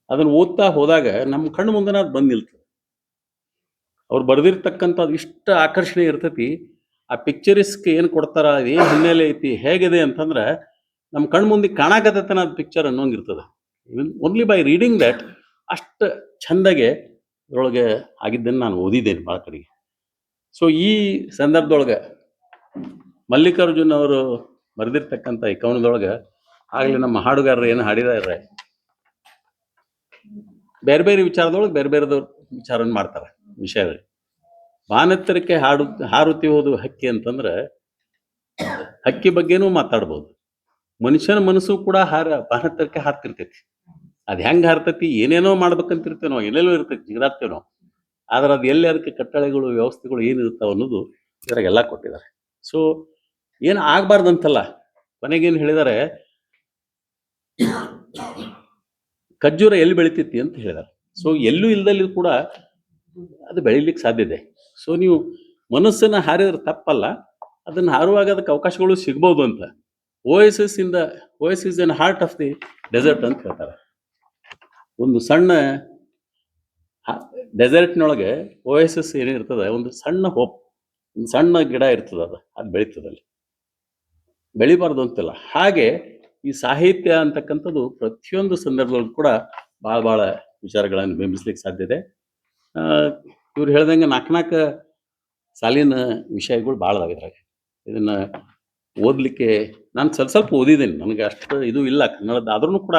ಅದನ್ನು ಓದ್ತಾ ಹೋದಾಗ ನಮ್ಮ ಕಣ್ಣು ಮುಂದೆ ಅದು ಬಂದು ನಿಲ್ತದೆ. ಅವ್ರು ಬರೆದಿರ್ತಕ್ಕಂಥದ್ದು ಇಷ್ಟ ಆಕರ್ಷಣೆ ಇರ್ತೈತಿ. ಆ ಪಿಕ್ಚರಿಸ್ಗೆ ಏನು ಕೊಡ್ತಾರ, ಏನು ಹಿನ್ನೆಲೆ ಐತಿ, ಹೇಗಿದೆ ಅಂತಂದ್ರೆ ನಮ್ಮ ಕಣ್ಣು ಮುಂದೆ ಕಾಣಕತ್ತನ ಅದು ಪಿಕ್ಚರ್ ಅನ್ನೋಂಗಿರ್ತದೆ. Even only by reading that ಅಷ್ಟು ಚೆಂದಾಗೆ ಅದರೊಳಗೆ ಆಗಿದ್ದನ್ನು ನಾನು ಓದಿದ್ದೇನೆ ಭಾಳ ಕಡೆಗೆ. ಸೊ ಈ ಸಂದರ್ಭದೊಳಗೆ ಮಲ್ಲಿಕಾರ್ಜುನ್ ಅವರು ಬರೆದಿರ್ತಕ್ಕಂಥ ಈ ಕವನದೊಳಗೆ ಆಗಲಿ ನಮ್ಮ ಹಾಡುಗಾರರು ಏನು ಹಾಡಿದಾರೆ, ಬೇರೆ ಬೇರೆ ವಿಚಾರದೊಳಗೆ ಬೇರೆ ಬೇರೆದವ್ರು ವಿಚಾರವನ್ನು ಮಾಡ್ತಾರೆ ವಿಷಯಗಳು. ಬಾನೆತ್ತರಕ್ಕೆ ಹಾರುತ್ತಿರುವುದು ಹಕ್ಕಿ ಅಂತಂದ್ರೆ ಹಕ್ಕಿ ಬಗ್ಗೆನೂ ಮಾತಾಡ್ಬೋದು. ಮನುಷ್ಯನ ಮನಸ್ಸು ಕೂಡ ಬಾನೆತ್ತರಕ್ಕೆ ಹಾರ್ತಿರ್ತೈತಿ. ಅದು ಹೆಂಗೆ ಹಾರ್ತೈತಿ, ಏನೇನೋ ಮಾಡ್ಬೇಕಂತಿರ್ತೇನೋ, ಎಲ್ಲೆಲ್ಲೋ ಇರ್ತೈತಿ, ಜಿಗದಾಡ್ತೇನೋ. ಆದ್ರೆ ಅದು ಎಲ್ಲಿ ಅದಕ್ಕೆ ಕಟ್ಟಳೆಗಳು, ವ್ಯವಸ್ಥೆಗಳು ಏನಿರ್ತಾವೆ ಅನ್ನೋದು ಇದ್ರಾಗೆಲ್ಲ ಕೊಟ್ಟಿದ್ದಾರೆ. ಸೊ ಏನು ಆಗಬಾರ್ದಂತಲ್ಲ, ಕೊನೆಗೇನು ಹೇಳಿದ್ದಾರೆ, ಖರ್ಜೂರ ಎಲ್ಲಿ ಬೆಳಿತೈತಿ ಅಂತ ಹೇಳಿದ್ದಾರೆ. ಸೊ ಎಲ್ಲೂ ಇಲ್ದಲ್ಲಿ ಕೂಡ ಅದು ಬೆಳಿಲಿಕ್ಕೆ ಸಾಧ್ಯತೆ. ಸೊ ನೀವು ಮನಸ್ಸನ್ನ ಹಾರಿದ್ರೆ ತಪ್ಪಲ್ಲ, ಅದನ್ನ ಹಾರುವಾಗ ಅದಕ್ಕೆ ಅವಕಾಶಗಳು ಸಿಗ್ಬೋದು ಅಂತ. Oasis is in heart of the desert ಅಂತ ಹೇಳ್ತಾರೆ. ಒಂದು ಸಣ್ಣ ಡೆಸರ್ಟ್ನೊಳಗೆ ಓಎಸ್ಎಸ್ ಏನಿರ್ತದೆ, ಒಂದು ಸಣ್ಣ ಹೋಪ್, ಒಂದು ಸಣ್ಣ ಗಿಡ ಇರ್ತದೆ, ಅದು ಬೆಳೀತದಲ್ಲಿ, ಬೆಳಿಬಾರ್ದು ಅಂತಿಲ್ಲ. ಹಾಗೆ ಈ ಸಾಹಿತ್ಯ ಅಂತಕ್ಕಂಥದ್ದು ಪ್ರತಿಯೊಂದು ಸಂದರ್ಭದಲ್ಲೂ ಕೂಡ ಭಾಳ ವಿಚಾರಗಳನ್ನು ಬಿಂಬಿಸ್ಲಿಕ್ಕೆ ಸಾಧ್ಯತೆ. ಇವ್ರು ಹೇಳ್ದಂಗೆ ನಾಲ್ಕು ಸಾಲಿನ ವಿಷಯಗಳು ಭಾಳ ಇದ್ರಾಗ. ಇದನ್ನ ಓದಲಿಕ್ಕೆ ನಾನು ಸ್ವಲ್ಪ ಓದಿದ್ದೀನಿ, ನನಗೆ ಅಷ್ಟು ಇದು ಇಲ್ಲ ಕನ್ನಡದ, ಆದ್ರೂ ಕೂಡ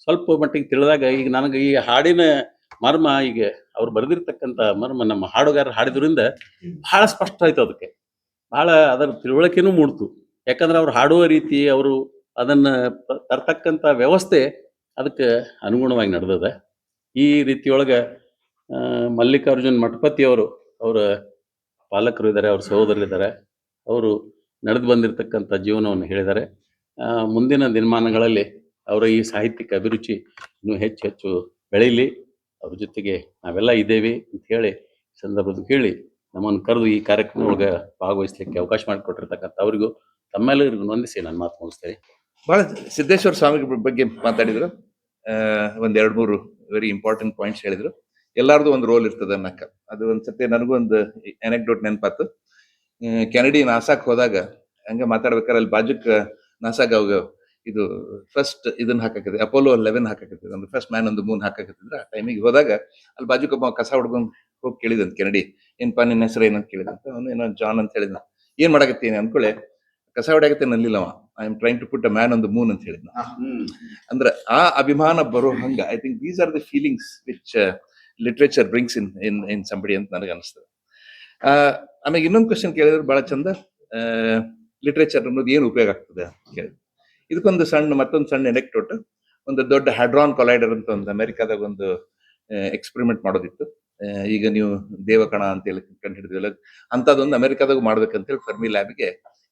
ಸ್ವಲ್ಪ ಮಟ್ಟಿಗೆ ತಿಳಿದಾಗ ಈಗ ನನಗೆ ಈ ಹಾಡಿನ ಮರ್ಮ, ಈಗ ಅವ್ರು ಬರೆದಿರ್ತಕ್ಕಂಥ ಮರ್ಮ ನಮ್ಮ ಹಾಡುಗಾರರು ಹಾಡಿದ್ರಿಂದ ಬಹಳ ಸ್ಪಷ್ಟ ಆಯ್ತು, ಅದಕ್ಕೆ ಬಹಳ ಅದರ ತಿಳುವಳಿಕೆನೂ ಮೂಡ್ತು. ಯಾಕಂದ್ರೆ ಅವ್ರು ಹಾಡುವ ರೀತಿ, ಅವರು ಅದನ್ನು ತರ್ತಕ್ಕಂಥ ವ್ಯವಸ್ಥೆ ಅದಕ್ಕೆ ಅನುಗುಣವಾಗಿ ನಡೆದದ. ಈ ರೀತಿಯೊಳಗೆ ಮಲ್ಲಿಕಾರ್ಜುನ್ ಮಠಪತಿಯವರು, ಅವರ ಪಾಲಕರು ಇದ್ದಾರೆ, ಅವ್ರ ಸಹೋದರರಿದ್ದಾರೆ, ಅವರು ನಡೆದು ಬಂದಿರತಕ್ಕಂಥ ಜೀವನವನ್ನು ಹೇಳಿದ್ದಾರೆ. ಮುಂದಿನ ದಿನಮಾನಗಳಲ್ಲಿ ಅವರ ಈ ಸಾಹಿತ್ಯಿಕ ಅಭಿರುಚಿ ಇನ್ನೂ ಹೆಚ್ಚು ಬೆಳೀಲಿ, ಅವ್ರ ಜೊತೆಗೆ ನಾವೆಲ್ಲ ಇದ್ದೇವೆ ಅಂತ ಹೇಳಿ ಸಂದರ್ಭದ ಕೇಳಿ ನಮ್ಮನ್ನು ಕರೆದು ಈ ಕಾರ್ಯಕ್ರಮದೊಳಗೆ ಭಾಗವಹಿಸಲಿಕ್ಕೆ ಅವಕಾಶ ಮಾಡಿಕೊಟ್ಟಿರ್ತಕ್ಕಂಥ ಅವರಿಗೂ ತಮ್ಮೆಲ್ಲರಿಗೂ ವಂದಿಸಿ ನಾನು ಮಾತು ಮುಗಿಸ್ತೇನೆ. ಬಹಳ ಸಿದ್ದೇಶ್ವರ ಸ್ವಾಮಿಗಳ ಬಗ್ಗೆ ಮಾತಾಡಿದ್ರು. ಒಂದ್ 2-3 ವೆರಿ ಇಂಪಾರ್ಟೆಂಟ್ ಪಾಯಿಂಟ್ಸ್ ಹೇಳಿದ್ರು. ಎಲ್ಲಾರ್ದು ಒಂದು ರೋಲ್ ಇರ್ತದೆ ಅನ್ನಕ್ಕ. ಅದು ಒಂದ್ಸತಿ ನನಗೂ ಒಂದು ಅನೆಕ್ಡೋಟ್ ನೆನಪಾತು. ಕೆನಡಿ ನಾಸಾಕ್ ಹೋದಾಗ ಹಂಗ ಮಾತಾಡ್ಬೇಕಾದ್ರೆ ಅಲ್ಲಿ ಬಾಜುಕ್ ನಾಸಾಗ ಅವಾಗ ಇದು ಫಸ್ಟ್ ಇದನ್ನ ಹಾಕಕತ್ತಿದೆ, ಅಪೋಲೋ 11 ಹಾಕಕತ್ತಿದೆ, ಒಂದು ಫಸ್ಟ್ ಮ್ಯಾನ್ ಒಂದು ಮೂನ್ ಹಾಕಕತ್ತಿದ್ರೆ. ಆ ಟೈಮಿಗೆ ಹೋದಾಗ ಅಲ್ಲಿ ಬಾಜುಕ್ ಕಸ ಹುಡ್ಕೊಂಡ್ ಹೋಗಿ ಕೇಳಿದಂತ ಕೆನಡಿ, ಏನ್ಪಾ ನಿನ್ನ ಹೆಸರು ಏನಂತ ಕೇಳಿದಂತ. ಅವನು ಏನೋ ಜಾನ್ ಅಂತ ಹೇಳಿದ. ಏನ್ ಮಾಡಕತ್ತೀನಿ ಅನ್ಕೊಳ್ಳೆ, ಕಸ ಹೊಡ್ಯಾಕತ್ತೆ ನಲ್ಲಿಲ್ಲವ, I am trying to put a man on the moon ಅಂತ ಹೇಳಿದ್ನ. ಅಂದ್ರೆ ಆ ಅಭಿಮಾನ ಬರೋ ಹಂಗ I think these are the feelings which literature brings in somebody ಅಂತ ನನಗೆ ಅನಿಸ್ತದೆ. ಆಮೇಲೆ ಇನ್ನೊಂದು ಕ್ವಶನ್ ಕೇಳಿದ್ರೆ ಬಹಳ ಚಂದ, ಲಿಟ್ರೇಚರ್ ಅನ್ನೋದು ಏನು ಉಪಯೋಗ ಆಗ್ತದೆ ಅಂತ ಕೇಳಿದ್ರು. ಇದಕ್ಕೊಂದು ಮತ್ತೊಂದು ಸಣ್ಣ ಎನೆಕ್ಟೋಟ್. ಒಂದು ದೊಡ್ಡ ಹ್ಯಾಡ್ರಾನ್ ಕೊಲೈಡರ್ ಅಂತ ಒಂದು ಅಮೆರಿಕಾದಾಗ ಒಂದು ಎಕ್ಸ್ಪೆರಿಮೆಂಟ್ ಮಾಡೋದಿತ್ತು. ಈಗ ನೀವು ದೇವಕಣ ಅಂತೇಳಿ ಕಂಡು ಹಿಡಿದಿಲ್ಲ, ಅಂತದೊಂದು ಅಮೆರಿಕಾದಾಗ ಮಾಡ್ಬೇಕಂತೇಳಿ ಫರ್ಮಿ ಲ್ಯಾಬ್ಗೆ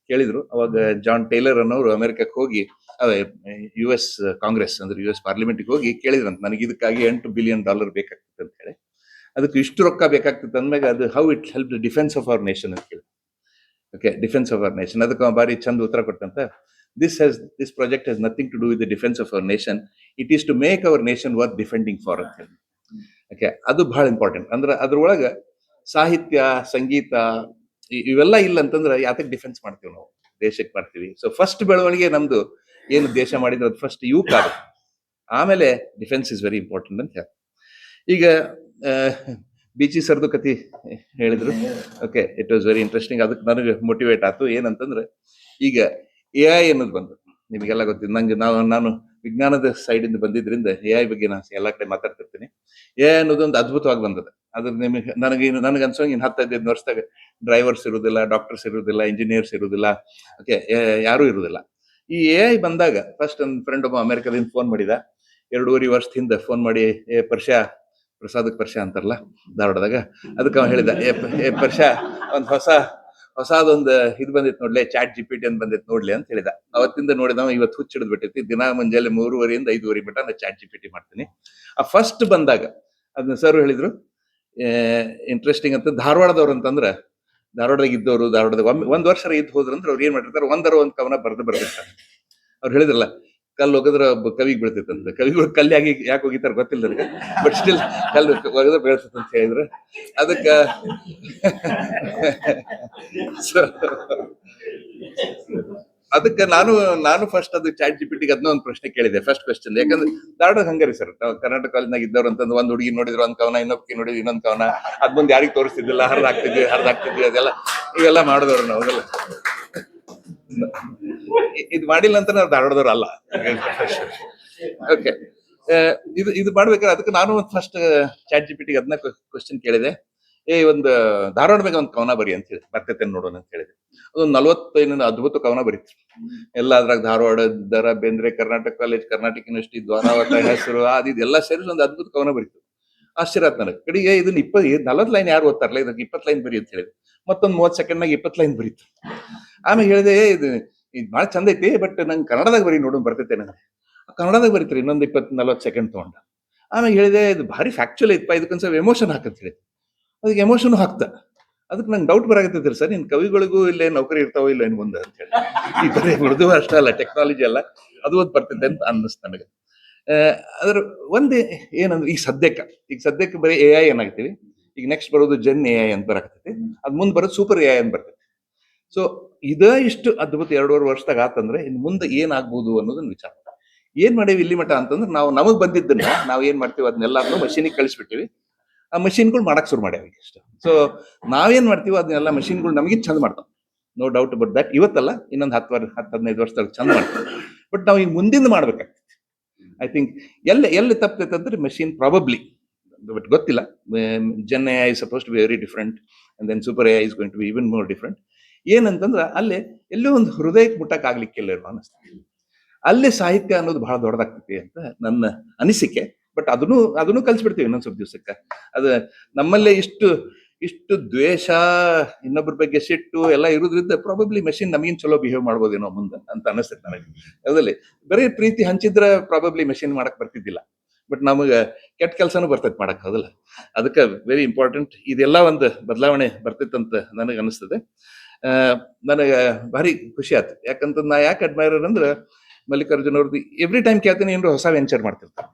ಕೇಳಿದ್ರು. ಅವಾಗ ಜಾನ್ ಟೇಲರ್ ಅನ್ನೋರು ಅಮೆರಿಕಕ್ಕೆ ಹೋಗಿ US ಕಾಂಗ್ರೆಸ್ ಅಂದ್ರೆ US ಪಾರ್ಲಿಮೆಂಟ್ಗೆ ಹೋಗಿ ಕೇಳಿದ್ರಂತ, ನನಗೆ ಇದಕ್ಕಾಗಿ $8 ಬಿಲಿಯನ್ ಬೇಕಾಗ್ತದೆ ಅಂತ ಹೇಳಿ. ಅದಕ್ಕೆ ಇಷ್ಟು ರೊಕ್ಕ ಬೇಕಾಗ್ತದೆ ಅಂದ್ಮೇಲೆ ಅದು how it help the defence of our nation ಅಂತ ಕೇಳಿ. Okay, defence of our nation. ಅದಕ್ಕೆ ಬಾರಿ ಚಂದ ಉತ್ತರ ಕೊಟ್ಟಂತ, this project has nothing to do with the defence of our nation, it is to make our nation worth defending for ಅಂತ ಹೇಳಿ. Okay, ಅದು ಬಹಳ ಇಂಪಾರ್ಟೆಂಟ್. ಅಂದ್ರೆ ಅದ್ರೊಳಗ ಸಾಹಿತ್ಯ, ಸಂಗೀತ ಇವೆಲ್ಲ ಇಲ್ಲ ಅಂತಂದ್ರೆ ಯಾತಕ್ಕೆ ಡಿಫೆನ್ಸ್ ಮಾಡ್ತೀವಿ ನಾವು, ದೇಶಕ್ಕೆ ಮಾಡ್ತೀವಿ. ಸೊ ಫಸ್ಟ್ ಬೆಳವಣಿಗೆ ನಮ್ದು ಏನು ದೇಶ ಮಾಡಿದ್ರೆ ಅದು ಫಸ್ಟ್ ಯುವಕ ಆಗುತ್ತೆ, ಆಮೇಲೆ ಡಿಫೆನ್ಸ್ ಇಸ್ ವೆರಿ ಇಂಪಾರ್ಟೆಂಟ್ ಅಂತ ಹೇಳಿ. ಈಗ ಬಿಚಿ ಸರ್ದು ಕತಿ ಹೇಳಿದ್ರು. Okay, it was very interesting. ಅದಕ್ಕೆ ನನಗೆ ಮೋಟಿವೇಟ್ ಆಯ್ತು. ಏನಂತಂದ್ರೆ ಈಗ AI ಅನ್ನೋದು ಬಂದು ನಿಮಗೆಲ್ಲ ಗೊತ್ತಿದೆ. ನಾನು ವಿಜ್ಞಾನದ ಸೈಡ್ ಇಂದ ಬಂದಿದ್ರಿಂದ AI ಬಗ್ಗೆ ನಾನು ಎಲ್ಲಾ ಕಡೆ ಮಾತಾಡ್ತಿರ್ತೀನಿ. AI ಅನ್ನೋದೊಂದು ಅದ್ಭುತವಾಗಿ ಬಂದದ. ಅದ್ರ ನನಗೆ ಅನ್ಸೋ 10-15 ವರ್ಷದಾಗ ಡ್ರೈವರ್ಸ್ ಇರುವುದಿಲ್ಲ, ಡಾಕ್ಟರ್ಸ್ ಇರುವುದಿಲ್ಲ, ಇಂಜಿನಿಯರ್ಸ್ ಇರುವುದಿಲ್ಲ, ಓಕೆ, ಯಾರು ಇರುವುದಿಲ್ಲ. ಈ AI ಬಂದಾಗ ಫಸ್ಟ್ ಒಂದು ಫ್ರೆಂಡ್ ಒಬ್ಬ ಅಮೆರಿಕದಿಂದ ಫೋನ್ ಮಾಡಿದ 2.5 ವರ್ಷದ ಹಿಂದೆ ಫೋನ್ ಮಾಡಿ, ಪ್ರಸಾದಕ್ಕೆ ಪರ್ಷ ಅಂತಾರಲ್ಲ ಧಾರವಾಡದಾಗ, ಅದಕ್ಕೆ ಅವ ಹೇಳಿದ, ಪರ್ಷ ಒಂದು ಹೊಸದೊಂದು ಇದು ಬಂದಿತ್ತು ನೋಡ್ಲಿ, ಚಾಟ್ GPT ಅಂತ ಬಂದಿತ್ತು ನೋಡ್ಲಿ ಅಂತ ಹೇಳಿದ. ಅವತ್ತಿಂದ ನೋಡಿದವ ಇವತ್ತು ಹುಚ್ಚಿಡಿದ್ ಬಿಟ್ಟೈತಿ. ದಿನ ಮುಂಜಾನೆ 3:30 ಇಂದ 5:30 ಮಟ್ಟ ನಾನು ಚಾಟ್ GPT ಮಾಡ್ತೀನಿ. ಆ ಫಸ್ಟ್ ಬಂದಾಗ ಅದನ್ನ ಸರ್ ಹೇಳಿದ್ರು, ಇಂಟ್ರೆಸ್ಟಿಂಗ್ ಅಂತ. ಧಾರವಾಡದವ್ರು ಅಂತಂದ್ರೆ ಧಾರವಾಡದಾಗ ಇದ್ದವರು, ಧಾರವಾಡದಾಗ ಒಂದ್ ವರ್ಷ ಇದ್ದು ಹೋದ್ರಂದ್ರೆ ಅವ್ರು ಏನ್ ಮಾಡಿರ್ತಾರೆ, ಒಂದು ಕವನ ಬರ್ದಿರ್ತಾರೆ. ಅವ್ರು ಹೇಳಿದ್ರಲ್ಲ, ಕಲ್ಲು ಹೋಗಿದ್ರೆ ಕವಿಗೆ ಬೀಳ್ತೈತಂತ. ಕವಿಗಳು ಕಲ್ಲಾಗಿ ಯಾಕೆ ಹೋಗಿತಾರ ಗೊತ್ತಿಲ್ಲ ನನಗೆ, ಬಟ್ ಸ್ಟಿಲ್ ಕಲ್ಲು ಹೋಗಿದ್ರೆ ಬೀಳ್ತೈತೆ ಅಂತ ಹೇಳಿದ್ರು. ಅದಕ್ಕೆ ಅದಕ್ಕೆ ನಾನು ಫಸ್ಟ್ ಅದು ಚಾಟ್ GPT ಅದನ್ನ ಒಂದು ಪ್ರಶ್ನೆ ಕೇಳಿದೆ, ಫಸ್ಟ್ ಕ್ವೆಶ್ಚನ್. ಯಾಕಂದ್ರೆ ಧಾರವಾಡ ಹಂಗಾರಿ ಸರ್, ಕರ್ನಾಟಕ ಕಾಲೇಜ್ನಾಗ ಇದ್ದವ್ರು ಅಂತಂದು ಒಂದ್ ಹುಡುಗಿ ನೋಡಿದ್ರು ಒಂದ್ ಕವನ, ಇನ್ನೊಬ್ಬಕಿ ನೋಡಿದ್ರು ಇನ್ನೊಂದ್ ಕವನ, ಅದ್ ಮುಂದೆ ಯಾರಿಗೂ ತೋರಿಸ್ತಿದ್ದಿಲ್ಲ, ಹರಿದಾಕ್ತಿದ್ವಿ ಅದೆಲ್ಲ ಇವೆಲ್ಲ ಮಾಡಿದವ್ರು ನಾವು. ಅದೆಲ್ಲ ಇದು ಮಾಡಿಲ್ಲ ಅಂತ ನಾವು ಧಾರವಾಡದವ್ರು ಅಲ್ಲ. ಓಕೆ, ಇದು ಮಾಡ್ಬೇಕಾದ್ರೆ ಅದಕ್ಕೆ ನಾನು ಫಸ್ಟ್ ಚಾಟ್ GPT ಅದನ್ನ ಕ್ವಶನ್ ಕೇಳಿದೆ. ಒಂದು ಧಾರವಾಡ ಬಗ್ಗೆ ಒಂದು ಕವನ ಬರಿ ಅಂತ ಹೇಳಿ, ಬರ್ತೈತೆ ನೋಡೋಣ ಅಂತ ಹೇಳಿದೆ. ಅದೊಂದು 45 ಅದ್ಭುತ ಕವನ ಬರೀತು ಎಲ್ಲ. ಅದ್ರಾಗ ಧಾರವಾಡ, ದರ ಬೇಂದ್ರೆ, ಕರ್ನಾಟಕ ಕಾಲೇಜ್, ಕರ್ನಾಟಕ ಯೂನಿವರ್ಸಿಟಿ, ದ್ವಾರಾವತ ಹೆಸರು ಅದೆಲ್ಲ ಸೇರಿ ಒಂದು ಅದ್ಭುತ ಕವನ ಬರೀತು. ಆಶ್ಚರ್ಯ ಆಯ್ತು ನನಗೆ. ಕಡೆಗೆ ಇದನ್ನ 40 ಲೈನ್ ಯಾರು ಓದ್ತಾರಲ್ಲ, ಇದಕ್ಕೆ 20 ಲೈನ್ ಬರಿ ಅಂತ ಹೇಳಿದೆ. ಮತ್ತೊಂದು 30 ಸೆಕೆಂಡ್ನಾಗ 20 ಲೈನ್ ಬರೀತು. ಆಮೇಲೆ ಹೇಳಿದೆ, ಇದು ಭಾಳ ಚಂದ ಐತಿ, ಬಟ್ ನಂಗೆ ಕನ್ನಡದಾಗ ಬರೀ ನೋಡೋಣ ಬರ್ತೈತೆ ನನಗೆ. ಕನ್ನಡದಾಗ ಬರೀತಾರೆ ಇನ್ನೊಂದು 20-40 ಸೆಕೆಂಡ್ ತಗೊಂಡ. ಆಮೇಲೆ ಹೇಳಿದೆ, ಇದು ಭಾರಿ ಫ್ಯಾಕ್ಚುಲ್ ಐತಪ್ಪ, ಇದಕ್ಕೊಂದು ಸ್ವಲ್ಪ ಎಮೋಷನ್ ಹಾಕಂತ ಹೇಳಿ. ಅದಕ್ಕೆ ಎಮೋಷನ್ ಹಾಕ್ತ. ಅದಕ್ಕೆ ನಂಗೆ ಡೌಟ್ ಬರಾಕತ್ತೈತ್ರಿ ಸರ್, ಇನ್ ಕವಿಗಳಿಗೂ ಇಲ್ಲೇ ನೌಕರಿ ಇರ್ತಾವೋ ಇಲ್ಲ ಇನ್ ಮುಂದೆ ಅಂತ ಹೇಳಿ. ಈ ಬರೀ ಉರ್ದು ಅಷ್ಟೇ ಅಲ್ಲ, ಟೆಕ್ನಾಲಜಿ ಅಲ್ಲ, ಅದು ಒಂದು ಬರ್ತೈತೆ ಅಂತ ಅನ್ನಿಸ್ತು ನನಗೆ. ಅದ್ರ ಒಂದೇ ಏನಂದ್ರೆ ಈಗ ಸದ್ಯಕ್ಕೆ ಬರೀ AI ಏನಾಗ್ತೀವಿ, ಈಗ ನೆಕ್ಸ್ಟ್ ಬರೋದು ಜೆನ್ AI ಅಂತ ಬರಾಕತ್ತೈತಿ, ಅದ್ ಮುಂದೆ ಬರೋದು ಸೂಪರ್ AI ಅಂತ ಬರ್ತೈತಿ. ಸೊ ಇಷ್ಟು ಅದ್ಭುತ 2.5 ವರ್ಷದಾಗ ಆತಂದ್ರೆ ಇನ್ ಮುಂದೆ ಏನಾಗ್ಬೋದು ಅನ್ನೋದನ್ನ ವಿಚಾರ ಏನ್ ಮಾಡೇವಿ ಇಲ್ಲಿ ಮಠ ಅಂತಂದ್ರೆ, ನಾವು ನಮಗ್ ಬಂದಿದ್ದನ್ನ ನಾವು ಏನ್ ಮಾಡ್ತೀವಿ ಅದನ್ನೆಲ್ಲಾನು ಮಷೀನಿಗೆ ಕಳಿಸ್ಬಿಟ್ಟಿವಿ. ಆ ಮಷೀನ್ಗಳು ಮಾಡಕ್ ಶುರು ಮಾಡ್ಯಾವ ಇಷ್ಟ. ಸೊ ನಾವೇನ್ ಮಾಡ್ತೀವಿ ಅದನ್ನೆಲ್ಲ ಮಷೀನ್ಗಳು ನಮಗೆ ಚಂದ ಮಾಡ್ತಾವ, ನೋ ಡೌಟ್ ಅಬೌಟ್ ದಟ್. ಇವತ್ತಲ್ಲ, ಇನ್ನೊಂದು 10-15 ವರ್ಷದಾಗ ಚಂದ ಮಾಡ್ತಾವೆ. ಬಟ್ ನಾವು ಈಗ ಮುಂದಿಂದ ಮಾಡ್ಬೇಕಾಗ್ತದೆ. ಐ ಥಿಂಕ್ ಎಲ್ಲಿ ತಪ್ಪತೈತೆ ಅಂದ್ರೆ ಮಷೀನ್ ಪ್ರಾಬಬ್ಲಿ, ಬಟ್ ಗೊತ್ತಿಲ್ಲ. Gen AI is supposed to be very different and then super AI is going to be even more different. ಏನಂತಂದ್ರೆ ಅಲ್ಲೇ ಎಲ್ಲೋ ಒಂದು ಹೃದಯಕ್ಕೆ ಮುಟ್ಟಕ್ ಆಗ್ಲಿಕ್ಕಿಲ್ಲ ಅನ್ನಿಸ್ತದೆ. ಅಲ್ಲೇ ಸಾಹಿತ್ಯ ಅನ್ನೋದು ಬಹಳ ದೊಡ್ಡದಾಗ್ತೈತಿ ಅಂತ ನನ್ನ ಅನಿಸಿಕೆ. ಬಟ್ ಅದನ್ನು ಕಲ್ಸ್ಬಿಡ್ತೀವಿ ಇನ್ನೊಂದ್ ಸ್ವಲ್ಪ ದಿವಸಕ್ಕೆ. ಅದು ನಮ್ಮಲ್ಲೇ ಇಷ್ಟು ದ್ವೇಷ, ಇನ್ನೊಬ್ಬರ ಬಗ್ಗೆ ಸಿಟ್ಟು ಎಲ್ಲ ಇರೋದ್ರಿಂದ ಪ್ರಾಬಬ್ಲಿ ಮಷಿನ್ ನಮಗಿನ್ ಚಲೋ ಬಿಹೇವ್ ಮಾಡ್ಬೋದೇನೋ ಮುಂದೆ ಅಂತ ಅನಿಸ್ತೈತೆ ನನಗೆ. ಅದ್ರಲ್ಲಿ ಬರೀ ಪ್ರೀತಿ ಹಂಚಿದ್ರೆ ಪ್ರಾಬಬ್ಲಿ ಮಷಿನ್ ಮಾಡಕ್ ಬರ್ತಿದ್ದಿಲ್ಲ. ಬಟ್ ನಮಗೆ ಕೆಟ್ಟ ಕೆಲಸನೂ ಬರ್ತೈತೆ ಮಾಡಕ್, ಹೌದಲ್ಲ? ಅದಕ್ಕೆ ವೆರಿ ಇಂಪಾರ್ಟೆಂಟ್ ಇದೆಲ್ಲ ಒಂದು ಬದಲಾವಣೆ ಬರ್ತೈತಂತ ನನಗೆ ಅನಿಸ್ತದೆ. ನನಗೆ ಭಾರಿ ಖುಷಿ ಆಯ್ತು. ಯಾಕಂತಂದ್ರೆ ನಾ ಯಾಕೆ ಅಡ್ಮೈರರ್ ಅಂದ್ರೆ, ಮಲ್ಲಿಕಾರ್ಜುನ್ ಅವ್ರದ್ದು ಎವ್ರಿ ಟೈಮ್ ಕೇಳ್ತೀನಿ ಏನಾದ್ರು ಹೊಸ ವೆಂಚರ್ ಮಾಡ್ತಿರ್ತಾರೆ.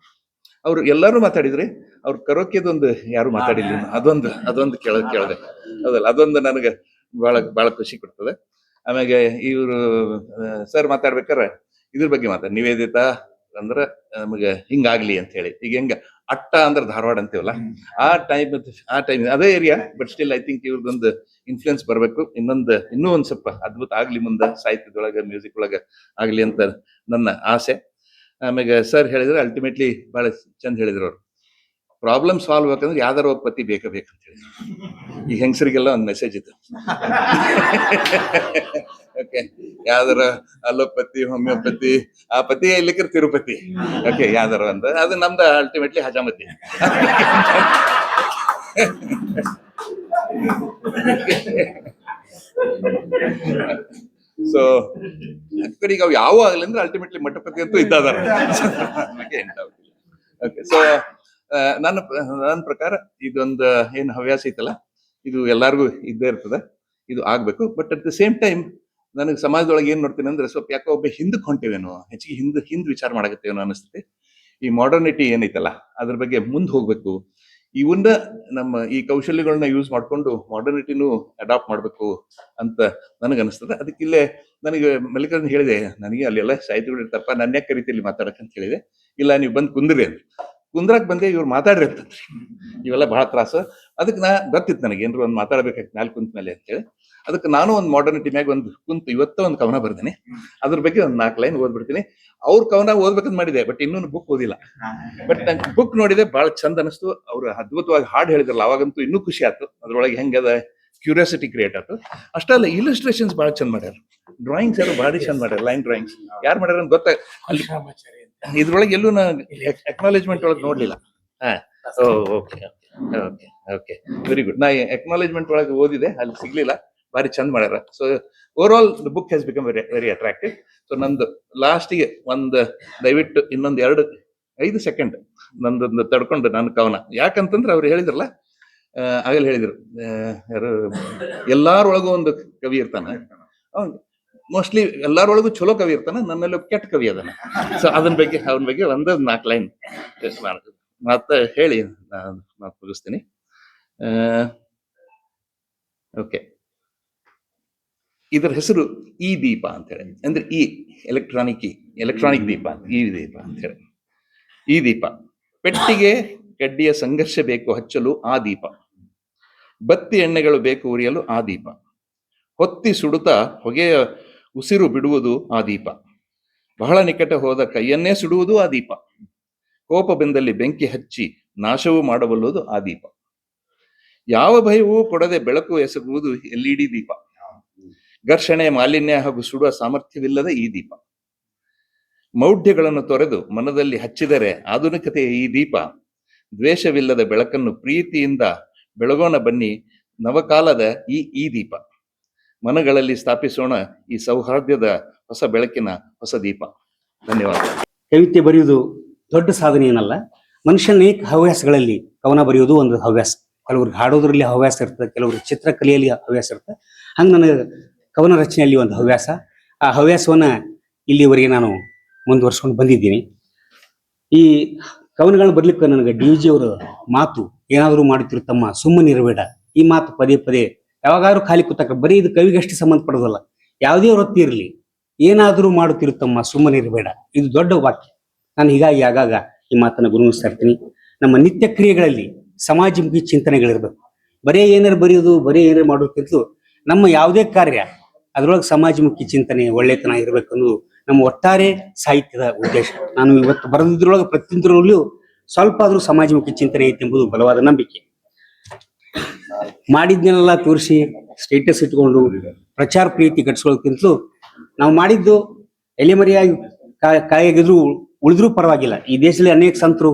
ಅವ್ರು ಎಲ್ಲರೂ ಮಾತಾಡಿದ್ರಿ, ಅವ್ರ ಕರೋಕೆದೊಂದು ಯಾರು ಮಾತಾಡಿಲ್ಲ. ಅದೊಂದು ಕೇಳದೆ, ಹೌದಲ್ಲ? ಅದೊಂದು ನನಗೆ ಬಹಳ ಖುಷಿ ಕೊಡ್ತದೆ. ಆಮೇಲೆ ಇವರು ಸರ್ ಮಾತಾಡ್ಬೇಕಾರೆ ಇದ್ರ ಬಗ್ಗೆ ನಿವೇದಿತಾ ಅಂದ್ರ ನಮಗೆ ಹಿಂಗಾಗ್ಲಿ ಅಂತ ಹೇಳಿ. ಈಗ ಹೆಂಗ ಅಟ್ಟ ಅಂದ್ರೆ ಧಾರವಾಡ ಅಂತೀವಲ್ಲ, ಆ ಟೈಮ್ ಅದೇ area. But still I think ಇವ್ರದೊಂದು ಇನ್ಫ್ಲುಯೆನ್ಸ್ ಬರ್ಬೇಕು. ಇನ್ನೂ ಒಂದ್ ಸ್ವಲ್ಪ ಅದ್ಭುತ ಆಗ್ಲಿ ಮುಂದೆ, ಸಾಹಿತ್ಯದೊಳಗ ಮ್ಯೂಸಿಕ್ ಒಳಗ ಆಗ್ಲಿ ಅಂತ ನನ್ನ ಆಸೆ. ಆಮೇಲೆ ಸರ್ ಹೇಳಿದ್ರೆ ಅಲ್ಟಿಮೇಟ್ಲಿ ಬಹಳ ಚಂದ ಹೇಳಿದ್ರು ಅವ್ರು, ಪ್ರಾಬ್ಲಮ್ ಸಾಲ್ವ್ ಬೇಕಂದ್ರೆ ಯಾವ್ದಾರ ಒಬ್ಬ ಪತಿ ಬೇಕಂತ ಹೇಳಿದ್ರು. ಈ ಹೆಂಗಸರಿಗೆಲ್ಲ ಒಂದು ಮೆಸೇಜ್ ಇತ್ತು. ಓಕೆ, ಯಾವ್ದಾರ ಅಲೋಪತಿ, ಹೋಮಿಯೋಪತಿ, ಆ ಪತಿ ಇಲ್ಲಿಕ್ರ ತಿರುಪತಿ, ಓಕೆ ಯಾವ್ದಾರ ಅಂತ. ಅದು ನಮ್ದು ಅಲ್ಟಿಮೇಟ್ಲಿ ಹಜಾಮತಿ. ಸೊ ಕಡೆಗೆ ಅವು ಯಾವ ಆಗ್ಲಿ ಅಂದ್ರೆ ಅಲ್ಟಿಮೇಟ್ಲಿ ಮಠಪತಿ ಅಂತೂ ಇದ್ದಾರ. ಓಕೆ, ಸೊ ನನ್ನ ಪ್ರಕಾರ ಇದೊಂದು ಏನ್ ಹವ್ಯಾಸ ಐತಲ್ಲ, ಇದು ಎಲ್ಲಾರ್ಗು ಇದ್ದೇ ಇರ್ತದೆ, ಇದು ಆಗ್ಬೇಕು. But at the same time ನನಗೆ ಸಮಾಜದೊಳಗೆ ಏನ್ ನೋಡ್ತೀನಿ ಅಂದ್ರೆ, ಸ್ವಲ್ಪ ಯಾಕೋ ಒಬ್ಬ ಹಿಂದಕ್ಕೆ ಹೊಂಟೇವೇನೋ, ಹೆಚ್ಚಿಗೆ ಹಿಂದ್ ವಿಚಾರ ಮಾಡಕತ್ತೇನೋ ಅನಿಸ್ತೈತಿ. ಈ ಮಾಡರ್ನಿಟಿ ಏನೈತಲ್ಲ ಅದ್ರ ಬಗ್ಗೆ ಮುಂದೆ ಹೋಗ್ಬೇಕು. ಇವನ್ನ ನಮ್ಮ ಈ ಕೌಶಲ್ಯಗಳನ್ನ ಯೂಸ್ ಮಾಡ್ಕೊಂಡು ಮಾಡರ್ನಿಟಿನೂ ಅಡಾಪ್ಟ್ ಮಾಡ್ಬೇಕು ಅಂತ ನನಗೆ ಅನಿಸ್ತದೆ. ಅದಕ್ಕಿಲ್ಲೇ ನನಗೆ ಮಲ್ಲಿಕಾರ್ಜುನ್ ಹೇಳಿದೆ, ನನಗೆ ಅಲ್ಲೆಲ್ಲ ಸಾಹಿತಿಗಳು ಇರ್ತಾರಪ್ಪ, ನನ್ನ ಯಾಕೆ ಕರಿತಿ ಇಲ್ಲಿ ಮಾತಾಡಕ್ ಅಂತ ಹೇಳಿದೆ. ಇಲ್ಲ, ನೀವು ಬಂದು ಕುಂದ್ರಿ ಅಂತ. ಕುಂದ್ರಾಕ್ ಬಂದೆ, ಇವ್ರು ಮಾತಾಡ್ರಿ ಅಂತಂದ್ರಿ. ಇವೆಲ್ಲ ಬಹಳ ತ್ರಾಸ. ಅದಕ್ಕೆ ಗೊತ್ತಿತ್ತು ನನಗೆ ಏನ್ರು ಒಂದು ಮಾತಾಡ್ಬೇಕಾಗ್ತದೆ ಮ್ಯಾಲೆ ಕುಂತ ಮೇಲೆ ಅಂತೇಳಿ. ಅದಕ್ಕೆ ನಾನು ಒಂದು ಮಾಡರ್ನಿಟಿ ಮ್ಯಾಗ ಒಂದು ಕುಂತು ಇವತ್ತ ಒಂದು ಕವನ ಬರ್ತೀನಿ. ಅದ್ರ ಬಗ್ಗೆ ಒಂದು 4 ಲೈನ್ ಓದ್ಬಿಡ್ತೀನಿ. ಅವ್ರ ಕವನ ಓದ್ಬೇಕಂತ ಮಾಡಿದೆ, ಬಟ್ ಇನ್ನೊಂದು ಬುಕ್ ಓದಿಲ್ಲ. ಬಟ್ ನಂಗೆ ಬುಕ್ ನೋಡಿದೆ, ಬಹಳ ಚಂದ ಅನಿಸ್ತು. ಅವ್ರು ಅದ್ಭುತವಾಗಿ ಹಾಡು ಹೇಳಿದ್ರಲ್ಲ, ಅವಾಗಂತೂ ಇನ್ನೂ ಖುಷಿ ಆಯ್ತು. ಅದ್ರೊಳಗೆ ಹೆಂಗದ ಕ್ಯೂರಿಯಾಸಿಟಿ ಕ್ರಿಯೇಟ್ ಆಯ್ತು. ಅಷ್ಟೇ ಅಲ್ಲ, ಇಲಿಸ್ಟ್ರೇಷನ್ಸ್ ಬಹಳ ಚಂದ ಮಾಡ್ಯಾರ, ಡ್ರಾಯಿಂಗ್ಸ್ ಯಾರು ಭಾರಿ ಚಂದ ಮಾಡ್ಯಾರ. ಲೈನ್ ಡ್ರಾಯಿಂಗ್ಸ್ ಯಾರು ಮಾಡ್ಯಾರ ಅಂತ ಗೊತ್ತಾಗ, ಇದ್ರೊಳಗೆ ಎಲ್ಲೂ ನಾ ಎಕ್ನಾಲೇಜ್ಮೆಂಟ್ ಒಳಗೆ ನೋಡ್ಲಿಲ್ಲ. Okay, very good. ನಾ ಎಕ್ನಾಲೇಜ್ಮೆಂಟ್ ಒಳಗೆ ಓದಿದೆ, ಅಲ್ಲಿ ಸಿಗ್ಲಿಲ್ಲ. ಭಾರಿ ಚಂದ ಮಾಡ್ಯಾರ. So over all the book has become very attractive. So ನಂದು ಲಾಸ್ಟಿಗೆ ದಯವಿಟ್ಟು ಇನ್ನೊಂದು 5 ಸೆಕೆಂಡ್ ನಂದೊಂದು ತಡ್ಕೊಂಡು ನನ್ನ ಕವನ. ಯಾಕಂತಂದ್ರೆ ಅವ್ರು ಹೇಳಿದ್ರಲ್ಲ, ಆಗಲೇ ಹೇಳಿದ್ರು, ಯಾರು ಎಲ್ಲಾರೊಳಗೂ ಒಂದು ಕವಿ ಇರ್ತಾನೆ. ಮೋಸ್ಟ್ಲಿ ಎಲ್ಲಾರೊಳಗೂ ಚಲೋ ಕವಿ ಇರ್ತಾನೆ, ನನ್ನಲ್ಲಿ ಕೆಟ್ಟ ಕವಿ ಅದನ್ನ. ಸೊ ಅವನ ಬಗ್ಗೆ ಒಂದು 4 ಲೈನ್ ಮತ್ತೆ ಹೇಳಿ ನಾನು ಮುಗಿಸ್ತೀನಿ. ಓಕೆ, ಇದರ ಹೆಸರು ಈ ದೀಪ ಅಂತ ಹೇಳಿ. ಅಂದ್ರೆ ಈ ಎಲೆಕ್ಟ್ರಾನಿಕ್ ದೀಪ, ಈ ದೀಪ ಅಂತ ಹೇಳಿ. ಈ ದೀಪ ಪೆಟ್ಟಿಗೆ ಕಡ್ಡಿಯ ಸಂಘರ್ಷ ಬೇಕು ಹಚ್ಚಲು ಆ ದೀಪ, ಬತ್ತಿ ಎಣ್ಣೆಗಳು ಬೇಕು ಉರಿಯಲು ಆ ದೀಪ, ಹೊತ್ತಿ ಸುಡುತ್ತಾ ಹೊಗೆಯ ಉಸಿರು ಬಿಡುವುದು ಆ ದೀಪ, ಬಹಳ ನಿಕಟ ಹೋದ ಕೈಯನ್ನೇ ಸುಡುವುದು ಆ ದೀಪ, ಕೋಪ ಬೆಂದಲ್ಲಿ ಬೆಂಕಿ ಹಚ್ಚಿ ನಾಶವೂ ಮಾಡಬಲ್ಲುವುದು ಆ ದೀಪ, ಯಾವ ಭಯವೂ ಕೊಡದೆ ಬೆಳಕು ಎಸಗುವುದು LED ದೀಪ, ಘರ್ಷಣೆ ಮಾಲಿನ್ಯ ಹಾಗೂ ಸುಡುವ ಸಾಮರ್ಥ್ಯವಿಲ್ಲದ ಈ ದೀಪ, ಮೌಢ್ಯಗಳನ್ನು ತೊರೆದು ಮನದಲ್ಲಿ ಹಚ್ಚಿದರೆ ಆಧುನಿಕತೆಯ ಈ ದೀಪ, ದ್ವೇಷವಿಲ್ಲದ ಬೆಳಕನ್ನು ಪ್ರೀತಿಯಿಂದ ಬೆಳಗೋಣ ಬನ್ನಿ ನವಕಾಲದ ಈ ದೀಪ, ಮನಗಳಲ್ಲಿ ಸ್ಥಾಪಿಸೋಣ ಈ ಸೌಹಾರ್ದದ ಹೊಸ ಬೆಳಕಿನ ಹೊಸ ದೀಪ. ಧನ್ಯವಾದ. ಕವಿತೆ ಬರೆಯುವುದು ದೊಡ್ಡ ಸಾಧನೆ ಏನಲ್ಲ. ಮನುಷ್ಯನ ಹವ್ಯಾಸಗಳಲ್ಲಿ ಕವನ ಬರೆಯುವುದು ಒಂದು ಹವ್ಯಾಸ. ಕೆಲವ್ರಿಗೆ ಹಾಡೋದ್ರಲ್ಲಿ ಹವ್ಯಾಸ ಇರ್ತದೆ, ಕೆಲವ್ರಿಗೆ ಚಿತ್ರಕಲೆಯಲ್ಲಿ ಹವ್ಯಾಸ ಇರ್ತದೆ. ಹಂಗೆ ನನಗೆ ಕವನ ರಚನೆಯಲ್ಲಿ ಒಂದು ಹವ್ಯಾಸ. ಆ ಹವ್ಯಾಸವನ್ನ ಇಲ್ಲಿವರೆಗೆ ನಾನು ಮುಂದುವರ್ಸ್ಕೊಂಡು ಬಂದಿದ್ದೀನಿ. ಈ ಕವನಗಳು ಬರ್ಲಿಕ್ಕೆ ನನಗೆ DVG ಅವರ ಮಾತು, ಏನಾದರೂ ಮಾಡುತ್ತಿರು ತಮ್ಮ ಸುಮ್ಮನಿರಬೇಡ, ಈ ಮಾತು ಪದೇ ಪದೇ ಯಾವಾಗಾದ್ರೂ ಖಾಲಿ ಕೂತಕ್ಕ, ಬರೀ ಇದು ಕವಿಗಷ್ಟೇ ಸಂಬಂಧಪಡೋದಲ್ಲ, ಯಾವುದೇ ವೃತ್ತಿ ಇರಲಿ, ಏನಾದರೂ ಮಾಡುತ್ತಿರು ತಮ್ಮ ಸುಮ್ಮನಿರಬೇಡ, ಇದು ದೊಡ್ಡ ವಾಕ್ಯ. ನಾನು ಹೀಗಾಗಿ ಆಗಾಗ ಈ ಮಾತನ್ನು ಗುರುತಿಸ್ತಾ ಇರ್ತೀನಿ. ನಮ್ಮ ನಿತ್ಯ ಕ್ರಿಯೆಗಳಲ್ಲಿ ಸಮಾಜಮುಖಿ ಚಿಂತನೆಗಳಿರ್ಬೇಕು. ಬರೀ ಏನಾರು ಬರೆಯೋದು, ಬರೀ ಏನಾರು ಮಾಡೋದಕ್ಕಿಂತಲೂ ನಮ್ಮ ಯಾವುದೇ ಕಾರ್ಯ ಅದರೊಳಗೆ ಸಮಾಜಮುಖಿ ಚಿಂತನೆ, ಒಳ್ಳೆತನ ಇರಬೇಕು ಅನ್ನೋದು ನಮ್ಮ ಒಟ್ಟಾರೆ ಸಾಹಿತ್ಯದ ಉದ್ದೇಶ. ನಾನು ಇವತ್ತು ಬರೆದಿದ್ರೊಳಗೆ ಪ್ರತಿಯೊಂದರಲ್ಲೂ ಸ್ವಲ್ಪ ಆದರೂ ಸಮಾಜಮುಖಿ ಚಿಂತನೆ ಐತೆ ಎಂಬುದು ಬಲವಾದ ನಂಬಿಕೆ. ಮಾಡಿದ್ನೆಲ್ಲ ತೋರಿಸಿ ಸ್ಟೇಟಸ್ ಇಟ್ಕೊಂಡು ಪ್ರಚಾರ ಪ್ರೀತಿ ಘಟಿಸ್ಕೊಳ್ಳೋದಕ್ಕಿಂತಲೂ ನಾವು ಮಾಡಿದ್ದು ಎಲೆಮರೆಯಾಗಿ ಕಾಯಾಗಿದ್ರು ಉಳಿದ್ರೂ ಪರವಾಗಿಲ್ಲ. ಈ ದೇಶದಲ್ಲಿ ಅನೇಕ ಸಂತರು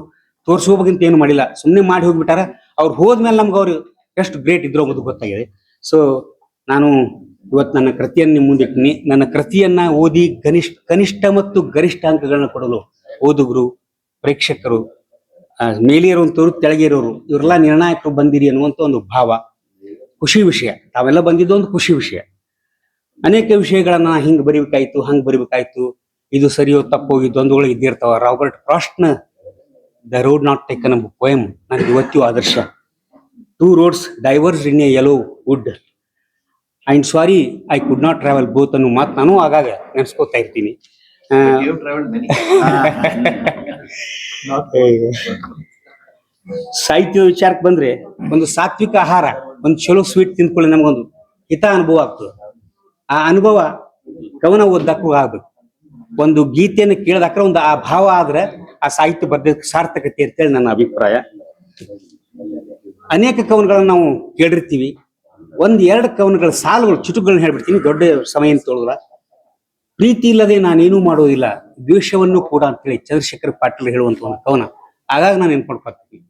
ತೋರಿಸೋಬೇಕಂತ ಏನು ಮಾಡಿಲ್ಲ, ಸುಮ್ಮನೆ ಮಾಡಿ ಹೋಗ್ಬಿಟ್ಟಾರ. ಅವ್ರು ಹೋದ್ಮೇಲೆ ನಮ್ಗೆ ಅವ್ರು ಎಷ್ಟು ಗ್ರೇಟ್ ಇದ್ರು ಅನ್ನೋದು ಗೊತ್ತಾಗಿದೆ. ಸೊ ನಾನು ಇವತ್ತು ನನ್ನ ಕೃತಿಯನ್ನು ನಿಮ್ಮ ಮುಂದೆ ಇಟ್ಟಿನಿ. ನನ್ನ ಕೃತಿಯನ್ನ ಓದಿ ಕನಿಷ್ಠ ಮತ್ತು ಗರಿಷ್ಠ ಅಂಕಗಳನ್ನ ಕೊಡಲು ಓದುಗರು, ಪ್ರೇಕ್ಷಕರು, ಮೇಲೆ ಇರುವಂತವ್ರು, ಕೆಳಗೆ ಇರೋರು, ಇವರೆಲ್ಲ ನಿರ್ಣಾಯಕರು ಬಂದಿರಿ ಅನ್ನುವಂಥ ಒಂದು ಭಾವ, ಖುಷಿ ವಿಷಯ. ತಾವೆಲ್ಲ ಬಂದಿದ್ದು ಒಂದು ಖುಷಿ ವಿಷಯ. ಅನೇಕ ವಿಷಯಗಳನ್ನ ಹಿಂಗ್ ಬರಿಬೇಕಾಯ್ತು, ಹಂಗ್ ಬರಿಬೇಕಾಯ್ತು, ಇದು ಸರಿಯೋ ತಪ್ಪೋ ಈ ದ್ವಂದ್ವಗಳು ಇದ್ದಿರ್ತಾವ. ರಾಬರ್ಟ್ ಫ್ರಾಸ್ಟ್ನ ದ ರೋಡ್ ನಾಟ್ ಟೇಕನ್ ಎಂಬ ಪೋಯಮ್ ನನಗೆ ಇವತ್ತಿಯೂ ಆದರ್ಶ. 2 roads diverged in a yellow wood. I am sorry I could not travel both ಅನ್ನೋ ಮಾತು ನಾನು ಆಗಾಗ ನೆನೆಸ್ಕೋತಾ ಇರ್ತೀನಿ. ಸಾಹಿತ್ಯದ ವಿಚಾರಕ್ಕೆ ಬಂದ್ರೆ, ಒಂದು ಸಾತ್ವಿಕ ಆಹಾರ, ಒಂದು ಚಲೋ ಸ್ವೀಟ್ ತಿಂದ್ಕೊಳ್ಳಿ ನಮಗೊಂದು ಹಿತ ಅನುಭವ ಆಗ್ತದೆ. ಆ ಅನುಭವ ಕವನ ಓದಕ್ಕೂ ಆಗ್ಬೇಕು. ಒಂದು ಗೀತೆಯನ್ನು ಕೇಳಿದಾಕ್ರೆ ಒಂದು ಆ ಭಾವ ಆದ್ರೆ ಆ ಸಾಹಿತ್ಯ ಬರ್ದಕ್ಕೆ ಸಾರ್ಥಕತೆ ಅಂತೇಳಿ ನನ್ನ ಅಭಿಪ್ರಾಯ. ಅನೇಕ ಕವನಗಳನ್ನ ನಾವು ಕೇಳಿರ್ತೀವಿ. 1-2 ಕವನಗಳ ಸಾಲುಗಳು, ಚುಟುಕುಗಳನ್ನ ಹೇಳ್ಬಿಡ್ತೀನಿ, ದೊಡ್ಡ ಸಮಯ ಅಂತ ತೊಳಲ್ಲ. ಪ್ರೀತಿ ಇಲ್ಲದೆ ನಾನೇನೂ ಮಾಡೋದಿಲ್ಲ, ದ್ವೇಷವನ್ನು ಕೂಡ ಅಂತೇಳಿ ಚಂದ್ರಶೇಖರ್ ಪಾಟೀಲ್ ಹೇಳುವಂತ ಒಂದು ಕವನ ಆಗಾಗ ನಾನು ನೆನ್ಕೊಂಡ್ಕೊಳ್ತೀನಿ.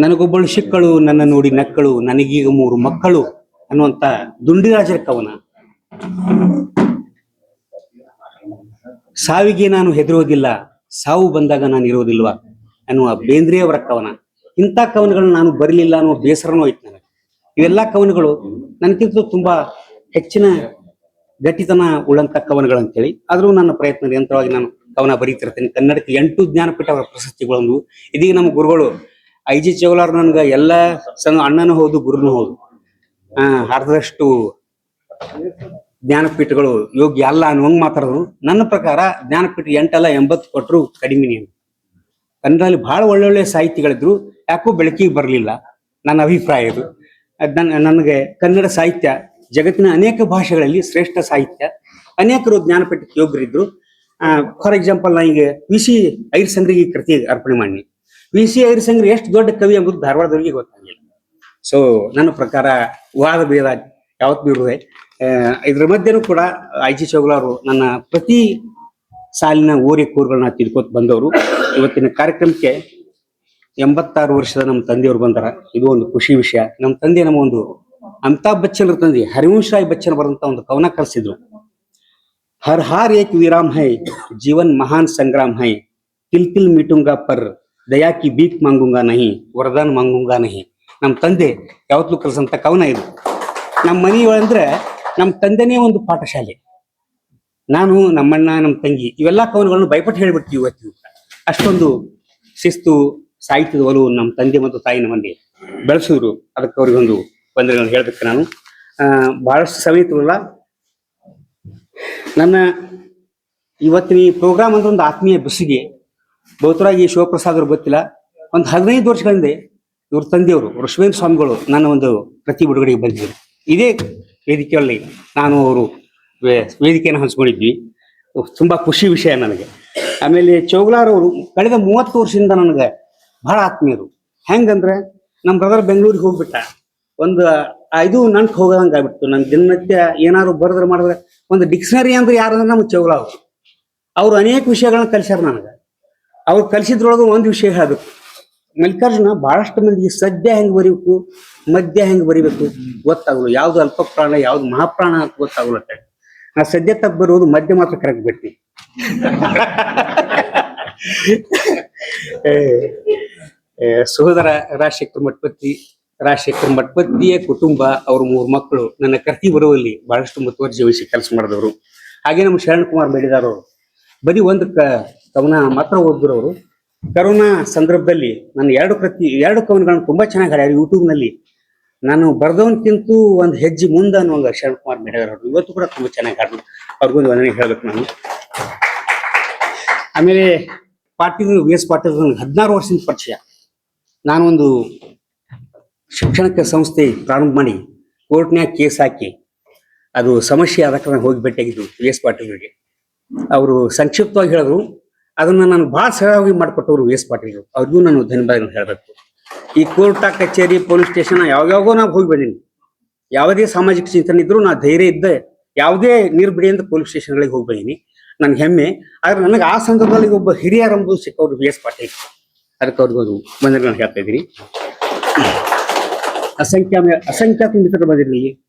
ನನಗೊಬ್ಬಳು ಶಿಕ್ಕಳು, ನನ್ನ ನೋಡಿ ನಕ್ಕಳು, ನನಗೀಗ 3 ಮಕ್ಕಳು ಅನ್ನುವಂತ ದುಂಡಿರಾಜರ ಕವನ. ಸಾವಿಗೆ ನಾನು ಹೆದರೋದಿಲ್ಲ, ಸಾವು ಬಂದಾಗ ನಾನು ಇರೋದಿಲ್ವಾ ಅನ್ನುವ ಬೇಂದ್ರೆಯವರ ಕವನ. ಇಂಥ ಕವನಗಳನ್ನ ನಾನು ಬರಲಿಲ್ಲ ಅನ್ನುವ ಬೇಸರನೂ ಐತೆ ನನಗೆ. ಇವೆಲ್ಲ ಕವನಗಳು ನನಗಿಂತ ತುಂಬಾ ಹೆಚ್ಚಿನ ಗಟ್ಟಿತನ ಉಳ್ಳಂತ ಕವನಗಳಂತೇಳಿ. ಆದ್ರೂ ನನ್ನ ಪ್ರಯತ್ನ ನಿರಂತರವಾಗಿ ನಾನು ಕವನ ಬರೀತಿರ್ತೇನೆ. ಕನ್ನಡಕ್ಕೆ 8 ಜ್ಞಾನಪೀಠ ಅವರ ಪ್ರಶಸ್ತಿಗಳನ್ನು. ಇದೀಗ ನಮ್ಮ ಗುರುಗಳು IG ಚೌಲಾರ್ ನನ್ಗ ಎಲ್ಲ ಅಣ್ಣನೂ ಹೌದು, ಗುರುನೂ ಹೌದು. ಅರ್ಧದಷ್ಟು ಜ್ಞಾನಪೀಠಗಳು ಯೋಗ್ಯ ಅಲ್ಲ ಅನ್ನುವಂಗ್ ಮಾತಾಡೋದು. ನನ್ನ ಪ್ರಕಾರ ಜ್ಞಾನಪೀಠ 8 ಅಲ್ಲ 80 ಕೊಟ್ಟರು ಕಡಿಮೆ. ಕನ್ನಡದಲ್ಲಿ ಬಹಳ ಒಳ್ಳೊಳ್ಳೆ ಸಾಹಿತಿಗಳಿದ್ರು, ಯಾಕೋ ಬೆಳಕಿಗೆ ಬರಲಿಲ್ಲ. ನನ್ನ ಅಭಿಪ್ರಾಯ ಇದು. ನನಗೆ ಕನ್ನಡ ಸಾಹಿತ್ಯ ಜಗತ್ತಿನ ಅನೇಕ ಭಾಷೆಗಳಲ್ಲಿ ಶ್ರೇಷ್ಠ ಸಾಹಿತ್ಯ. ಅನೇಕರು ಜ್ಞಾನಪೀಠಕ್ಕೆ ಯೋಗ್ಯರಿದ್ರು. ಫಾರ್ ಎಕ್ಸಾಂಪಲ್, ನಾ ಈಗ VC ಐರ್ಸಂಗ್ರಿಗೆ ಕೃತಿ ಅರ್ಪಣೆ ಮಾಡಿ. VC ಐರ್ಸಂಗ್ರಿ ಎಷ್ಟು ದೊಡ್ಡ ಕವಿ ಎಂಬುದು ಧಾರವಾಡದವರಿಗೆ ಗೊತ್ತಾಗಿಲ್ಲ. ಸೊ ನನ್ನ ಪ್ರಕಾರ ವಾದ ಭೇದ ಯಾವತ್ತೂ ಇರುವೆ. ಇದ್ರ ಮಧ್ಯನೂ ಕೂಡ IG ಚೌಲಾರು ನನ್ನ ಪ್ರತಿ ಸಾಲಿನ ಓರೆ ಕೂರುಗಳನ್ನ ತಿಳ್ಕೊತ ಬಂದವರು. ಇವತ್ತಿನ ಕಾರ್ಯಕ್ರಮಕ್ಕೆ 86 ವರ್ಷದ ನಮ್ಮ ತಂದೆಯವರು ಬಂದಾರ. ಇದು ಒಂದು ಖುಷಿ ವಿಷಯ. ನಮ್ಮ ತಂದೆ ನಮ್ಮ ಒಂದು ಅಮಿತಾಬ್ ಬಚ್ಚನ್ ತಂದೆ ಹರಿವಂಶ್ ರಾಯ್ ಬಚ್ಚನ್ ಬರೆದಂತ ಒಂದು ಕವನ ಕಲಿಸಿದ್ರು. ಹರ್ ಹಾರ್ ಏಕ್ ವಿರಾಮ್ ಹೈ, ಜೀವನ್ ಮಹಾನ್ ಸಂಗ್ರಾಮ್ ಹೈ, ತಿಲ್ ತಿಲ್ ಮೀಟುಂಗಾ ಪರ್ ದಯಾ ಕಿ ಬೀಕ್ ಮಾಂಗುಂಗಾ ನಹಿ, ವರದಾನ್ ಮಾಂಗುಂಗಾ ನಹಿ. ನಮ್ಮ ತಂದೆ ಯಾವತ್ತೂ ಕಲಿಸಂತ ಕವನ ಇದು. ನಮ್ಮ ಮನೆಯೊಳಂದ್ರೆ ನಮ್ಮ ತಂದೆನೇ ಒಂದು ಪಾಠಶಾಲೆ. ನಾನು, ನಮ್ಮಣ್ಣ, ನಮ್ಮ ತಂಗಿ ಇವೆಲ್ಲ ಕವನಗಳನ್ನು ಭಯಪಟ್ಟು ಹೇಳ್ಬಿಡ್ತೀವಿ ಇವತ್ತು. ಅಷ್ಟೊಂದು ಶಿಸ್ತು, ಸಾಹಿತ್ಯದ ಒಲವು ನಮ್ಮ ತಂದೆ ಮತ್ತು ತಾಯಿ ನಮ್ಮಲ್ಲಿ ಬೆಳೆಸಿದ್ರು. ಅದಕ್ಕೆ ಅವ್ರಿಗೊಂದು ವಂದನೆಗಳನ್ನು ಹೇಳ್ಬೇಕು. ನಾನು ಬಹಳಷ್ಟು ಸಮಯ ತಗೊಳ್ಳಲ್ಲ. ನನ್ನ ಇವತ್ತಿನ ಈ ಪ್ರೋಗ್ರಾಮ್ ಅಂದ್ರೆ ಒಂದು ಆತ್ಮೀಯ ಬೆಸುಗೆ. ಬಹುತರಾಗಿ ಶಿವಪ್ರಸಾದ್ ಅವ್ರು ಗೊತ್ತಿಲ್ಲ, ಒಂದು 15 ವರ್ಷಗಳಿಂದ ಇವ್ರ ತಂದೆಯವರು ಋಷವೇಂದ್ರ ಸ್ವಾಮಿಗಳು ನನ್ನ ಒಂದು ಪ್ರತಿ ಬಿಡುಗಡೆಗೆ ಬಂದಿದ್ರು. ಇದೇ ವೇದಿಕೆಯಲ್ಲಿ ನಾನು ಅವರು ವೇದಿಕೆಯನ್ನು ಹಂಚ್ಕೊಂಡಿದ್ವಿ. ತುಂಬಾ ಖುಷಿ ವಿಷಯ ನನಗೆ. ಆಮೇಲೆ ಚೌಗ್ಲಾರ್ ಅವರು ಕಳೆದ 30 ವರ್ಷದಿಂದ ನನಗೆ ಬಹಳ ಆತ್ಮೀಯರು. ಹೆಂಗಂದ್ರೆ ನಮ್ಮ ಬ್ರದರ್ ಬೆಂಗಳೂರಿಗೆ ಹೋಗ್ಬಿಟ್ಟ, ಒಂದು 5 ನಂಟು ಹೋಗೋದಂಗ ಆಗ್ಬಿಟ್ಟು. ನನ್ ದಿನನಿತ್ಯ ಏನಾದ್ರು ಬರೆದ್ರೆ ಮಾಡಿದ್ರೆ ಒಂದು ಡಿಕ್ಷನರಿ ಅಂದ್ರೆ ಯಾರಂದ್ರೆ ನಮ್ಮ ಚೌಗ್ಲಾರ್ ಅವ್ರು ಅನೇಕ ವಿಷಯಗಳನ್ನ ಕಲಿಸ್ಯಾರ ನನಗೆ. ಅವ್ರು ಕಲಿಸಿದ್ರೊಳಗೆ ಒಂದು ವಿಷಯ ಹೇಳ್ಬೇಕು. ಮಲ್ಲಿಕಾರ್ಜುನ ಬಹಳಷ್ಟು ಮಂದಿಗೆ ಸದ್ಯ ಹೆಂಗ್ ಬರೀಬೇಕು, ಮಧ್ಯ ಹೆಂಗ್ ಬರಿಬೇಕು ಗೊತ್ತಾಗಲ್ಲ. ಯಾವ್ದು ಅಲ್ಪ ಪ್ರಾಣ, ಯಾವ್ದು ಮಹಾಪ್ರಾಣ ಅಂತ ಗೊತ್ತಾಗಲ್ಲ. ನಾ ಸದ್ಯ ತಪ್ಪ ಬರುವುದು, ಮಧ್ಯ ಮಾತ್ರ ಕರೆಕ್ಟ್ ಬಿಡ್ತೀನಿ. ಸಹೋದರ ರಾಜಶೇಖರ್ ಮಠಪತಿಯ ಕುಟುಂಬ, ಅವ್ರ 3 ಮಕ್ಕಳು ನನ್ನ ಕರ್ತಿ ಬರುವಲ್ಲಿ ಬಹಳಷ್ಟು ಮುತುವರ್ಜಿ ವಹಿಸಿ ಕೆಲಸ ಮಾಡಿದವರು. ಹಾಗೆ ನಮ್ಮ ಶರಣ್ ಕುಮಾರ್ ಬೇಡಿದಾರ್ ಅವರು ಬರೀ ಒಂದು ಕವನ ಮಾತ್ರ ಓದಿದ್ರು. ಅವರು ಕರೋನಾ ಸಂದರ್ಭದಲ್ಲಿ ನನ್ನ 2 ಕವನಗಳನ್ನು ತುಂಬಾ ಚೆನ್ನಾಗಿ ಹಾಡ್ಯಾರ. ಯೂಟ್ಯೂಬ್ನಲ್ಲಿ ನಾನು ಬರ್ದವನ್ಕಿಂತೂ ಒಂದು ಹೆಜ್ಜೆ ಮುಂದೆ ಅನ್ನುವಂಗ ಶರಣ್ ಕುಮಾರ್ ಬೇಡಿದಾರ್ ಅವರು ಇವತ್ತು ಕೂಡ ತುಂಬಾ ಚೆನ್ನಾಗಿ ಹಾಡಿದ್ರು. ಅವ್ರಿಗೊಂದು ವಂದನೆ ಹೇಳ್ಬೇಕು ನಾನು. ಆಮೇಲೆ ಪಾಟೀಲ್ ವಿ.ಎಸ್. ಪಾಟೀಲ್ 16 ವರ್ಷದಿಂದ ಪರಿಚಯ. ನಾನೊಂದು ಶಿಕ್ಷಣಕ್ಕೆ ಸಂಸ್ಥೆ ಪ್ರಾರಂಭ ಮಾಡಿ ಕೋರ್ಟ್ನ್ಯಾಗ ಕೇಸ್ ಹಾಕಿ ಅದು ಸಮಸ್ಯೆ ಆದ ಕಾರಣ ಹೋಗಿ ಭೇಟಿಯಾಗಿದ್ದು ವಿ.ಎಸ್. ಪಾಟೀಲ್ರಿಗೆ. ಅವರು ಸಂಕ್ಷಿಪ್ತವಾಗಿ ಹೇಳಿದ್ರು, ಅದನ್ನ ನಾನು ಬಹಳ ಸರಳವಾಗಿ ಮಾಡಿಕೊಟ್ಟವರು ವಿ.ಎಸ್. ಪಾಟೀಲ್. ಅವ್ರಿಗೂ ನಾನು ಧನ್ಯವಾದಗಳು ಹೇಳಬೇಕು. ಈ ಕೋರ್ಟ, ಕಚೇರಿ, ಪೊಲೀಸ್ ಸ್ಟೇಷನ್ ಯಾವ್ಯಾವಾಗೋ ನಾವು ಹೋಗಿ ಬಂದೀನಿ. ಯಾವುದೇ ಸಾಮಾಜಿಕ ಚಿಂತನೆ ಇದ್ರು ನಾ ಧೈರ್ಯ ಇದ್ದ ಯಾವುದೇ ನಿರ್ಬಿಡಿಯಿಂದ ಪೊಲೀಸ್ ಸ್ಟೇಷನ್ಗಳಿಗೆ ಹೋಗಿ ಬಂದೀನಿ. ನನ್ ಹೆಮ್ಮೆ. ಆದ್ರೆ ನನಗೆ ಆ ಸಂದರ್ಭದಲ್ಲಿ ಒಬ್ಬ ಹಿರಿಯರ ಎಂಬುದು ಸಿಕ್ಕವರು ವಿ.ಎಸ್. ಪಾಟೀಲ್. ಅದಕ್ಕೆ ಅವ್ರಿಗೊಂದು ವಂದನೆಗಳನ್ನು ಹೇಳ್ತಾ ಇದ್ದೀನಿ. ಅಸಂಖ್ಯಾತ ಮಿತ್ರರು ಬಂದಿರಲಿ.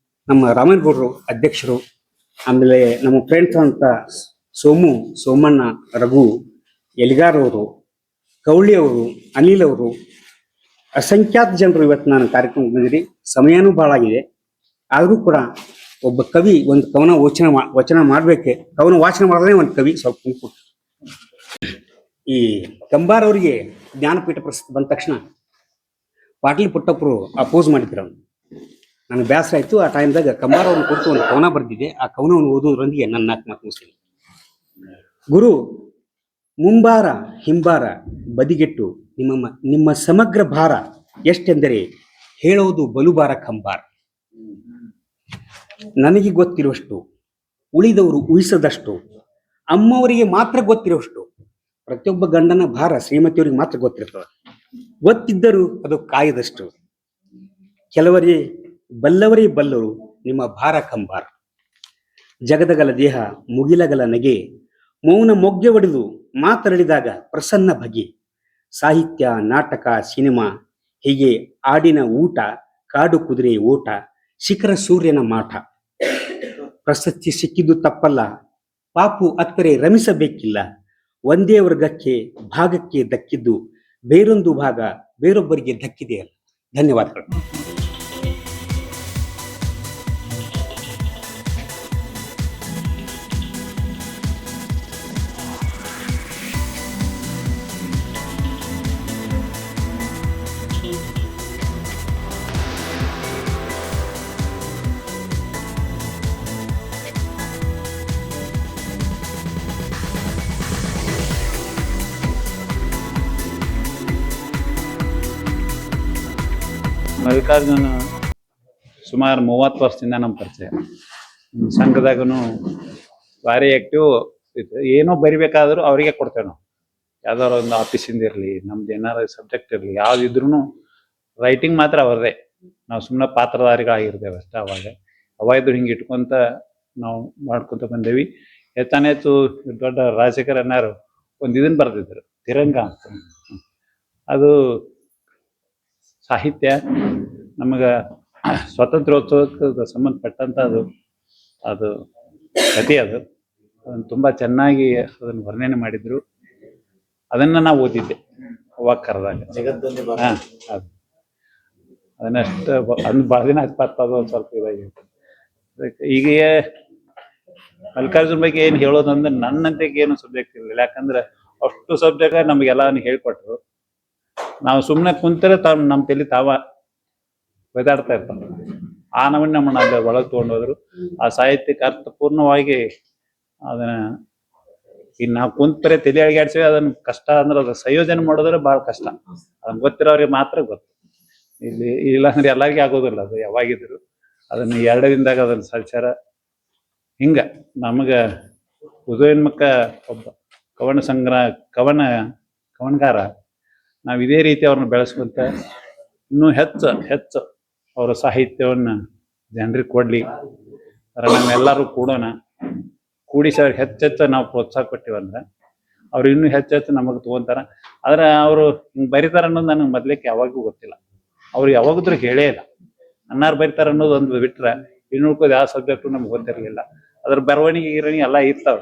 ನಮ್ಮ ರಾಮನಗೌಡರು ಅಧ್ಯಕ್ಷರು, ಆಮೇಲೆ ನಮ್ಮ ಫ್ರೆಂಡ್ಸ್ ಅಂತ ಸೋಮಣ್ಣ, ರಘು, ಎಲಿಗಾರ್ ಅವರು, ಕೌಳಿ ಅವರು, ಅನಿಲ್ ಅವರು, ಅಸಂಖ್ಯಾತ ಜನರು ಇವತ್ತು ನಾನು ಕಾರ್ಯಕ್ರಮ ಬಂದಿರಿ. ಸಮಯನೂ ಬಹಳ ಆಗಿದೆ. ಆದರೂ ಕೂಡ ಒಬ್ಬ ಕವಿ ಒಂದು ಕವನ ವಚನ ಮಾಡ್ಬೇಕೆ, ಕವನ ವಾಚನ ಮಾಡಿದ್ರೆ ಒಂದು ಕವಿ ಸ್ವಲ್ಪ ಈ ಕಂಬಾರ್ ಅವರಿಗೆ ಜ್ಞಾನಪೀಠ ಪ್ರಶಸ್ತಿ ಬಂದ ತಕ್ಷಣ ಪಾಟೀಲ್ ಪುಟ್ಟಪ್ಪರು ಅಪೋಸ್ ಮಾಡಿದ್ರು. ಅವನು ನನಗೆ ಬೇಸರ ಆಯ್ತು. ಆ ಟೈಮ್ದಾಗ ಕಂಬಾರ್ ಅವ್ರನ್ನ ಕುರಿತು ಒಂದು ಕವನ ಬರೆದಿದ್ದೆ. ಆ ಕವನವನ್ನು ಓದುವುದರೊಂದಿಗೆ ನನ್ನ 4 ಮಾತು ಮುಗಿಸ್ತೀನಿ. ಗುರು ಮುಂಬಾರ ಹಿಂಬಾರ ಬದಿಗೆಟ್ಟು ನಿಮ್ಮ ಸಮಗ್ರ ಭಾರ ಎಷ್ಟೆಂದರೆ ಹೇಳುವುದು ಬಲುಬಾರ ಕಂಬಾರ. ನನಗೆ ಗೊತ್ತಿರುವಷ್ಟು, ಉಳಿದವರು ಊಹಿಸದಷ್ಟು, ಅಮ್ಮವರಿಗೆ ಮಾತ್ರ ಗೊತ್ತಿರುವಷ್ಟು. ಪ್ರತಿಯೊಬ್ಬ ಗಂಡನ ಭಾರ ಶ್ರೀಮತಿಯವರಿಗೆ ಮಾತ್ರ ಗೊತ್ತಿರ್ತದೆ. ಗೊತ್ತಿದ್ದರೂ ಅದು ಕಾಯದಷ್ಟು. ಬಲ್ಲವರೇ ಬಲ್ಲರು ನಿಮ್ಮ ಭಾರ ಕಂಬಾರ. ಜಗದಗಲ ದೇಹ ಮುಗಿಲಗಲ ನಗೆ, ಮೌನ ಮೊಗ್ಗೆ ಒಡೆದು ಮಾತನಾಡಿದಾಗ ಪ್ರಸನ್ನ ಬಗೆ. ಸಾಹಿತ್ಯ, ನಾಟಕ, ಸಿನಿಮಾ ಹೀಗೆ ಆಡಿನ ಊಟ, ಕಾಡು ಕುದುರೆ ಓಟ, ಶಿಖರ ಸೂರ್ಯನ ಮಾಟ. ಪ್ರಶಸ್ತಿ ಸಿಕ್ಕಿದ್ದು ತಪ್ಪಲ್ಲ, ಪಾಪು ಅತ್ತರೆ ರಮಿಸಬೇಕಿಲ್ಲ. ಒಂದೇ ವರ್ಗಕ್ಕೆ ಭಾಗಕ್ಕೆ ದಕ್ಕಿದ್ದು ಬೇರೊಂದು ಭಾಗ ಬೇರೊಬ್ಬರಿಗೆ ದಕ್ಕಿದೆಯಲ್ಲ. ಧನ್ಯವಾದಗಳು. ಮಲ್ಲಿಕಾರ್ಜುನ ಸುಮಾರು 30 ವರ್ಷದಿಂದ ನಮ್ಮ ಪರಿಚಯ. ಸಂಘದಾಗೂ ಭಾರಿ ಆ್ಯಕ್ಟಿವ್ ಇತ್ತು. ಏನೋ ಬರಿಬೇಕಾದ್ರೂ ಅವರಿಗೆ ಕೊಡ್ತೇವೆ ನಾವು. ಯಾವ್ದಾದ್ರು ಒಂದು ಆಫೀಸಿಂದ ಇರಲಿ, ನಮ್ದು ಏನಾರು ಸಬ್ಜೆಕ್ಟ್ ಇರಲಿ, ಯಾವ್ದಿದ್ರು ರೈಟಿಂಗ್ ಮಾತ್ರ ಅವ್ರದೇ. ನಾವು ಸುಮ್ಮನೆ ಪಾತ್ರಧಾರಿಗಳಾಗಿರ್ತೇವೆ ಅಷ್ಟೇ. ಅವಾಗ ಇದ್ರು ಹಿಂಗೆ ಇಟ್ಕೊಂತ ನಾವು ಮಾಡ್ಕೊತ ಬಂದೇವಿ. ಹೆಚ್ಚು ದೊಡ್ಡ ರಾಜಶೇಖರಣ್ಣರು ಒಂದು ಇದನ್ನು ಬರೆದಿದ್ರು, ತಿರಂಗ ಅಂತ. ಅದು ಸಾಹಿತ್ಯ ನಮಗೆ ಸ್ವಾತಂತ್ರ್ಯೋತ್ಸವಕ್ಕೆ ಸಂಬಂಧಪಟ್ಟಂತ ಅದು ಕಥೆ. ಅದನ್ನು ತುಂಬ ಚೆನ್ನಾಗಿ ಅದನ್ನು ವರ್ಣನೆ ಮಾಡಿದ್ರು. ಅದನ್ನ ನಾವು ಓದಿದ್ದೆ ಅವಾಗ ಕರೆದಾಗ. ಹಾಂ, ಅದನ್ನಷ್ಟು ಅಂದ್ ಭಾಳ ದಿನ ಅದು ಒಂದು ಸ್ವಲ್ಪ ಇದಾಗಿತ್ತು. ಈಗ ಮಲ್ಲಿಕಾರ್ಜುನ ಬಗ್ಗೆ ಏನು ಹೇಳೋದಂದ್ರೆ ನನ್ನಂತೆ ಏನು ಸಬ್ಜೆಕ್ಟ್ ಇರಲಿಲ್ಲ. ಯಾಕಂದ್ರೆ ಅಷ್ಟು ಸಬ್ಜೆಕ್ಟ್ ನಮಗೆಲ್ಲ ಹೇಳ್ಕೊಟ್ರು. ನಾವು ಸುಮ್ಮನೆ ಕುಂತರೆ ನಮ್ಮ ತಲೆ ಒದಾಡ್ತಾ ಇರ್ತಾವೆ. ಆ ನಮ್ಮನ್ನ ಅಲ್ಲಿ ಒಳಗೆ ತೊಗೊಂಡೋದ್ರು. ಆ ಸಾಹಿತ್ಯಕ್ಕೆ ಅರ್ಥಪೂರ್ಣವಾಗಿ ಅದನ್ನ ಇನ್ನು ನಾವು ಕುಂತರೆ ತಲೆ ಅಳಿಗಾಡ್ಸಿವಿ. ಅದನ್ನ ಕಷ್ಟ ಅಂದ್ರೆ ಅದು ಸಂಯೋಜನೆ ಮಾಡೋದ್ರೆ ಭಾಳ ಕಷ್ಟ. ಅದನ್ನ ಗೊತ್ತಿರೋರಿಗೆ ಮಾತ್ರ ಗೊತ್ತು. ಇಲ್ಲಾಂದ್ರೆ ಎಲ್ಲರಿಗೂ ಆಗೋದಿಲ್ಲ. ಅದು ಯಾವಾಗಿದ್ರು ಅದನ್ನ 2 ದಿನದಾಗ ಅದನ್ನ ಸಂಚಾರ ಹಿಂಗ ನಮಗ ಉದಯೋನ್ಮುಖ ಒಬ್ಬ ಕವನಗಾರ ನಾವು ಇದೇ ರೀತಿ ಅವ್ರನ್ನ ಬೆಳೆಸ್ಕೊಂತ ಇನ್ನೂ ಹೆಚ್ಚು ಅವರ ಸಾಹಿತ್ಯವನ್ನು ಜನರಿಗೆ ಕೊಡ್ಲಿ. ನಮ್ಮೆಲ್ಲರೂ ಕೂಡಿಸಿ ಅವ್ರಿಗೆ ಹೆಚ್ಚೆಚ್ಚು ನಾವು ಪ್ರೋತ್ಸಾಹ ಕೊಟ್ಟಿವಂದ್ರೆ ಅವ್ರು ಇನ್ನೂ ಹೆಚ್ಚೆಚ್ಚು ನಮಗೆ ತೊಗೊಂತಾರ. ಆದ್ರೆ ಅವರು ಹಿಂಗೆ ಬರೀತಾರ ಅನ್ನೋದು ನನಗೆ ಮೊದ್ಲಿಕ್ಕೆ ಯಾವಾಗೂ ಗೊತ್ತಿಲ್ಲ. ಅವ್ರು ಯಾವಾಗದ್ರೂ ಹೇಳೇ ಇಲ್ಲ. ಅನ್ನಾರು ಬರೀತಾರ ಅನ್ನೋದು ಒಂದು ಬಿಟ್ರೆ ಇನ್ನು ಯಾವ ಸಬ್ಜೆಕ್ಟು ನಮ್ಗೆ ಗೊತ್ತಿರಲಿಲ್ಲ. ಅದ್ರ ಬರವಣಿಗೆ ಗಿರವಣಿಗೆ ಎಲ್ಲ ಇರ್ತಾವೆ.